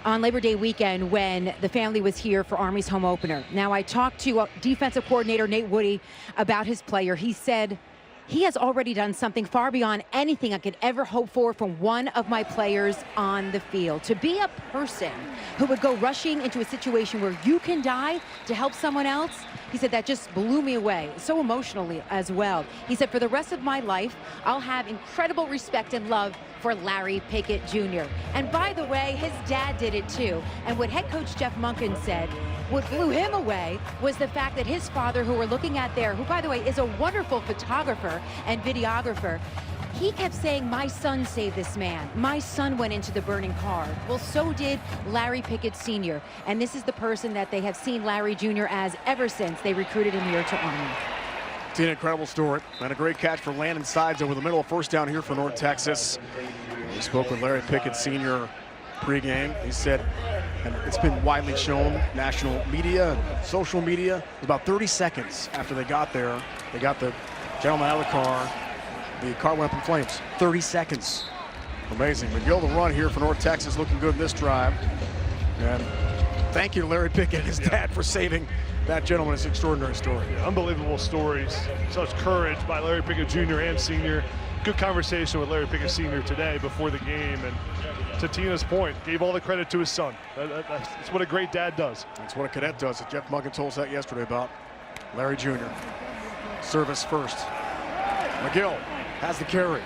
on Labor Day weekend when the family was here for Army's home opener. Now, I talked to defensive coordinator Nate Woody about his player. He said, he has already done something far beyond anything I could ever hope for from one of my players on the field. To be a person who would go rushing into a situation where you can die to help someone else, he said that just blew me away, so emotionally as well. He said, for the rest of my life, I'll have incredible respect and love for Larry Pickett Jr. And by the way, his dad did it too. And what head coach Jeff Monken said, what blew him away was the fact that his father, who we're looking at there, who, by the way, is a wonderful photographer and videographer, he kept saying, my son saved this man. My son went into the burning car. Well, so did Larry Pickett Sr. And this is the person that they have seen Larry Jr. as ever since they recruited him here to Army. It's an incredible story. And a great catch for Landon Sides over the middle of first down here for North Texas. We spoke with Larry Pickett Sr. pregame. He said, and it's been widely shown, national media and social media, it was about 30 seconds after they got there, they got the gentleman out of the car went up in flames. 30 seconds. Amazing. McGill the run here for North Texas, looking good in this drive. And thank you to Larry Pickett and his dad for saving that gentleman. It's an extraordinary story. Yeah, unbelievable stories. Such courage by Larry Pickett Jr. and Sr. Good conversation with Larry Pickett Sr. today before the game. And to Tina's point, gave all the credit to his son. That's what a great dad does. That's what a cadet does. Jeff Monken told us that yesterday about Larry Jr. Service first. McGill has the carry.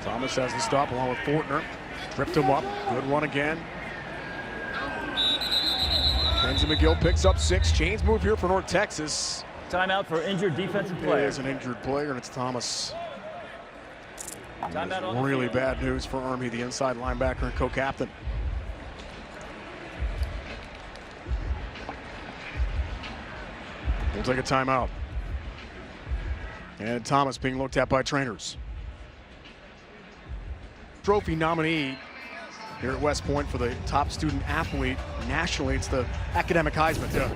Thomas has the stop along with Fortner. Tripped him up. Good run again. Kenzie McGill picks up 6. Chains move here for North Texas. Timeout for injured defensive player. It is an injured player, and it's Thomas. Timeout on really bad news for Army, the inside linebacker and co-captain. We'll take a timeout. And Thomas being looked at by trainers. Trophy nominee here at West Point for the top student athlete nationally. It's the academic Heisman. Yeah.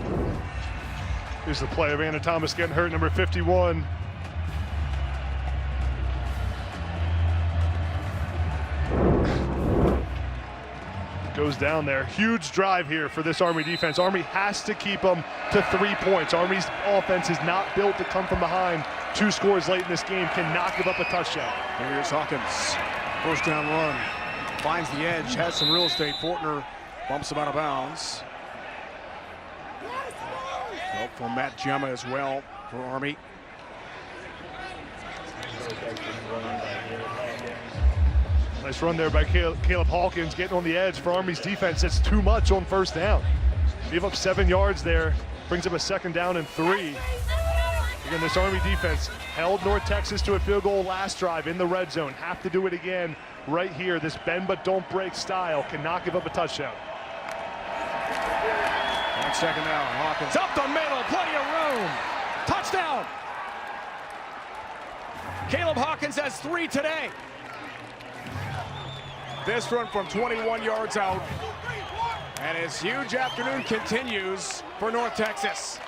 Here's the play of Anna Thomas getting hurt, number 51. Goes down there. Huge drive here for this Army defense. Army has to keep them to 3 points. Army's offense is not built to come from behind. 2 scores late in this game, cannot give up a touchdown. Here's Hawkins. First down run. Finds the edge, has some real estate. Fortner bumps him out of bounds. Help from Matt Gemma as well for Army. Nice run there by Caleb Hawkins, getting on the edge for Army's defense. That's too much on first down. Give up 7 yards there, brings up a 2nd down and 3. Again, this Army defense held North Texas to a field goal last drive in the red zone. Have to do it again right here. This bend but don't break style cannot give up a touchdown. On 2nd down, Hawkins up the middle, plenty of room. Touchdown! Caleb Hawkins has 3 today. This run from 21 yards out. And his huge afternoon continues for North Texas.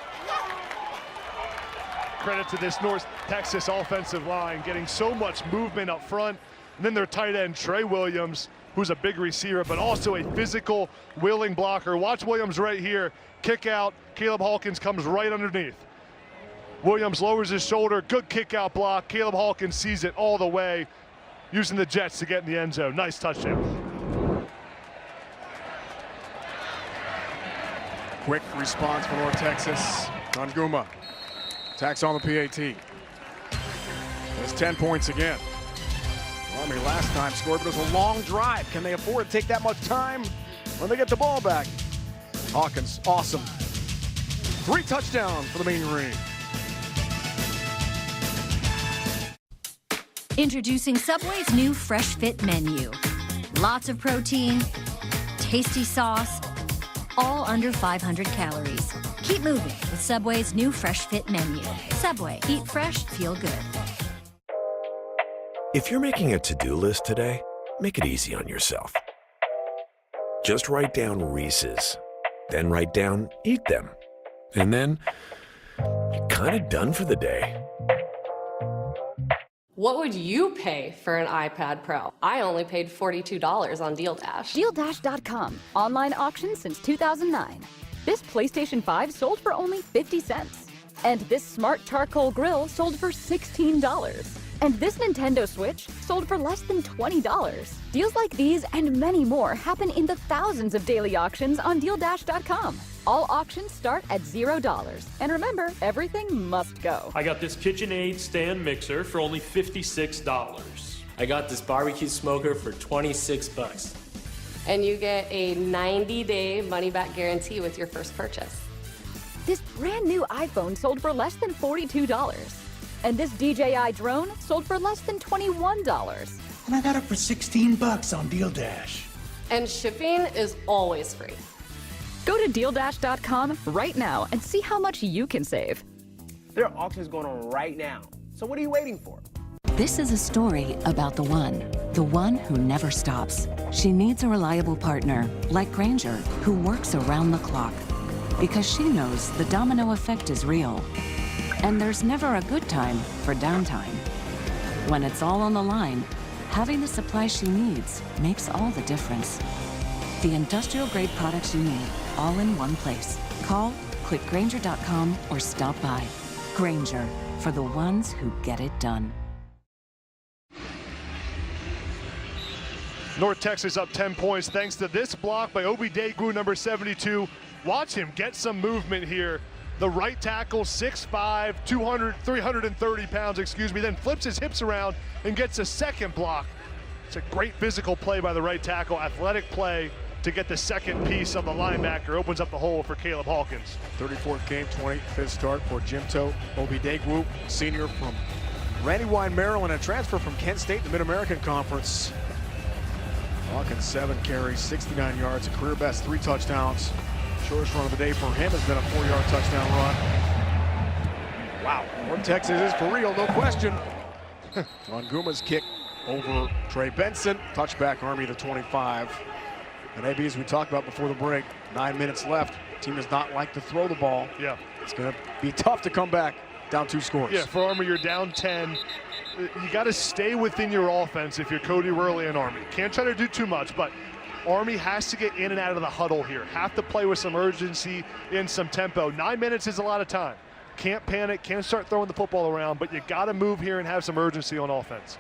Credit to this North Texas offensive line, getting so much movement up front. And then their tight end, Trey Williams, who's a big receiver, but also a physical, willing blocker. Watch Williams right here. Kick out. Caleb Hawkins comes right underneath. Williams lowers his shoulder. Good kick out block. Caleb Hawkins sees it all the way, using the Jets to get in the end zone. Nice touchdown. Quick response for North Texas. Nguma attacks on the PAT. There's 10 points again. Army last time scored, but it was a long drive. Can they afford to take that much time when they get the ball back? Hawkins, awesome. 3 touchdowns for the Mean Green. Introducing Subway's new Fresh Fit menu. Lots of protein, tasty sauce, all under 500 calories. Keep moving with Subway's new Fresh Fit menu. Subway, eat fresh, feel good. If you're making a to-do list today, make it easy on yourself. Just write down Reese's, then write down Eat Them. And then you kind of done for the day. What would you pay for an iPad Pro? I only paid $42 on Deal Dash. DealDash.com. Online auction since 2009. This PlayStation 5 sold for only 50 cents. And this smart charcoal grill sold for $16. And this Nintendo Switch sold for less than $20. Deals like these and many more happen in the thousands of daily auctions on DealDash.com. All auctions start at $0. And remember, everything must go. I got this KitchenAid stand mixer for only $56. I got this barbecue smoker for 26 bucks. And you get a 90-day money-back guarantee with your first purchase. This brand new iPhone sold for less than $42. And this DJI drone sold for less than $21. And I got it for 16 bucks on Deal Dash. And shipping is always free. Go to DealDash.com right now and see how much you can save. There are auctions going on right now. So what are you waiting for? This is a story about the one who never stops. She needs a reliable partner, like Grainger, who works around the clock. Because she knows the domino effect is real. And there's never a good time for downtime. When it's all on the line, having the supply she needs makes all the difference. The industrial-grade products you need, all in one place. Call, click Grainger.com, or stop by. Grainger, for the ones who get it done. North Texas up 10 points thanks to this block by Obi Degwu, number 72. Watch him get some movement here. The right tackle, 6'5", 330 pounds, then flips his hips around and gets a second block. It's a great physical play by the right tackle, athletic play to get the second piece of the linebacker. Opens up the hole for Caleb Hawkins. 34th game, 25th start for Jimto Obi Degwu, senior from Brandywine, Maryland, a transfer from Kent State, the Mid-American Conference. Hawkins 7 carries, 69 yards, a career best 3 touchdowns. Shortest run of the day for him has been a 4-yard touchdown run. Wow, North Texas is for real, no question. Wanguma's kick over Trey Benson. Touchback Army to 25. And AB, as we talked about before the break, 9 minutes left. Team does not like to throw the ball. Yeah. It's going to be tough to come back down 2 scores. Yeah, for Army, you're down 10. You got to stay within your offense if you're Cody Worley and Army. Can't try to do too much, but Army has to get in and out of the huddle here. Have to play with some urgency and some tempo. 9 minutes is a lot of time. Can't panic, can't start throwing the football around, but you got to move here and have some urgency on offense.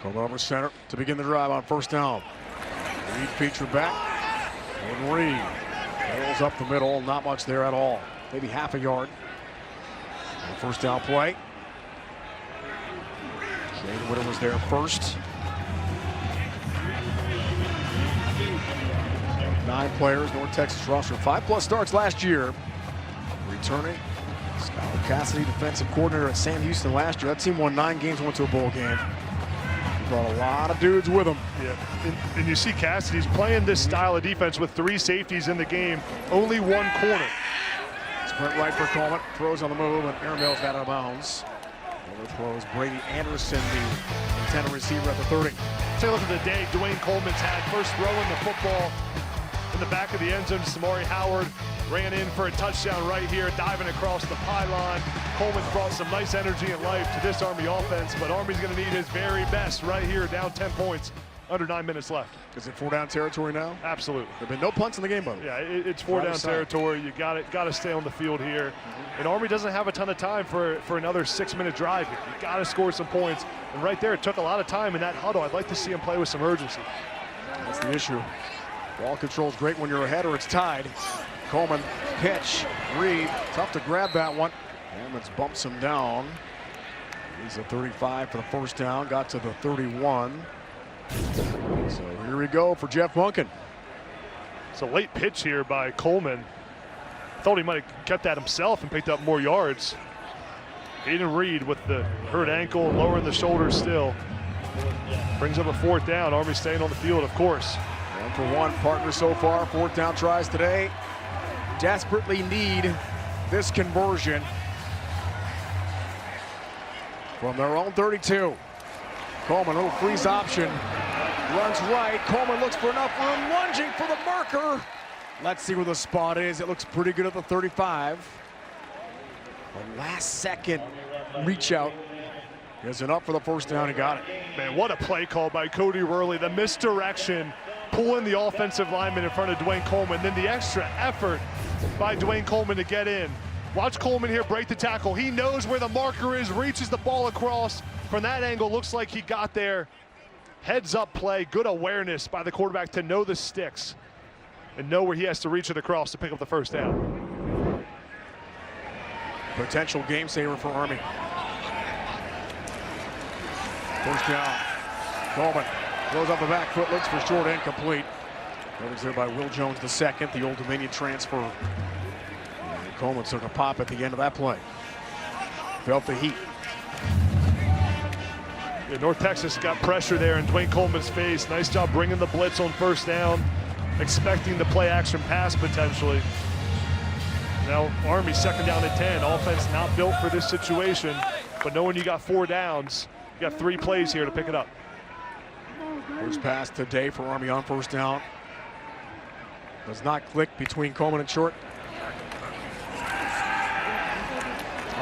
Going over center to begin the drive on first down. Reed feature back. Jordan Reed rolls up the middle. Not much there at all. Maybe half a yard. First down play. Shane Witter was there first. 9 players, North Texas roster, 5+ starts last year. Returning, Skylar Cassidy, defensive coordinator at Sam Houston last year. That team won 9 games, went to a bowl game. He brought a lot of dudes with him. Yeah, and you see Cassidy's playing this style of defense with 3 safeties in the game, only 1 corner. Sprint right for Coleman, throws on the move, and Airmail's out of bounds. Overthrows Brady Anderson, the intended receiver at the 30. Take a look at the day Dwayne Coleman's had. First throwing the football in the back of the end zone. Samari Howard ran in for a touchdown right here, diving across the pylon. Coleman brought some nice energy and life to this Army offense, but Army's going to need his very best right here, down 10 points, under 9 minutes left. Is it 4-down territory now? Absolutely. There have been no punts in the game, by the way. Yeah, it's 4-down territory. You got to stay on the field here. And Army doesn't have a ton of time for another 6-minute drive here. You got to score some points. And right there, it took a lot of time in that huddle. I'd like to see him play with some urgency. That's the issue. Ball control's great when you're ahead or it's tied. Coleman pitch, Reed, tough to grab that one. Hammonds bumps him down. He's a 35 for the first down, got to the 31. So here we go for Jeff Monken. It's a late pitch here by Coleman. Thought he might have kept that himself and picked up more yards. Aiden Reed with the hurt ankle, lowering the shoulders still. Brings up a 4th down. Army staying on the field, of course. 1-for-1 partner so far. 4th down tries today. Desperately need this conversion from their own 32. Coleman, a little freeze option. Runs right. Coleman looks for enough room. Lunging for the marker. Let's see where the spot is. It looks pretty good at the 35. A last-second reach out. Isn't up for the first down. He got it. Man, what a play call by Cody Worley. The misdirection, pulling the offensive lineman in front of Dwayne Coleman. Then the extra effort by Dwayne Coleman to get in. Watch Coleman here break the tackle. He knows where the marker is, reaches the ball across. From that angle, looks like he got there. Heads up play, good awareness by the quarterback to know the sticks and know where he has to reach it across to pick up the first down. Potential game saver for Army. First down. Coleman goes off the back foot, looks for short, incomplete. Notice there by Will Jones II, the Old Dominion transfer. And Coleman took a pop at the end of that play. Felt the heat. Yeah, North Texas got pressure there in Dwayne Coleman's face. Nice job bringing the blitz on first down, expecting the play action pass potentially. Now Army second down and 10. Offense not built for this situation, but knowing you got 4 downs, you got 3 plays here to pick it up. First pass today for Army on first down. Does not click between Coleman and Short.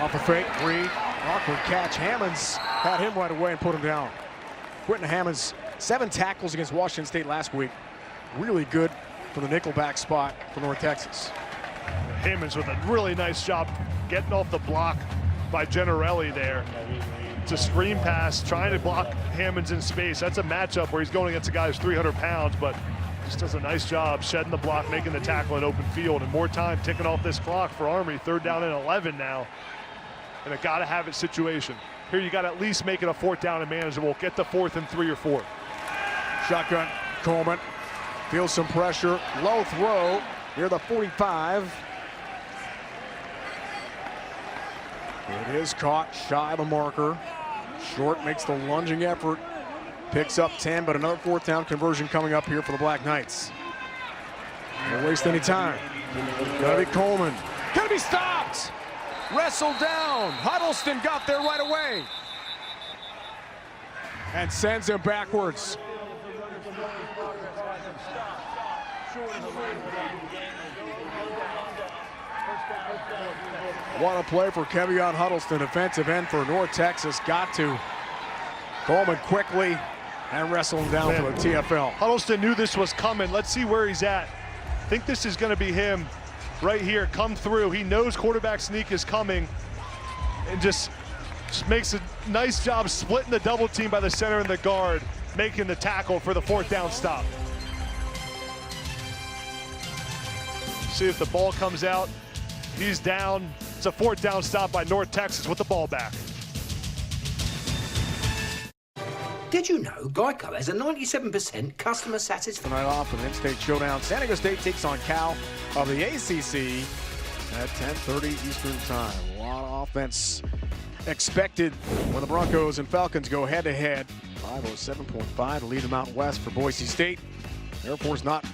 Off a fake, Reed, awkward catch. Hammonds had him right away and put him down. Quentin Hammonds, 7 tackles against Washington State last week. Really good for the nickelback spot for North Texas. Hammonds with a really nice job getting off the block by Generelli there. It's a screen pass, trying to block Hammonds in space. That's a matchup where he's going against a guy who's 300 pounds, but just does a nice job shedding the block, making the tackle in open field, and more time ticking off this clock for Army. 3rd down and 11 now, and a gotta-have-it situation. Here you got to at least make it a 4th down and manageable. Get the 4th and 3 or 4. Shotgun, Coleman feels some pressure. Low throw near the 45. It is caught shy of the marker. Short makes the lunging effort. Picks up 10, but another 4th down conversion coming up here for the Black Knights. Don't waste any time. Gotta be Coleman. Gotta be stopped! Wrestled down. Huddleston got there right away. And sends him backwards. What a play for Kevion Huddleston, defensive end for North Texas. Got to Coleman quickly and wrestle him down for the TFL. Huddleston knew this was coming. Let's see where he's at. I think this is going to be him right here, come through. He knows quarterback sneak is coming and just makes a nice job splitting the double team by the center and the guard, making the tackle for the 4th down stop. See if the ball comes out. He's down. It's a 4th down stop by North Texas with the ball back. Did you know Geico has a 97% customer satisfaction? Tonight off with an in-state showdown. San Diego State takes on Cal of the ACC at 10:30 Eastern time. A lot of offense expected when the Broncos and Falcons go head-to-head. 507.5 to lead the Mountain West for Boise State. Air Force not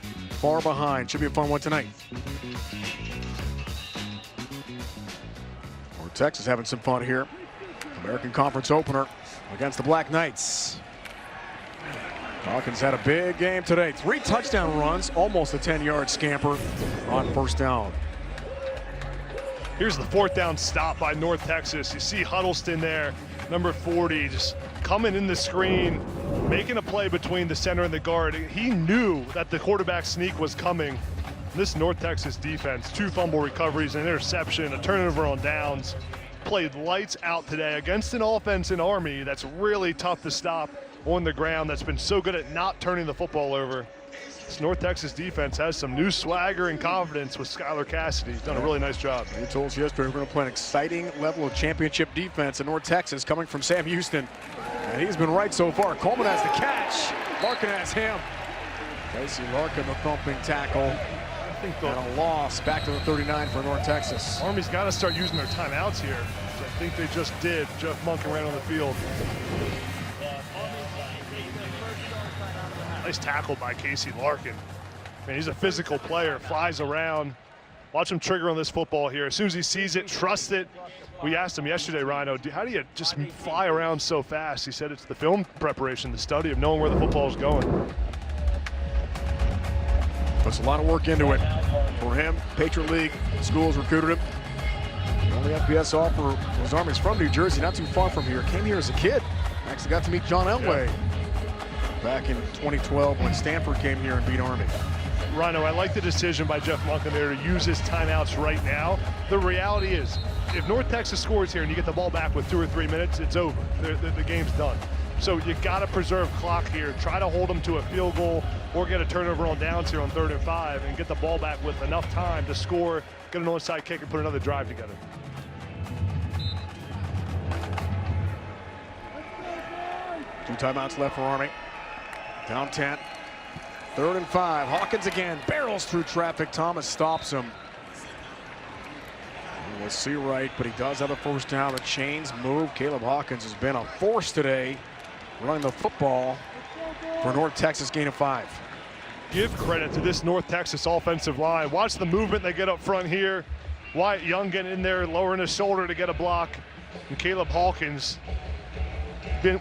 far behind. Should be a fun one tonight. North Texas having some fun here. American Conference opener against the Black Knights. Hawkins had a big game today. 3 touchdown runs, almost a 10-yard scamper on first down. Here's the 4th down stop by North Texas. You see Huddleston there, number 40, just coming in the screen, making a play between the center and the guard. He knew that the quarterback sneak was coming. This North Texas defense, 2 fumble recoveries, an interception, a turnover on downs. Played lights out today against an offense in Army that's really tough to stop on the ground, that's been so good at not turning the football over. This North Texas defense has some new swagger and confidence with Skylar Cassidy. He's done a really nice job. He told us yesterday we're going to play an exciting level of championship defense in North Texas coming from Sam Houston. And he's been right so far. Coleman has the catch. Larkin has him. Casey Larkin, the thumping tackle. And a loss back to the 39 for North Texas. Army's got to start using their timeouts here. I think they just did. Jeff Monken ran on the field. Nice tackle by Casey Larkin. Man, he's a physical player, flies around. Watch him trigger on this football here. As soon as he sees it, trust it. We asked him yesterday, Rhino, how do you just fly around so fast? He said it's the film preparation, the study of knowing where the football is going. Puts a lot of work into it. For him, Patriot League schools recruited him. only FBS offer was Army's from New Jersey, not too far from here. Came here as a kid. Actually got to meet John Elway back in 2012 when Stanford came here and beat Army. Rhino, I like the decision by Jeff Monken there to use his timeouts right now. The reality is, if North Texas scores here and you get the ball back with 2 or 3 minutes, it's over. The game's done. So you got to preserve clock here. Try to hold them to a field goal or get a turnover on downs here on 3rd and 5 and get the ball back with enough time to score, get an onside kick, and put another drive together. Two timeouts left for Army. Down 10. 3rd and 5. Hawkins again. Barrels through traffic. Thomas stops him. We'll see right, but he does have a first down. The chains move. Caleb Hawkins has been a force today running the football for North Texas, gain of 5. Give credit to this North Texas offensive line. Watch the movement they get up front here. Wyatt Young getting in there, lowering his shoulder to get a block. And Caleb Hawkins,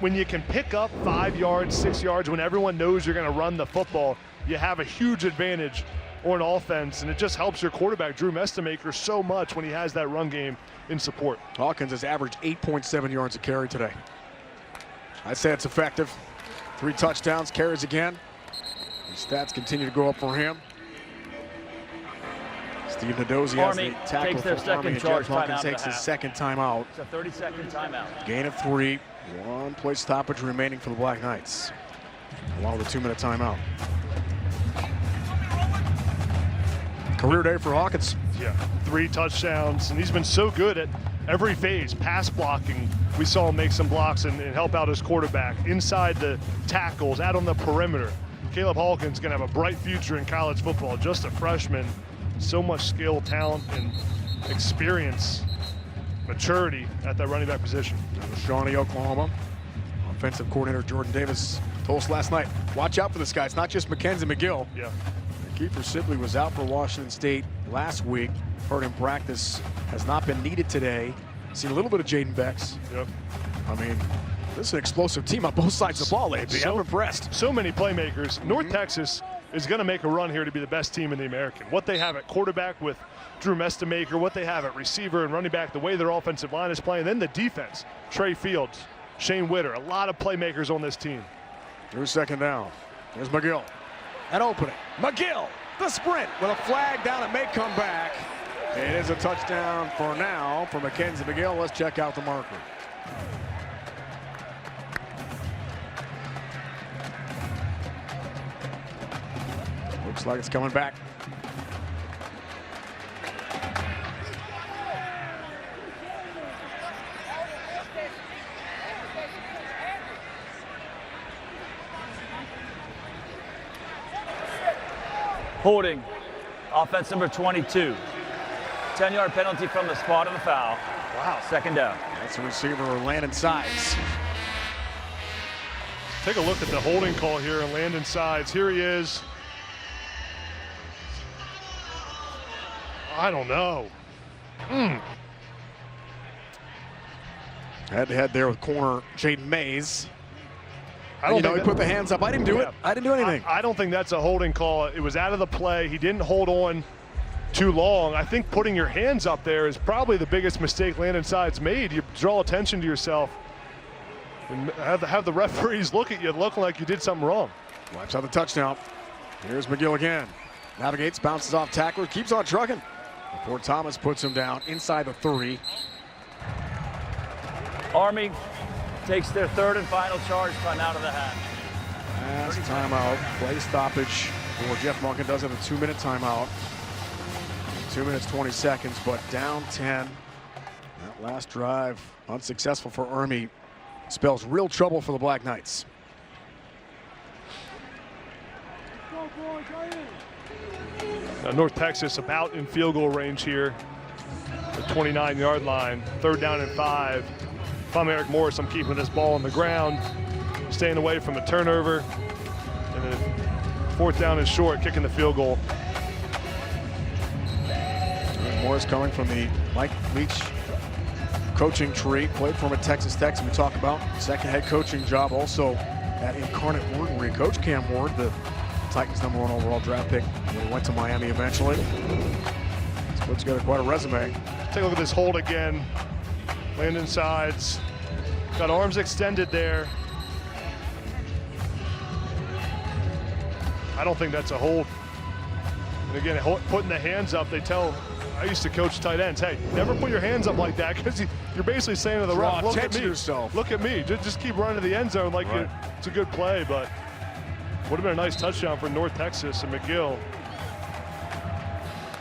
when you can pick up 5 yards, 6 yards, when everyone knows you're going to run the football, you have a huge advantage on offense, and it just helps your quarterback, Drew Mestemaker, so much when he has that run game in support. Hawkins has averaged 8.7 yards a carry today. I'd say it's effective. 3 touchdowns, carries again. The stats continue to go up for him. Steve Nadozie has the tackle takes their for Army, second and charge Jeff Monken timeout takes his second timeout. It's a 30-second timeout. Gain of 3. 1 play stoppage remaining for the Black Knights, along with a 2-minute timeout. Career day for Hawkins. Yeah, 3 touchdowns, and he's been so good at every phase. Pass blocking, we saw him make some blocks and help out his quarterback. Inside the tackles, out on the perimeter. Caleb Hawkins going to have a bright future in college football. Just a freshman. So much skill, talent, and experience, maturity at that running back position. Shawnee, Oklahoma. Offensive coordinator Jordan Davis told us last night, watch out for this guy. It's not just Mackenzie McGill. Yeah. Kiefer Sibley was out for Washington State last week. Heard him practice. Has not been needed today. Seen a little bit of Jaden Becks. Yep. I mean, this is an explosive team on both sides of the ball, AB. I'm impressed. So many playmakers. North Texas is going to make a run here to be the best team in the American. What they have at quarterback with Drew Mestemaker, what they have at receiver and running back, the way their offensive line is playing, then the defense, Trey Fields, Shane Witter, a lot of playmakers on this team. Here's second down. There's McGill. An opening. McGill, the sprint with a flag down. It may come back. It is a touchdown for now for Mackenzie McGill. Let's check out the marker. Looks like it's coming back. Holding, offense number 22. 10-yard penalty from the spot of the foul. Wow. Second down. That's the receiver, Landon Sides. Take a look at the holding call here on Landon Sides. Here he is. I don't know. Head-to-head there with corner Jaden Mays. He put the hands up. I didn't do it. I didn't do anything. I don't think that's a holding call. It was out of the play. He didn't hold on too long. I think putting your hands up there is probably the biggest mistake Landon Sides made. You draw attention to yourself and have the referees look at you looking like you did something wrong. Wipes out the touchdown. Here's McGill again. Navigates, bounces off tackler, keeps on trucking. Before Thomas puts him down inside the 30. Army takes their third and final charge time out of the half. Last timeout. Play stoppage for Jeff Monken. Does have a 2-minute timeout. 2 minutes, 20 seconds, but down 10. That last drive, unsuccessful for Army. Spells real trouble for the Black Knights. Now North Texas about in field goal range here. The 29-yard line. 3rd down and 5. If I'm Eric Morris, I'm keeping this ball on the ground, staying away from a turnover, and then 4th down and short, kicking the field goal. Eric Morris coming from the Mike Leach coaching tree, played for him at Texas Tech, as we talk about. Second head coaching job also at Incarnate Word, where he coached Cam Ward, the Titans' #1 overall draft pick, when he went to Miami eventually. He's put together quite a resume. Take a look at this hold again. Landon sides. Got arms extended there. I don't think that's a hold. And again, putting the hands up, I used to coach tight ends, hey, never put your hands up like that, because you're basically saying to the ref, look at me. Look at me. Just keep running to the end zone like it's a good play, but would have been a nice touchdown for North Texas, and McGill.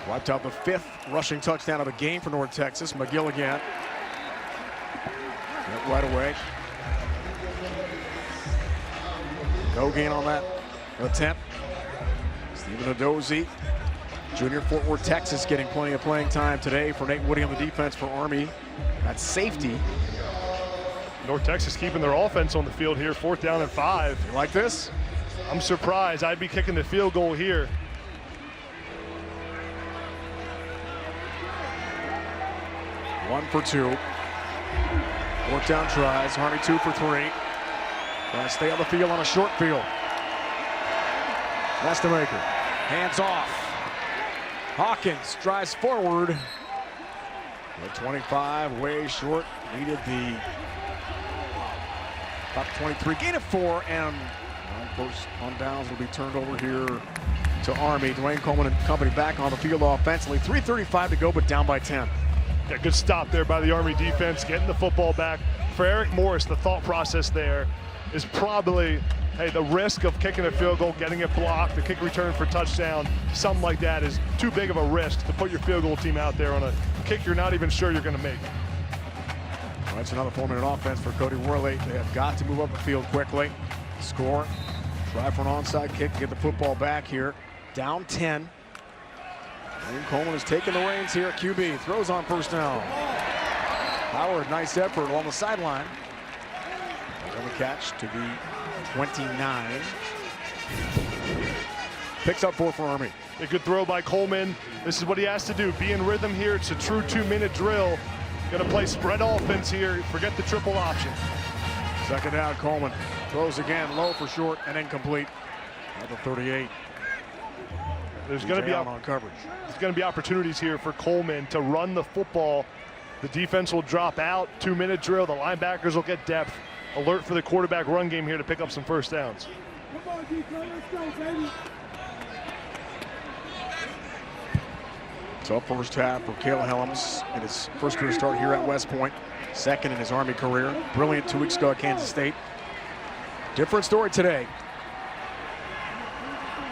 Wiped out the 5th rushing touchdown of the game for North Texas. McGill again. Right away. No gain on that attempt. Stephen Adozie, junior, Fort Worth, Texas, getting plenty of playing time today for Nate Woody on the defense for Army. That's safety. North Texas keeping their offense on the field here, 4th down and 5. You like this? I'm surprised. I'd be kicking the field goal here. One for 2. 4th down tries. Army 2 for 3. Trying to stay on the field on a short field. That's the maker. Hands off. Hawkins drives forward. At 25, way short. Needed the about 23. Gain of 4, and first on downs will be turned over here to Army. Dwayne Coleman and company back on the field offensively. 3:35 to go, but down by 10. Yeah, good stop there by the Army defense, getting the football back. For Eric Morris, the thought process there is probably, hey, the risk of kicking a field goal, getting it blocked, the kick return for touchdown, something like that is too big of a risk to put your field goal team out there on a kick you're not even sure you're going to make. Well, that's another 4-minute offense for Cody Worley. They have got to move up the field quickly. Score. Try for an onside kick, get the football back here. Down 10. And Coleman is taking the reins here. QB throws on first down. Howard, nice effort along the sideline. On the catch to the 29. Picks up 4 for Army. A good throw by Coleman. This is what he has to do. Be in rhythm here. It's a true 2-minute drill. Going to play spread offense here. Forget the triple option. 2nd down, Coleman throws again, low for short and incomplete. At the 38. There's going to be on coverage. There's going to be opportunities here for Coleman to run the football. The defense will drop out. 2-minute drill. The linebackers will get depth. Alert for the quarterback run game here to pick up some first downs. Tough first half for Cale Helms in his first career start here at West Point. 2nd in his Army career. Brilliant 2 weeks ago at Kansas State. Different story today.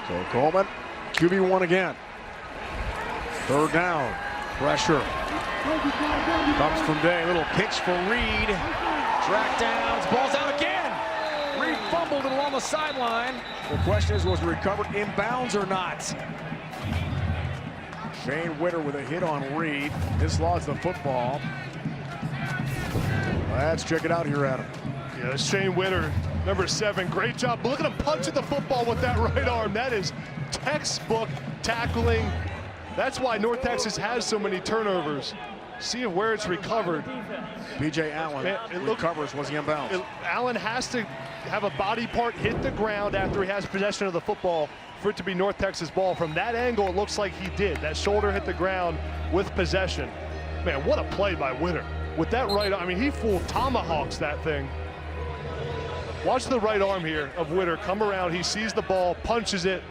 So Coleman, QB1 again. 3rd down. Pressure. Comes from Day. Little pitch for Reed. Track downs. Ball's out again. Reed fumbled it along the sideline. The question is, was it recovered inbounds or not? Shane Witter with a hit on Reed. Dislogs the football. Let's check it out here, Adam. Yeah, that's Shane Witter, number 7. Great job. Look at him punching the football with that right arm. That is textbook tackling. That's why North Texas has so many turnovers. See where it's recovered. B.J. Allen recovers. Was he inbounds? Allen has to have a body part hit the ground after he has possession of the football for it to be North Texas ball. From that angle, it looks like he did. That shoulder hit the ground with possession. Man, what a play by Witter. With that right, I mean, he full tomahawks that thing. Watch the right arm here of Witter come around. He sees the ball, punches it.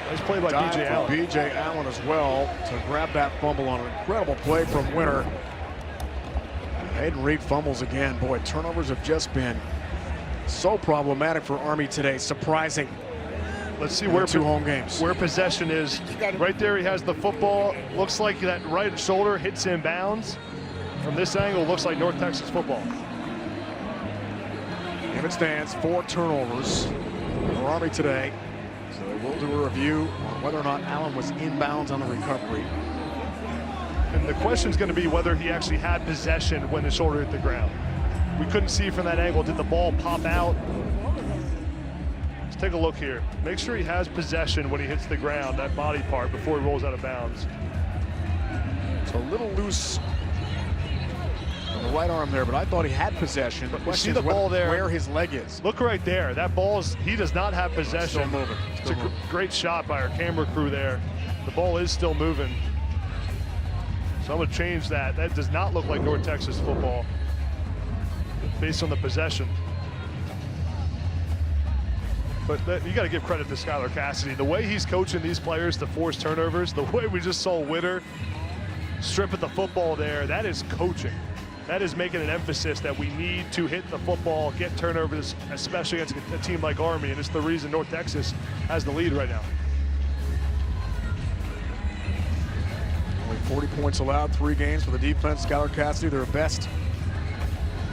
Nice play by B.J. Allen. B.J. Allen as well to grab that fumble on an incredible play from Witter. Hayden Reed fumbles again. Boy, turnovers have just been so problematic for Army today. Surprising. Let's see where 2 home games. Where possession is. Right there, he has the football. Looks like that right shoulder hits inbounds. From this angle, looks like North Texas football. If it stands, 4 turnovers for Army today. So we'll do a review on whether or not Allen was inbounds on the recovery. And the question is going to be whether he actually had possession when the shoulder hit the ground. We couldn't see from that angle. Did the ball pop out? Let's take a look here. Make sure he has possession when he hits the ground, that body part, before he rolls out of bounds. It's a little loose The right arm there, but I thought he had possession. You see the ball there. Where his leg is. Look right there. That ball's, he does not have possession. Still moving. It's a great shot by our camera crew there. The ball is still moving. So I'm going to change that. That does not look like North Texas football based on the possession. But you got to give credit to Skylar Cassidy. The way he's coaching these players to force turnovers, the way we just saw Witter strip at the football there, that is coaching. That is making an emphasis that we need to hit the football, get turnovers, especially against a team like Army, and it's the reason North Texas has the lead right now. Only 40 points allowed, 3 games for the defense. Skylar Cassidy, their best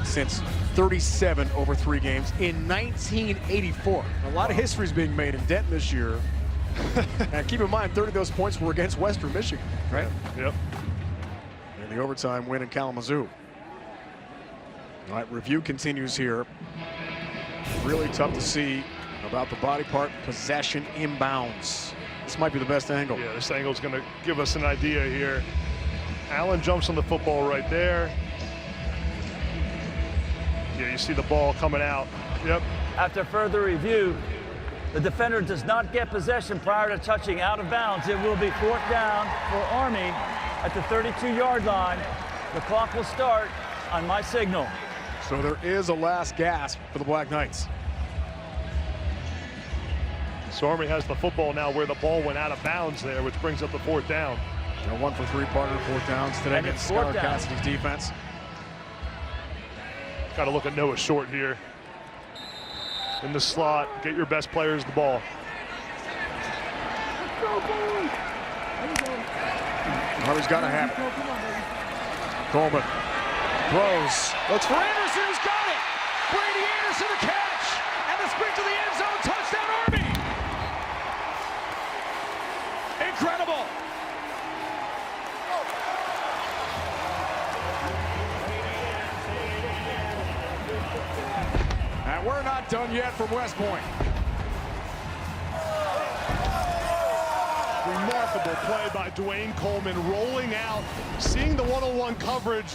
since 37 over 3 games in 1984. A lot of history is being made in Denton this year. And keep in mind, 30 of those points were against Western Michigan, right? Yep. And the overtime win in Kalamazoo. All right, review continues here. Really tough to see about the body part possession inbounds. This might be the best angle. Yeah, this angle is going to give us an idea here. Allen jumps on the football right there. Yeah, you see the ball coming out. Yep. After further review, the defender does not get possession prior to touching out of bounds. It will be 4th down for Army at the 32-yard line. The clock will start on my signal. So there is a last gasp for the Black Knights. So Army has the football now where the ball went out of bounds there, which brings up the 4th down. A 1 for 3 partner, 4th downs today against Skylar Cassidy's defense. Got to look at Noah Short here. In the slot, get your best players the ball. Army's got to have it. Coleman throws. Looks for Anderson, who's got it. Brady Anderson the catch. And the sprint to the end zone. Touchdown Army. Incredible. And we're not done yet from West Point. Remarkable play by Dwayne Coleman, rolling out, seeing the one-on-one coverage.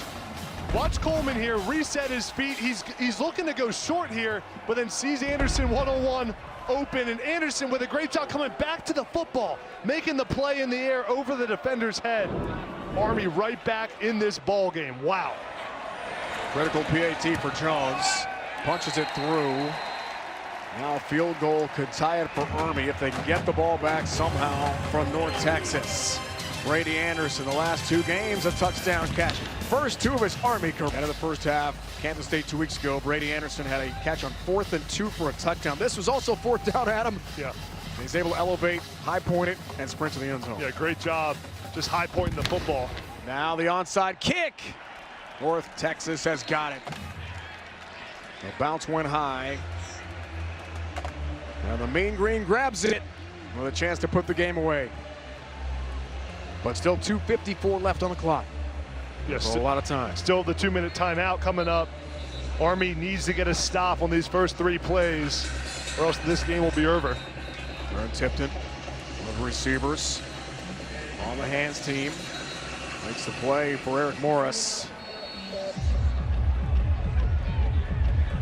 Watch Coleman here reset his feet. He's looking to go short here, but then sees Anderson one-on-one open, and Anderson with a great job coming back to the football, making the play in the air over the defender's head. Army right back in this ball game. Wow. Critical PAT for Jones. Punches it through. Now a field goal could tie it for Army if they can get the ball back somehow from North Texas. Brady Anderson, the last 2 games, a touchdown catch. First 2 of his Army career. End of the first half, Kansas State 2 weeks ago, Brady Anderson had a catch on 4th and 2 for a touchdown. This was also 4th down, Adam. Yeah. He's able to elevate, high point it, and sprint to the end zone. Yeah, great job. Just high pointing the football. Now the onside kick. North Texas has got it. The bounce went high. Now the Mean Green grabs it with a chance to put the game away. But still 2:54 left on the clock. Yes, a lot of time. Still the 2-minute timeout coming up. Army needs to get a stop on these first 3 plays, or else this game will be over. Aaron Tipton, one of the receivers on the hands team, makes the play for Eric Morris.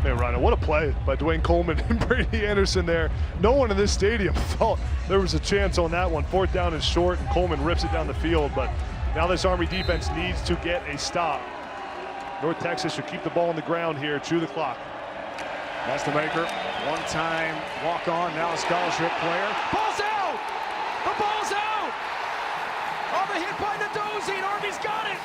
Man, Rhino, what a play by Dwayne Coleman and Brady Anderson there. No one in this stadium thought there was a chance on that one. 4th down is short, and Coleman rips it down the field. But now this Army defense needs to get a stop. North Texas should keep the ball on the ground here, chew the clock. That's the maker. One-time walk-on, now a scholarship player. Ball's out! The ball's out! On the hit by Nadozi, and Army's got it!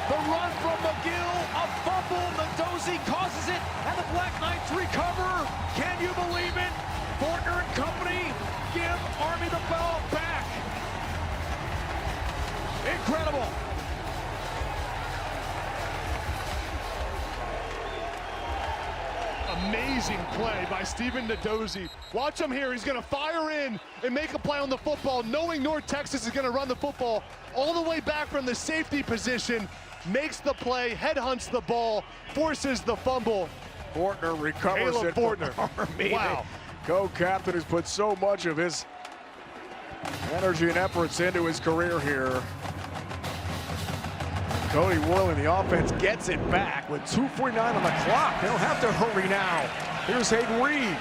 The run from McGill, a fumble, Nadozi causes it, and the Black Knights recover. Can you believe it? Fortner and company give Army the ball back. Incredible. Amazing play by Stephen Nadozi. Watch him here. He's going to fire in and make a play on the football, knowing North Texas is going to run the football all the way back from the safety position. Makes the play, headhunts the ball, forces the fumble. Fortner recovers Caleb it. Fortner. Army. Wow. Co-captain has put so much of his energy and efforts into his career here. Cody Worley, the offense gets it back with 2:49 on the clock. They don't have to hurry now. Here's Hayden Reed.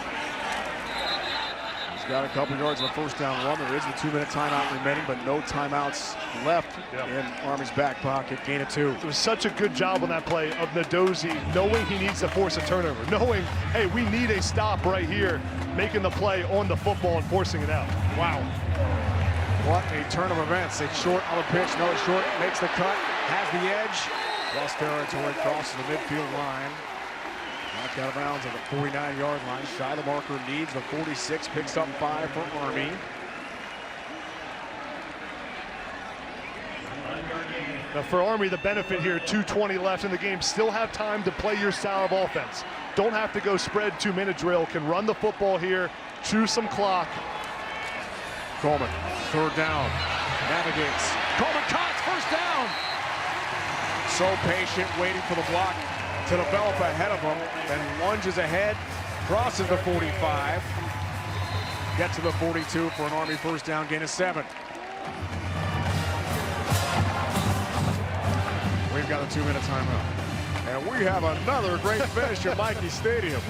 He's got a couple yards on the first down run. There is a 2-minute timeout remaining, but no timeouts left in Army's back pocket. Gain of 2. It was such a good job on that play of Nadozi, knowing he needs to force a turnover, knowing, hey, we need a stop right here, making the play on the football and forcing it out. Wow. What a turn of events. It's short on the pitch. No, it's short. Makes the cut. Has the edge. Cross territory. Crosses the midfield line. Knocked out of bounds at the 49-yard line. Shy the marker. Needs the 46. Picks up 5 for Army. Now for Army, the benefit here, 2:20 left in the game. Still have time to play your style of offense. Don't have to go spread 2-minute drill. Can run the football here. Chew some clock. Coleman, third down, navigates. Coleman cuts, first down. So patient, waiting for the block to develop ahead of him, then lunges ahead, crosses the 45, gets to the 42 for an Army first down, gain of 7. We've got a 2-minute timeout. And we have another great finish at Mikey Stadium.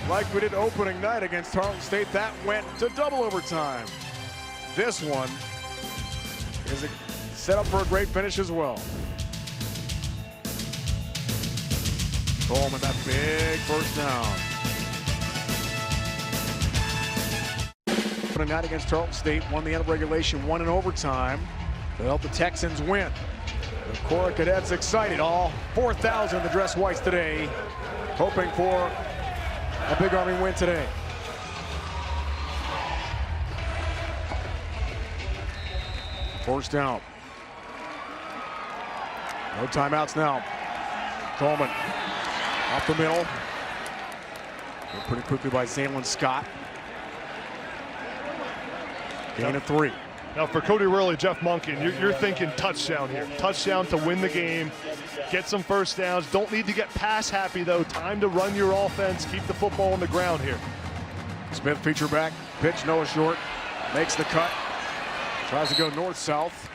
Like we did opening night against Tarleton State, that went to double overtime. This one is set up for a great finish as well. Coleman, that big first down. Opening night against Tarleton State, won the end of regulation, won in overtime to help the Texans win. The Cora Cadets excited, all 4,000 the dress whites today, hoping for a big Army win today. First down. No timeouts now. Coleman off the middle. Pretty quickly by Zaylen Scott. Gain of 3. Now for Cody Worley, Jeff Monken, you're thinking touchdown here. Touchdown to win the game. Get some first downs. Don't need to get pass happy though. Time to run your offense. Keep the football on the ground here. Smith feature back. Pitch Noah short. Makes the cut. Tries to go north-south.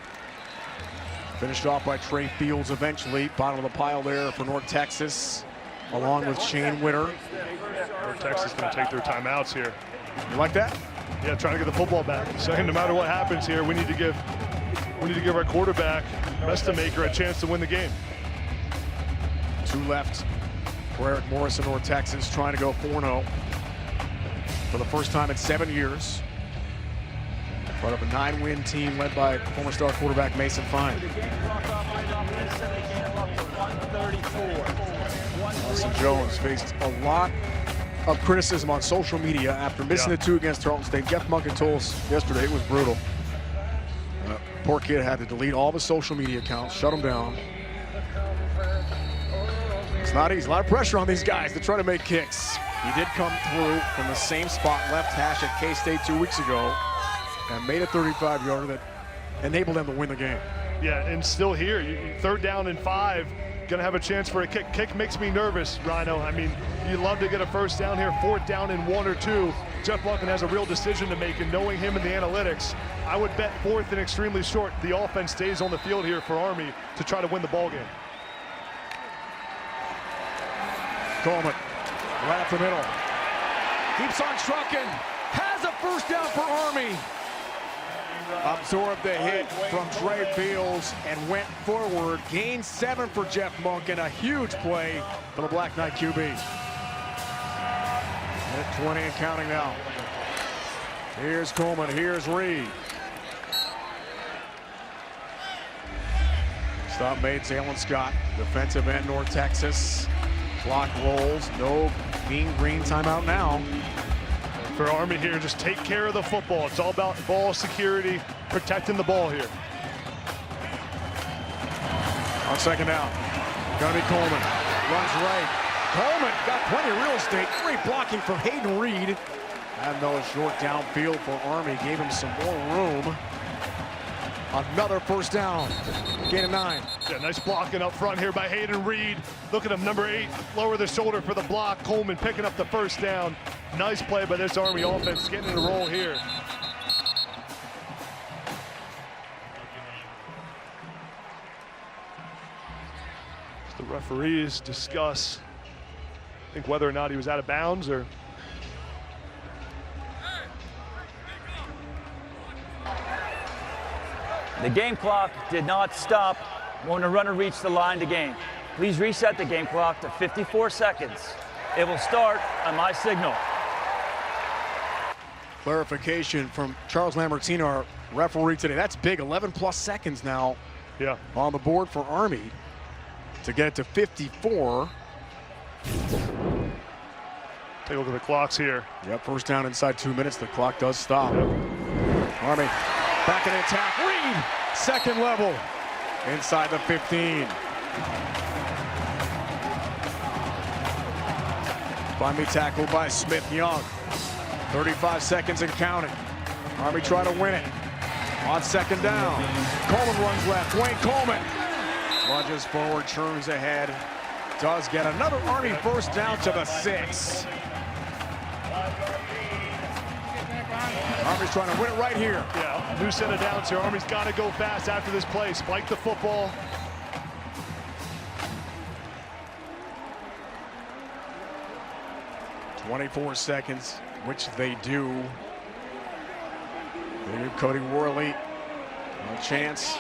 Finished off by Trey Fields eventually. Bottom of the pile there for North Texas, along with Shane Witter. North Texas going to take their timeouts here. You like that? Yeah, trying to get the football back. Saying no matter what happens here, we need to give our quarterback, Restamaker, a chance to win the game. 2 left for Eric Morris in North Texas, trying to go 4-0 for the first time in 7 years. Part of a 9-win team led by former star quarterback Mason Fine. Austin Jones faced a lot of criticism on social media after missing the 2 against Tarleton State. Jeff Monken told us yesterday it was brutal. Poor kid had to delete all of his social media accounts, shut them down. It's not easy. A lot of pressure on these guys to try to make kicks. He did come through from the same spot, left hash at K-State 2 weeks ago, and made a 35-yarder that enabled them to win the game. Yeah, and still here, 3rd down and 5, gonna have a chance for a kick. Kick makes me nervous, Rhino. I mean, you love to get a first down here, 4th down and 1 or 2. Jeff Monken has a real decision to make, and knowing him in the analytics, I would bet 4th and extremely short. The offense stays on the field here for Army to try to win the ball game. Coleman, right up the middle. Keeps on trucking. Has a first down for Army. Absorbed the hit from Trey Fields and went forward. Gained 7 for Jeff Monken. A huge play for the Black Knight QB. At 20 and counting now. Here's Coleman. Here's Reed. Stop made, Zaylen Scott. Defensive end, North Texas. Clock rolls. No Mean Green timeout now. For Army here, just take care of the football. It's all about ball security, protecting the ball here. On 2nd down, gonna be Coleman. Runs right. Coleman got plenty of real estate. Great blocking from Hayden Reed. And Noah short downfield for Army. Gave him some more room. Another first down. Gain of 9. Yeah, nice blocking up front here by Hayden Reed. Look at him, number 8, lower the shoulder for the block. Coleman picking up the first down. Nice play by this Army offense, getting in a roll here. Referees discuss, I think, whether or not he was out of bounds or. The game clock did not stop when the runner reached the line to gain. Please reset the game clock to 54 seconds. It will start on my signal. Clarification from Charles Lambertino, our referee today. That's big, 11+ seconds now on the board for Army to get it to 54. Take a look at the clocks here. Yep, first down inside 2 minutes. The clock does stop. Army back in attack. Reed, second level, inside the 15. Finally tackled by Smith-Young. 35 seconds and counting. Army try to win it. On second down. Coleman runs left. Dwayne Coleman lunges forward, turns ahead. Does get another Army first down to the 6. Army's trying to win it right here. Yeah, new set of downs here. Army's got to go fast after this play. Spike the football. .24 seconds, which they do. They give Cody Worley a chance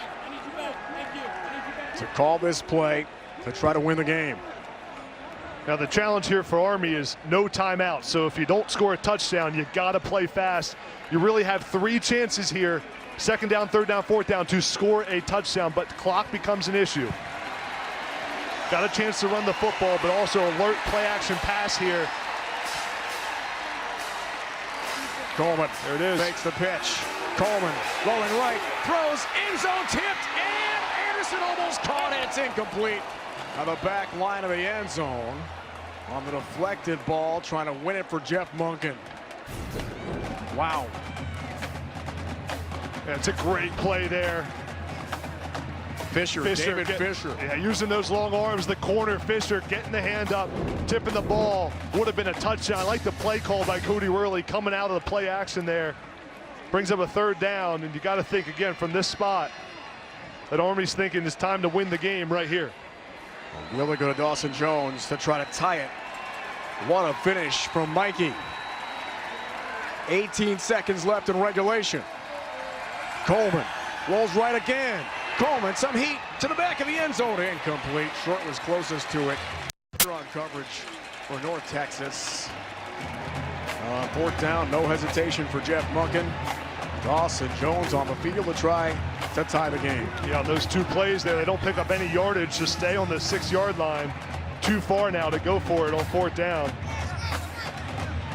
to call this play to try to win the game. Now the challenge here for Army is no timeout. So if you don't score a touchdown, you got to play fast. You really have 3 chances here, second down, third down, fourth down, to score a touchdown, but the clock becomes an issue. Got a chance to run the football, but also alert play action pass here. Coleman, there it is. Makes the pitch. Coleman rolling right, throws, end zone tipped, and Anderson almost caught it. It's incomplete. Now the back line of the end zone on the deflected ball, trying to win it for Jeff Monken. Wow. That's a great play there. Fisher, David Fisher. Yeah, using those long arms, the corner, Fisher getting the hand up, tipping the ball. Would have been a touchdown. I like the play call by Cody Worley coming out of the play action there. Brings up a third down, and you got to think again from this spot that Army's thinking it's time to win the game right here. Really go to Dawson Jones to try to tie it. What a finish from Mikey. 18 seconds left in regulation. Coleman rolls right again. Coleman, some heat to the back of the end zone. Incomplete. Short was closest to it. On coverage for North Texas. Fourth down, no hesitation for Jeff Monken. Dawson Jones on the field to try to tie the game. Yeah, those 2 plays there, they don't pick up any yardage, just stay on the 6-yard line. Too far now to go for it on fourth down.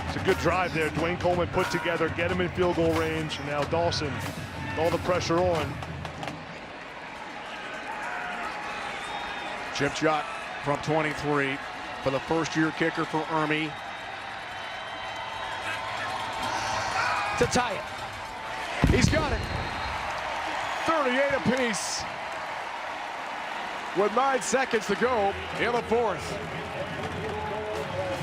It's a good drive there. Dwayne Coleman put together, get him in field goal range. And now Dawson, with all the pressure on. Chip shot from 23 for the first-year kicker for Army. To tie it. He's got it. 38 apiece. With 9 seconds to go in the fourth.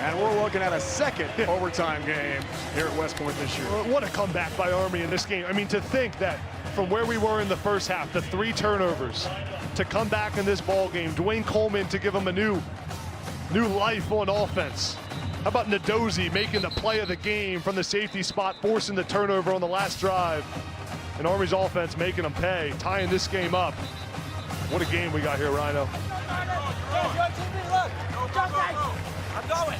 And we're looking at a second overtime game here at West Point this year. What a comeback by Army in this game. I mean, to think that from where we were in the first half, the 3 turnovers, to come back in this ball game, Dwayne Coleman to give him a new life on offense. How about Nadozi making the play of the game from the safety spot, forcing the turnover on the last drive. And Army's offense making them pay, tying this game up. What a game we got here, Rhino. I'm going.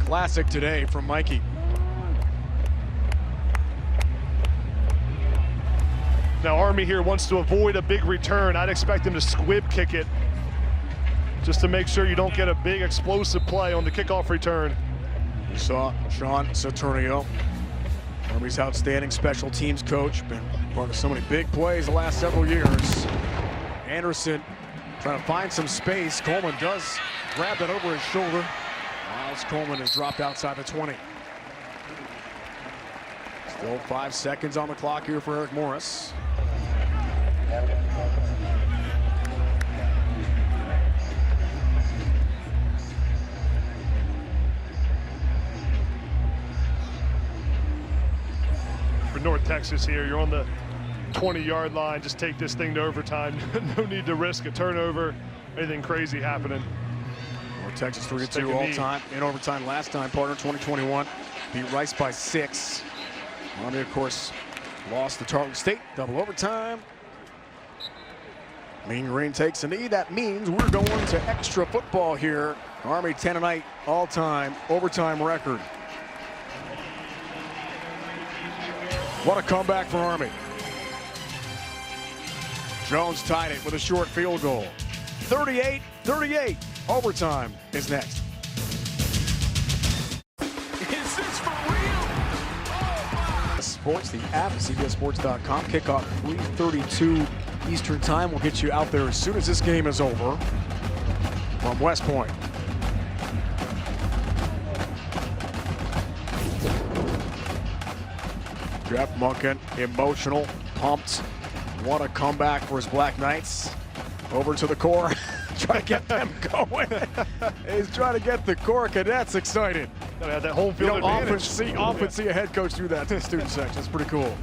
Classic today from Mikey. Now Army here wants to avoid a big return. I'd expect him to squib kick it just to make sure you don't get a big explosive play on the kickoff return. You saw Sean Saturnio, Army's outstanding special teams coach, been part of so many big plays the last several years. Anderson trying to find some space. Coleman does grab that over his shoulder. Miles Coleman has dropped outside the 20. Still 5 seconds on the clock here for Eric Morris. for North Texas here. You're on the 20-yard line. Just take this thing to overtime. No need to risk a turnover, anything crazy happening. North Texas 3-2 all time. In overtime last time, partner 2021. Beat Rice by 6. Army, of course, lost to Tarleton State. Double overtime. Mean Green takes a knee. That means we're going to extra football here. Army 10-8 all-time overtime record. What a comeback for Army. Jones tied it with a short field goal. 38-38. Overtime is next. Is this for real? Oh, Sports, the app, CBSSports.com. Kickoff 3:32 Eastern Time. We'll get you out there as soon as this game is over. From West Point. Jeff Monken, emotional, pumped. What a comeback for his Black Knights. Over to the core. Try to get them going. He's trying to get the core cadets excited. Gotta have that home field advantage. Often see a head coach do that to the student section. It's pretty cool.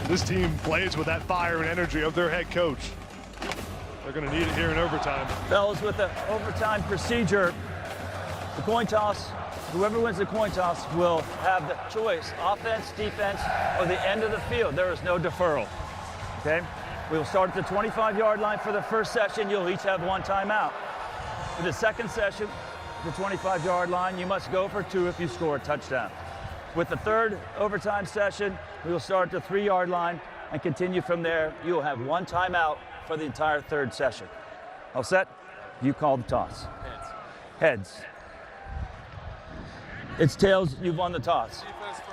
This team plays with that fire and energy of their head coach. They're going to need it here in overtime. Fellas, with the overtime procedure, the coin toss, whoever wins the coin toss will have the choice, offense, defense, or the end of the field. There is no deferral, okay? We will start at the 25-yard line for the first session. You'll each have one timeout. For the second session, the 25-yard line, you must go for 2 if you score a touchdown. With the third overtime session, we will start at the 3-yard line and continue from there. You will have one timeout for the entire third session. All set? You call the toss. Heads. It's tails, you've won the toss.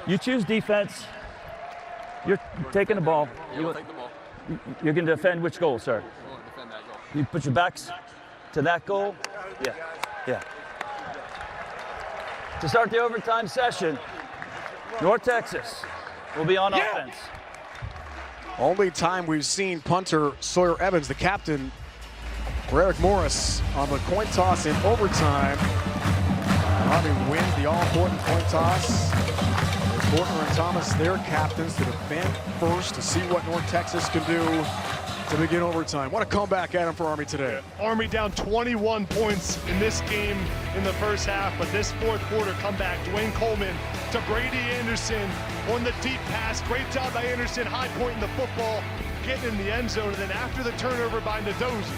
You choose defense. You're taking the ball. You're going to defend which goal, sir? You put your backs to that goal? Yeah. To start the overtime session, North Texas will be on offense. Only time we've seen punter Sawyer Evans, the captain, for Eric Morris on the coin toss in overtime. Army wins the all-important coin toss. Fortner and Thomas, their captains, to defend first to see what North Texas can do to begin overtime. What a comeback, Adam, for Army today. Army down 21 points in this game in the first half, but this fourth quarter comeback, Dwayne Coleman to Brady Anderson on the deep pass. Great job by Anderson, high point in the football, getting in the end zone, and then after the turnover by Nadozi,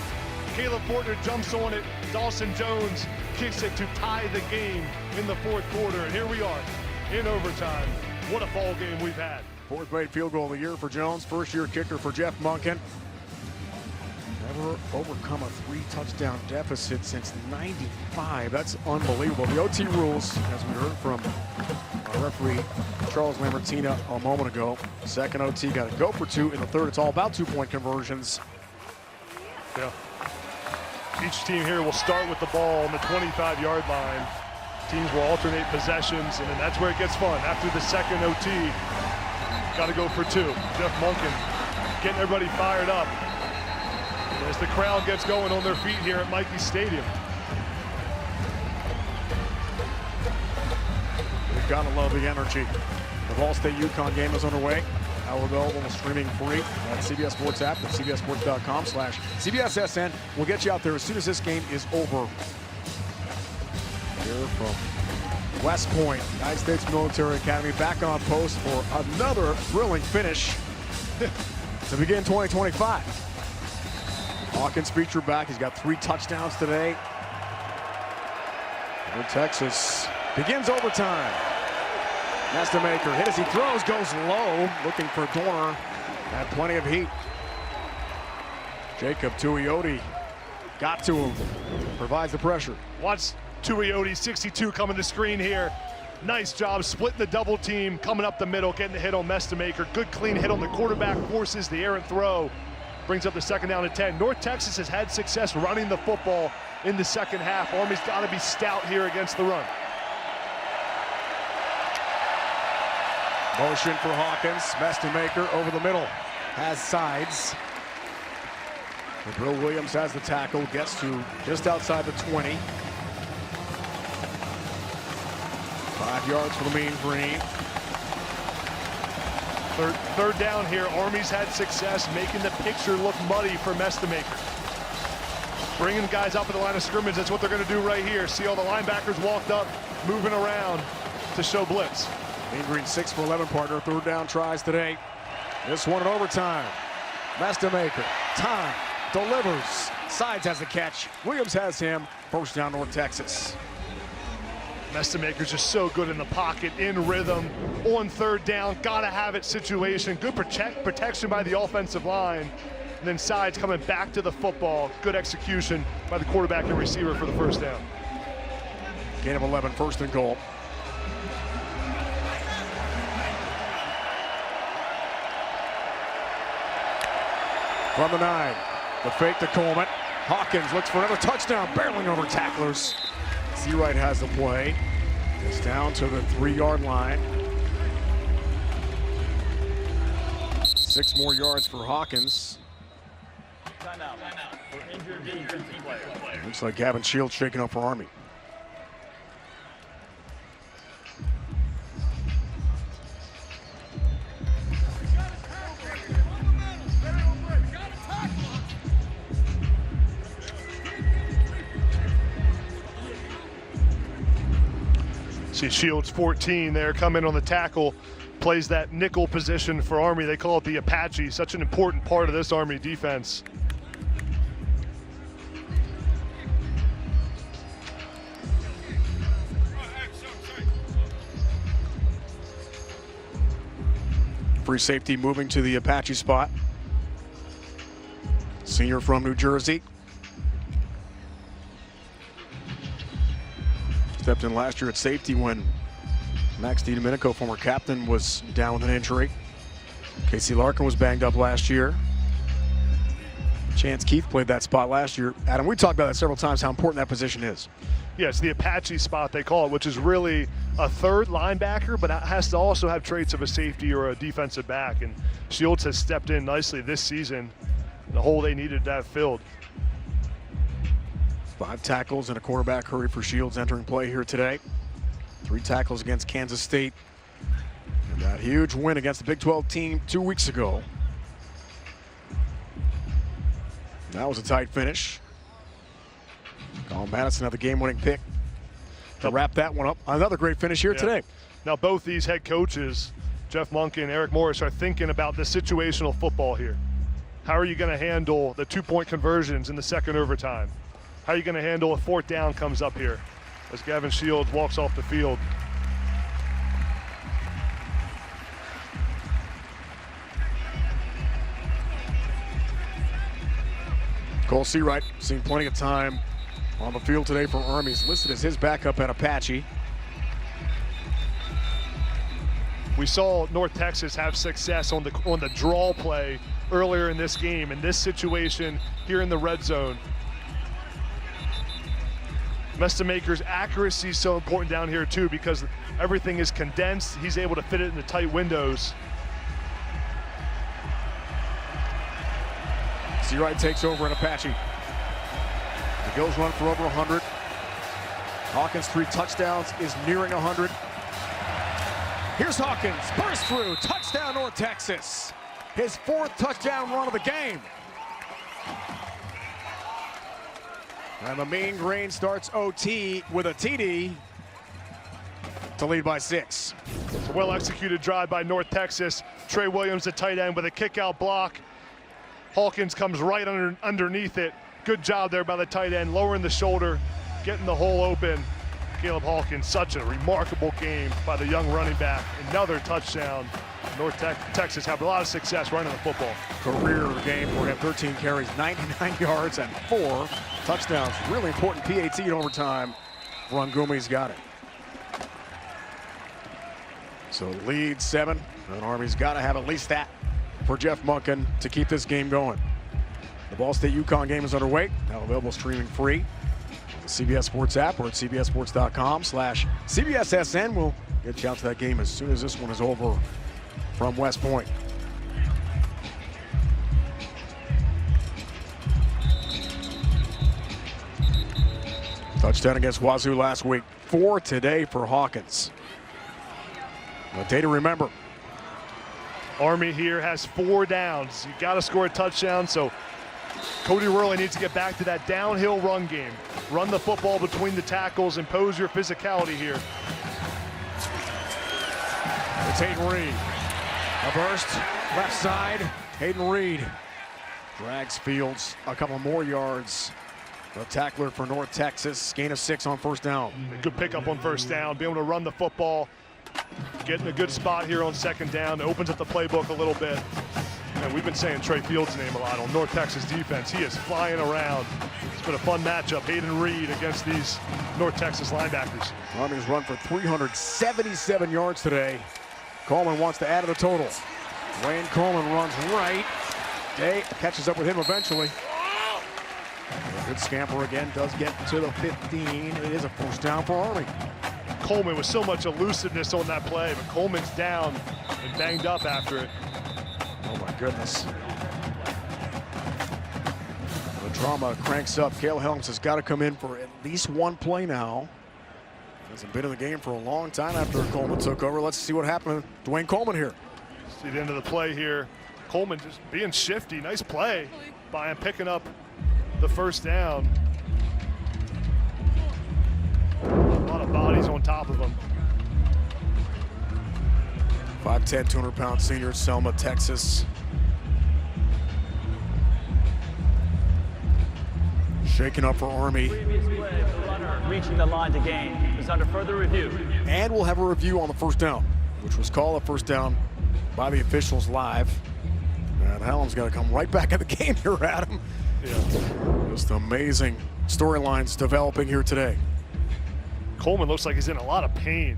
Caleb Fortner jumps on it. Dawson Jones kicks it to tie the game in the fourth quarter, and here we are in overtime. What a ball game we've had. Fourth made field goal of the year for Jones. First-year kicker for Jeff Monken. Never overcome a 3-touchdown deficit since '95. That's unbelievable. The OT rules, as we heard from our referee Charles Lambertina a moment ago. Second OT got to go for 2. In the third, it's all about 2-point conversions. Yeah. Each team here will start with the ball on the 25-yard line. Teams will alternate possessions, and then that's where it gets fun. After the second OT, got to go for 2. Jeff Monken getting everybody fired up as the crowd gets going on their feet here at Michie Stadium. We've got to love the energy. The Ball State UConn game is underway. Now available streaming free at CBS Sports app and CBSSports.com/CBSSN. We'll get you out there as soon as this game is over. Here from West Point, United States Military Academy, back on post for another thrilling finish to begin 2025. Hawkins feature back. He's got 3 touchdowns today. North Texas begins overtime. Nestamaker hit as he throws, goes low, looking for Dorner. Had plenty of heat. Jacob Tuioti got to him, provides the pressure. Watch Tuioti, 62, coming to the screen here. Nice job splitting the double team, coming up the middle, getting the hit on Nestamaker. Good clean hit on the quarterback, forces the errant throw. Brings up the second down to 10. North Texas has had success running the football in the second half. Army's got to be stout here against the run. Motion for Hawkins. Nestamaker over the middle. Has sides. Bill Williams has the tackle. Gets to just outside the 20. 5 yards for the Mean Green. Third down here. Army's had success making the picture look muddy for Mestamaker. Bringing guys up at the line of scrimmage. That's what they're going to do right here. See all the linebackers walked up, moving around to show blitz. Mean Green 6 for 11 partner. Third down tries today. This one in overtime. Mestamaker, time, delivers. Sides has the catch. Williams has him. First down, North Texas. Mestamaker's just so good in the pocket, in rhythm, on third down, gotta have it situation. Good protection by the offensive line. And then Sides coming back to the football. Good execution by the quarterback and receiver for the first down. Gain of 11, first and goal. From the 9, the fake to Coleman. Hawkins looks for another touchdown, barreling over tacklers. Seawright has the play. It's down to the 3-yard line. 6 more yards for Hawkins. Looks like Gavin Shields shaking up for Army. See Shields 14 there, come in on the tackle, plays that nickel position for Army. They call it the Apache, such an important part of this Army defense. Free safety moving to the Apache spot. Senior from New Jersey. Stepped in last year at safety when Max DiDomenico, former captain, was down with an injury. Casey Larkin was banged up last year. Chance Keith played that spot last year. Adam, we talked about that several times, how important that position is. Yes, the Apache spot they call it, which is really a third linebacker, but it has to also have traits of a safety or a defensive back. And Shields has stepped in nicely this season. The hole they needed to have filled. 5 tackles and a quarterback hurry for Shields entering play here today. 3 tackles against Kansas State. And that huge win against the Big 12 team 2 weeks ago. That was a tight finish. Colin Madison had the game-winning pick to wrap that one up. Another great finish here today. Now both these head coaches, Jeff Monken and Eric Morris, are thinking about the situational football here. How are you going to handle the 2-point conversions in the second overtime? How are you going to handle a 4th down comes up here as Gavin Shields walks off the field? Cole Seawright seeing plenty of time on the field today for Army. He's listed as his backup at Apache. We saw North Texas have success on the draw play earlier in this game. In this situation here in the red zone, Mestamaker's accuracy is so important down here too, because everything is condensed. He's able to fit it in the tight windows. Seawright takes over in Apache. The Gills run for over 100. Hawkins 3 touchdowns, is nearing 100. Here's Hawkins, burst through, touchdown North Texas. His 4th touchdown run of the game. And the Mean Green starts OT with a TD to lead by 6. It's a well-executed drive by North Texas. Trey Williams, the tight end, with a kick-out block. Hawkins comes right underneath it. Good job there by the tight end, lowering the shoulder, getting the hole open. Caleb Hawkins, such a remarkable game by the young running back. Another touchdown. North Texas have a lot of success running the football. Career game for him, 13 carries, 99 yards, and 4 touchdowns. Really important PAT in overtime. Rangumi's got it. So lead 7, and Army's got to have at least that for Jeff Monken to keep this game going. The Ball State-UConn game is underway, now available streaming free. The CBS Sports app or at cbssports.com/CBSSN. We'll get you out to that game as soon as this one is over from West Point. Touchdown against Wazoo last week. 4 today for Hawkins. A day to remember. Army here has 4 downs. You got to score a touchdown, so Cody Worley needs to get back to that downhill run game. Run the football between the tackles, impose your physicality here. It's Hayden Reed. A burst, left side. Hayden Reed drags Fields a couple more yards. The tackler for North Texas, gain of 6 on first down. Good pickup on first down, be able to run the football. Getting a good spot here on second down. Opens up the playbook a little bit. And we've been saying Trey Fields' name a lot on North Texas defense. He is flying around. It's been a fun matchup. Hayden Reed against these North Texas linebackers. Army's run for 377 yards today. Coleman wants to add to the total. Wayne Coleman runs right. Day catches up with him eventually. A good scamper again, does get to the 15. It is a first down for Army. Coleman with so much elusiveness on that play, but Coleman's down and banged up after it. Oh my goodness. The drama cranks up. Cale Helms has got to come in for at least one play now. Hasn't been in the game for a long time after Coleman took over. Let's see what happened to Dwayne Coleman here. See the end of the play here. Coleman just being shifty. Nice play by him picking up the first down. A lot of bodies on top of him. 5'10", 200-pound senior, Selma, Texas. Shaking up for Army. Previous play, the runner reaching the line to gain is under further review. And we'll have a review on the first down, which was called a first down by the officials live. And Helms got to come right back in the game here, Adam. Yeah. Just amazing storylines developing here today. Coleman looks like he's in a lot of pain.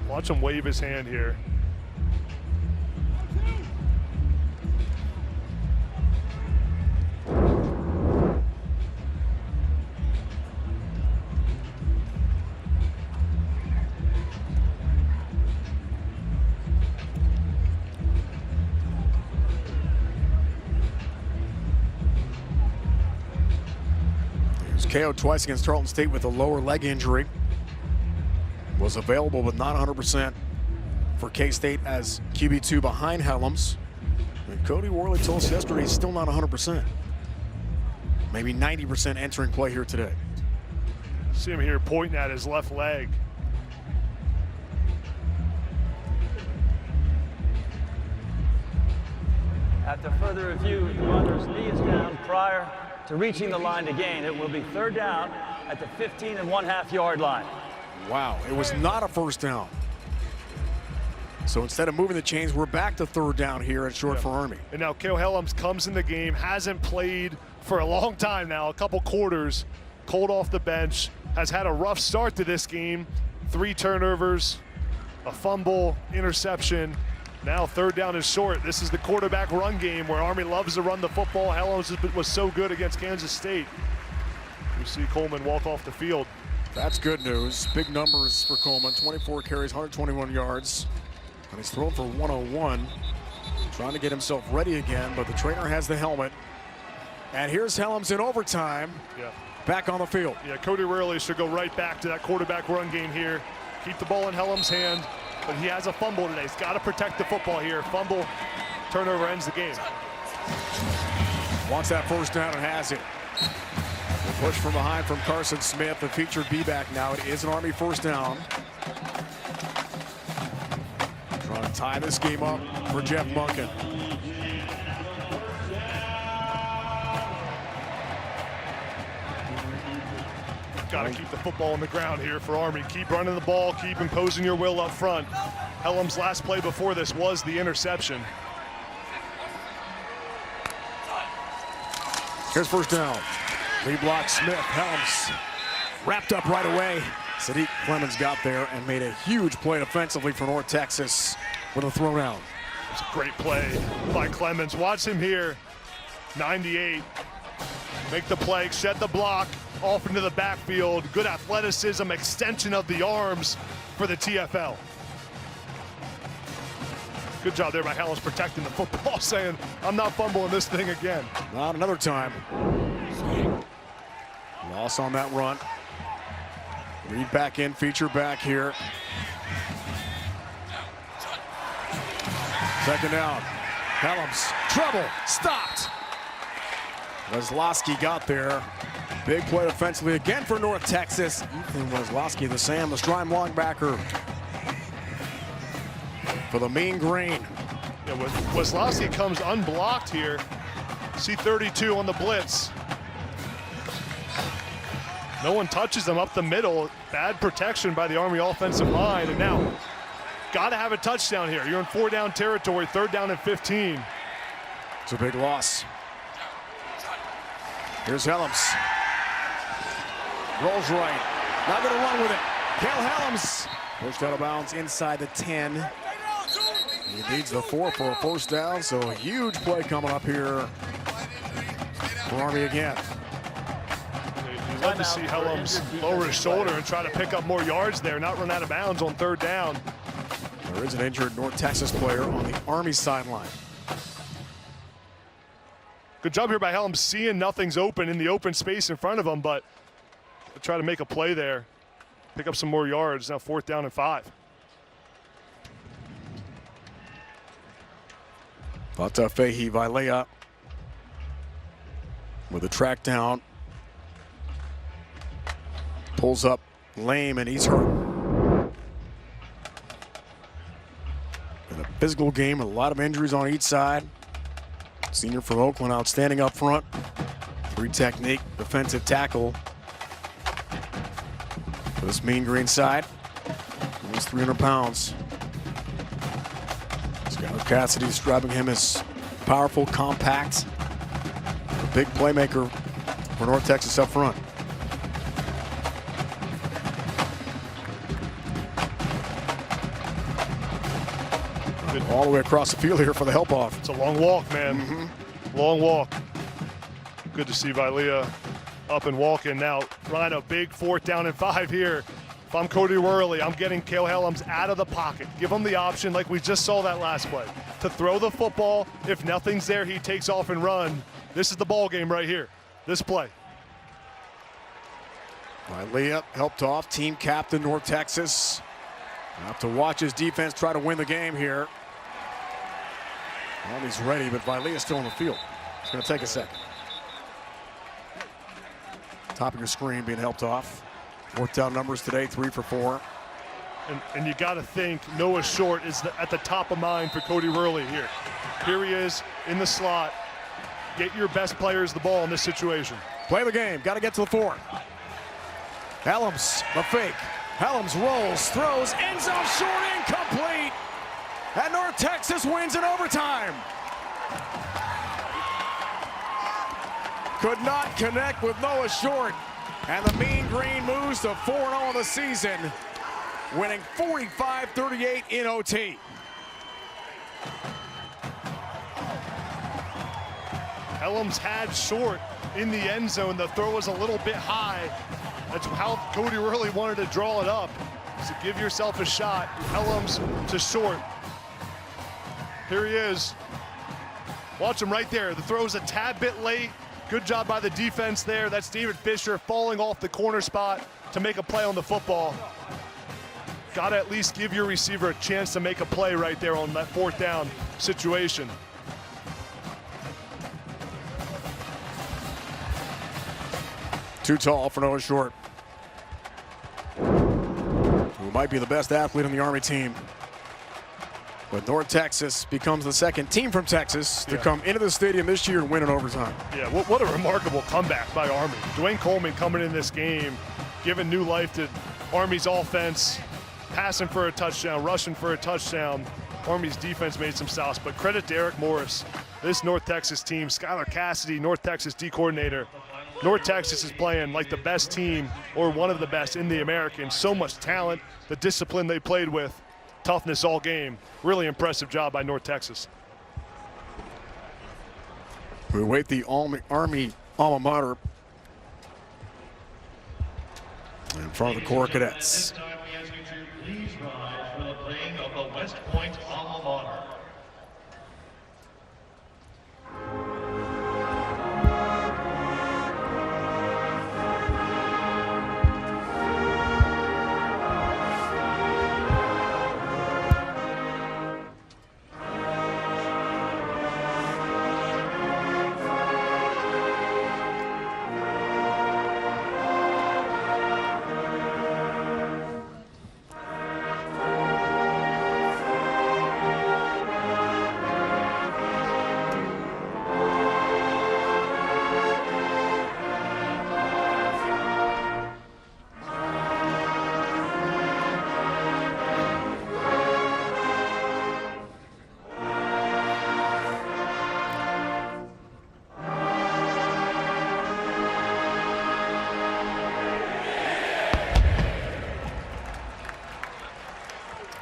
Watch him wave his hand here. KO twice against Tarleton State with a lower leg injury. Was available but not 100% for K-State as QB2 behind Helms. And Cody Worley told us yesterday he's still not 100%. Maybe 90% entering play here today. See him here pointing at his left leg. After further review, the runner's knee is down prior to reaching the line to gain. It will be third down at the 15.5 yard line. Wow, it was not a first down. So instead of moving the chains, we're back to third down here at short for Army. And now Cale Helms comes in the game, hasn't played for a long time now, a couple quarters, cold off the bench, has had a rough start to this game. 3 turnovers, a fumble, interception. Now third down is short. This is the quarterback run game where Army loves to run the football. Helms was so good against Kansas State. You see Coleman walk off the field. That's good news. Big numbers for Coleman. 24 carries, 121 yards. And he's thrown for 101. Trying to get himself ready again, but the trainer has the helmet. And here's Helms in overtime. Yeah. Back on the field. Yeah, Cody Worley should go right back to that quarterback run game here. Keep the ball in Helms' hand. But he has a fumble today. He's got to protect the football here. Fumble, turnover ends the game. Wants that first down and has it. The push from behind from Carson Smith, the featured B-back now. It is an Army first down. Trying to tie this game up for Jeff Monken. Got to keep the football on the ground here for Army. Keep running the ball, keep imposing your will up front. Helms' last play before this was the interception. Here's first down. Lead block Smith, Helms wrapped up right away. Sadiq Clemens got there and made a huge play defensively for North Texas with a throwdown. It's a great play by Clemens. Watch him here. 98. Make the play, shed the block, off into the backfield. Good athleticism, extension of the arms for the TFL. Good job there by Helms protecting the football, saying, I'm not fumbling this thing again. Not another time. Loss on that run. Reed back in, feature back here. Second down. Helms, trouble, stopped. Weslowski got there. Big play offensively again for North Texas. Ethan Weslowski, the Sam, the Strime linebacker for the Mean Green. Yeah, Weslowski comes unblocked here. C32 on the blitz. No one touches him up the middle. Bad protection by the Army offensive line. And now, got to have a touchdown here. You're in 4-down territory, 3rd down and 15. It's a big loss. Here's Helms. Rolls right. Not going to run with it. Cal Helms pushed out of bounds inside the 10. He needs the 4 for a 1st down, so a huge play coming up here for Army again. You'd love to see Helms lower his shoulder and try to pick up more yards there, not run out of bounds on 3rd down. There is an injured North Texas player on the Army sideline. Good job here by Helms, seeing nothing's open in the open space in front of him, but try to make a play there, pick up some more yards. Now 4th down and 5. Vatafehi Vailea with a track down. Pulls up lame and he's hurt. In a physical game with a lot of injuries on each side. Senior from Oakland, outstanding up front. 3 technique, defensive tackle. For this Mean Green side. He's 300 pounds. Skylar Cassidy describing him as powerful, compact, a big playmaker for North Texas up front. All the way across the field here for the help off. It's a long walk, man. Long walk. Good to see Vailea up and walking. Now, Ryan, a big 4th down and 5 here. If I'm Cody Worley, I'm getting Cale Helms out of the pocket. Give him the option, like we just saw that last play, to throw the football. If nothing's there, he takes off and run. This is the ball game right here, this play. Vailea helped off, team captain North Texas. Have to watch his defense try to win the game here. Army's ready, but Vailea's still on the field. It's going to take a second. Top of your screen being helped off. 4th down numbers today, 3 for 4. And you got to think Noah Short is at the top of mind for Cody Worley here. Here he is in the slot. Get your best players the ball in this situation. Play the game. Got to get to the 4. Helms, the fake. Helms rolls, throws, end zone short, incomplete. And North Texas wins in overtime. Could not connect with Noah Short. And the Mean Green moves to 4-0 on the season, winning 45-38 in OT. Helms had Short in the end zone. The throw was a little bit high. That's how Cody Worley wanted to draw it up. So give yourself a shot. Helms to Short. Here he is. Watch him right there. The throw's a tad bit late. Good job by the defense there. That's David Fisher falling off the corner spot to make a play on the football. Got to at least give your receiver a chance to make a play right there on that 4th down situation. Too tall for Noah Short, who might be the best athlete on the Army team. But North Texas becomes the 2nd team from Texas to come into the stadium this year and win in overtime. Yeah, what a remarkable comeback by Army. Dwayne Coleman coming in this game, giving new life to Army's offense, passing for a touchdown, rushing for a touchdown. Army's defense made some stops, but credit to Eric Morris. This North Texas team, Skylar Cassidy, North Texas D coordinator. North Texas is playing like the best team or one of the best in the American. So much talent, the discipline they played with. Toughness all game. Really impressive job by North Texas. We await the Army alma mater in front of the Corps Cadets. Please rise for the playing of the West Point alma mater.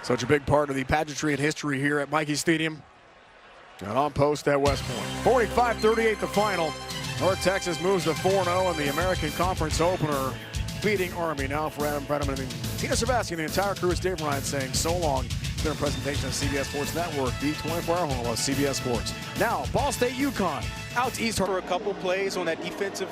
Such a big part of the pageantry and history here at Michie Stadium. And on post at West Point. 45-38 the final. North Texas moves to 4-0 in the American Conference opener, beating Army. Now for Adam Brenneman and Tina Savasky and the entire crew, is Dave Ryan saying so long. It's been a presentation of CBS Sports Network, the 24-hour home of CBS Sports. Now, Ball State UConn out to East. For a couple plays on that defensive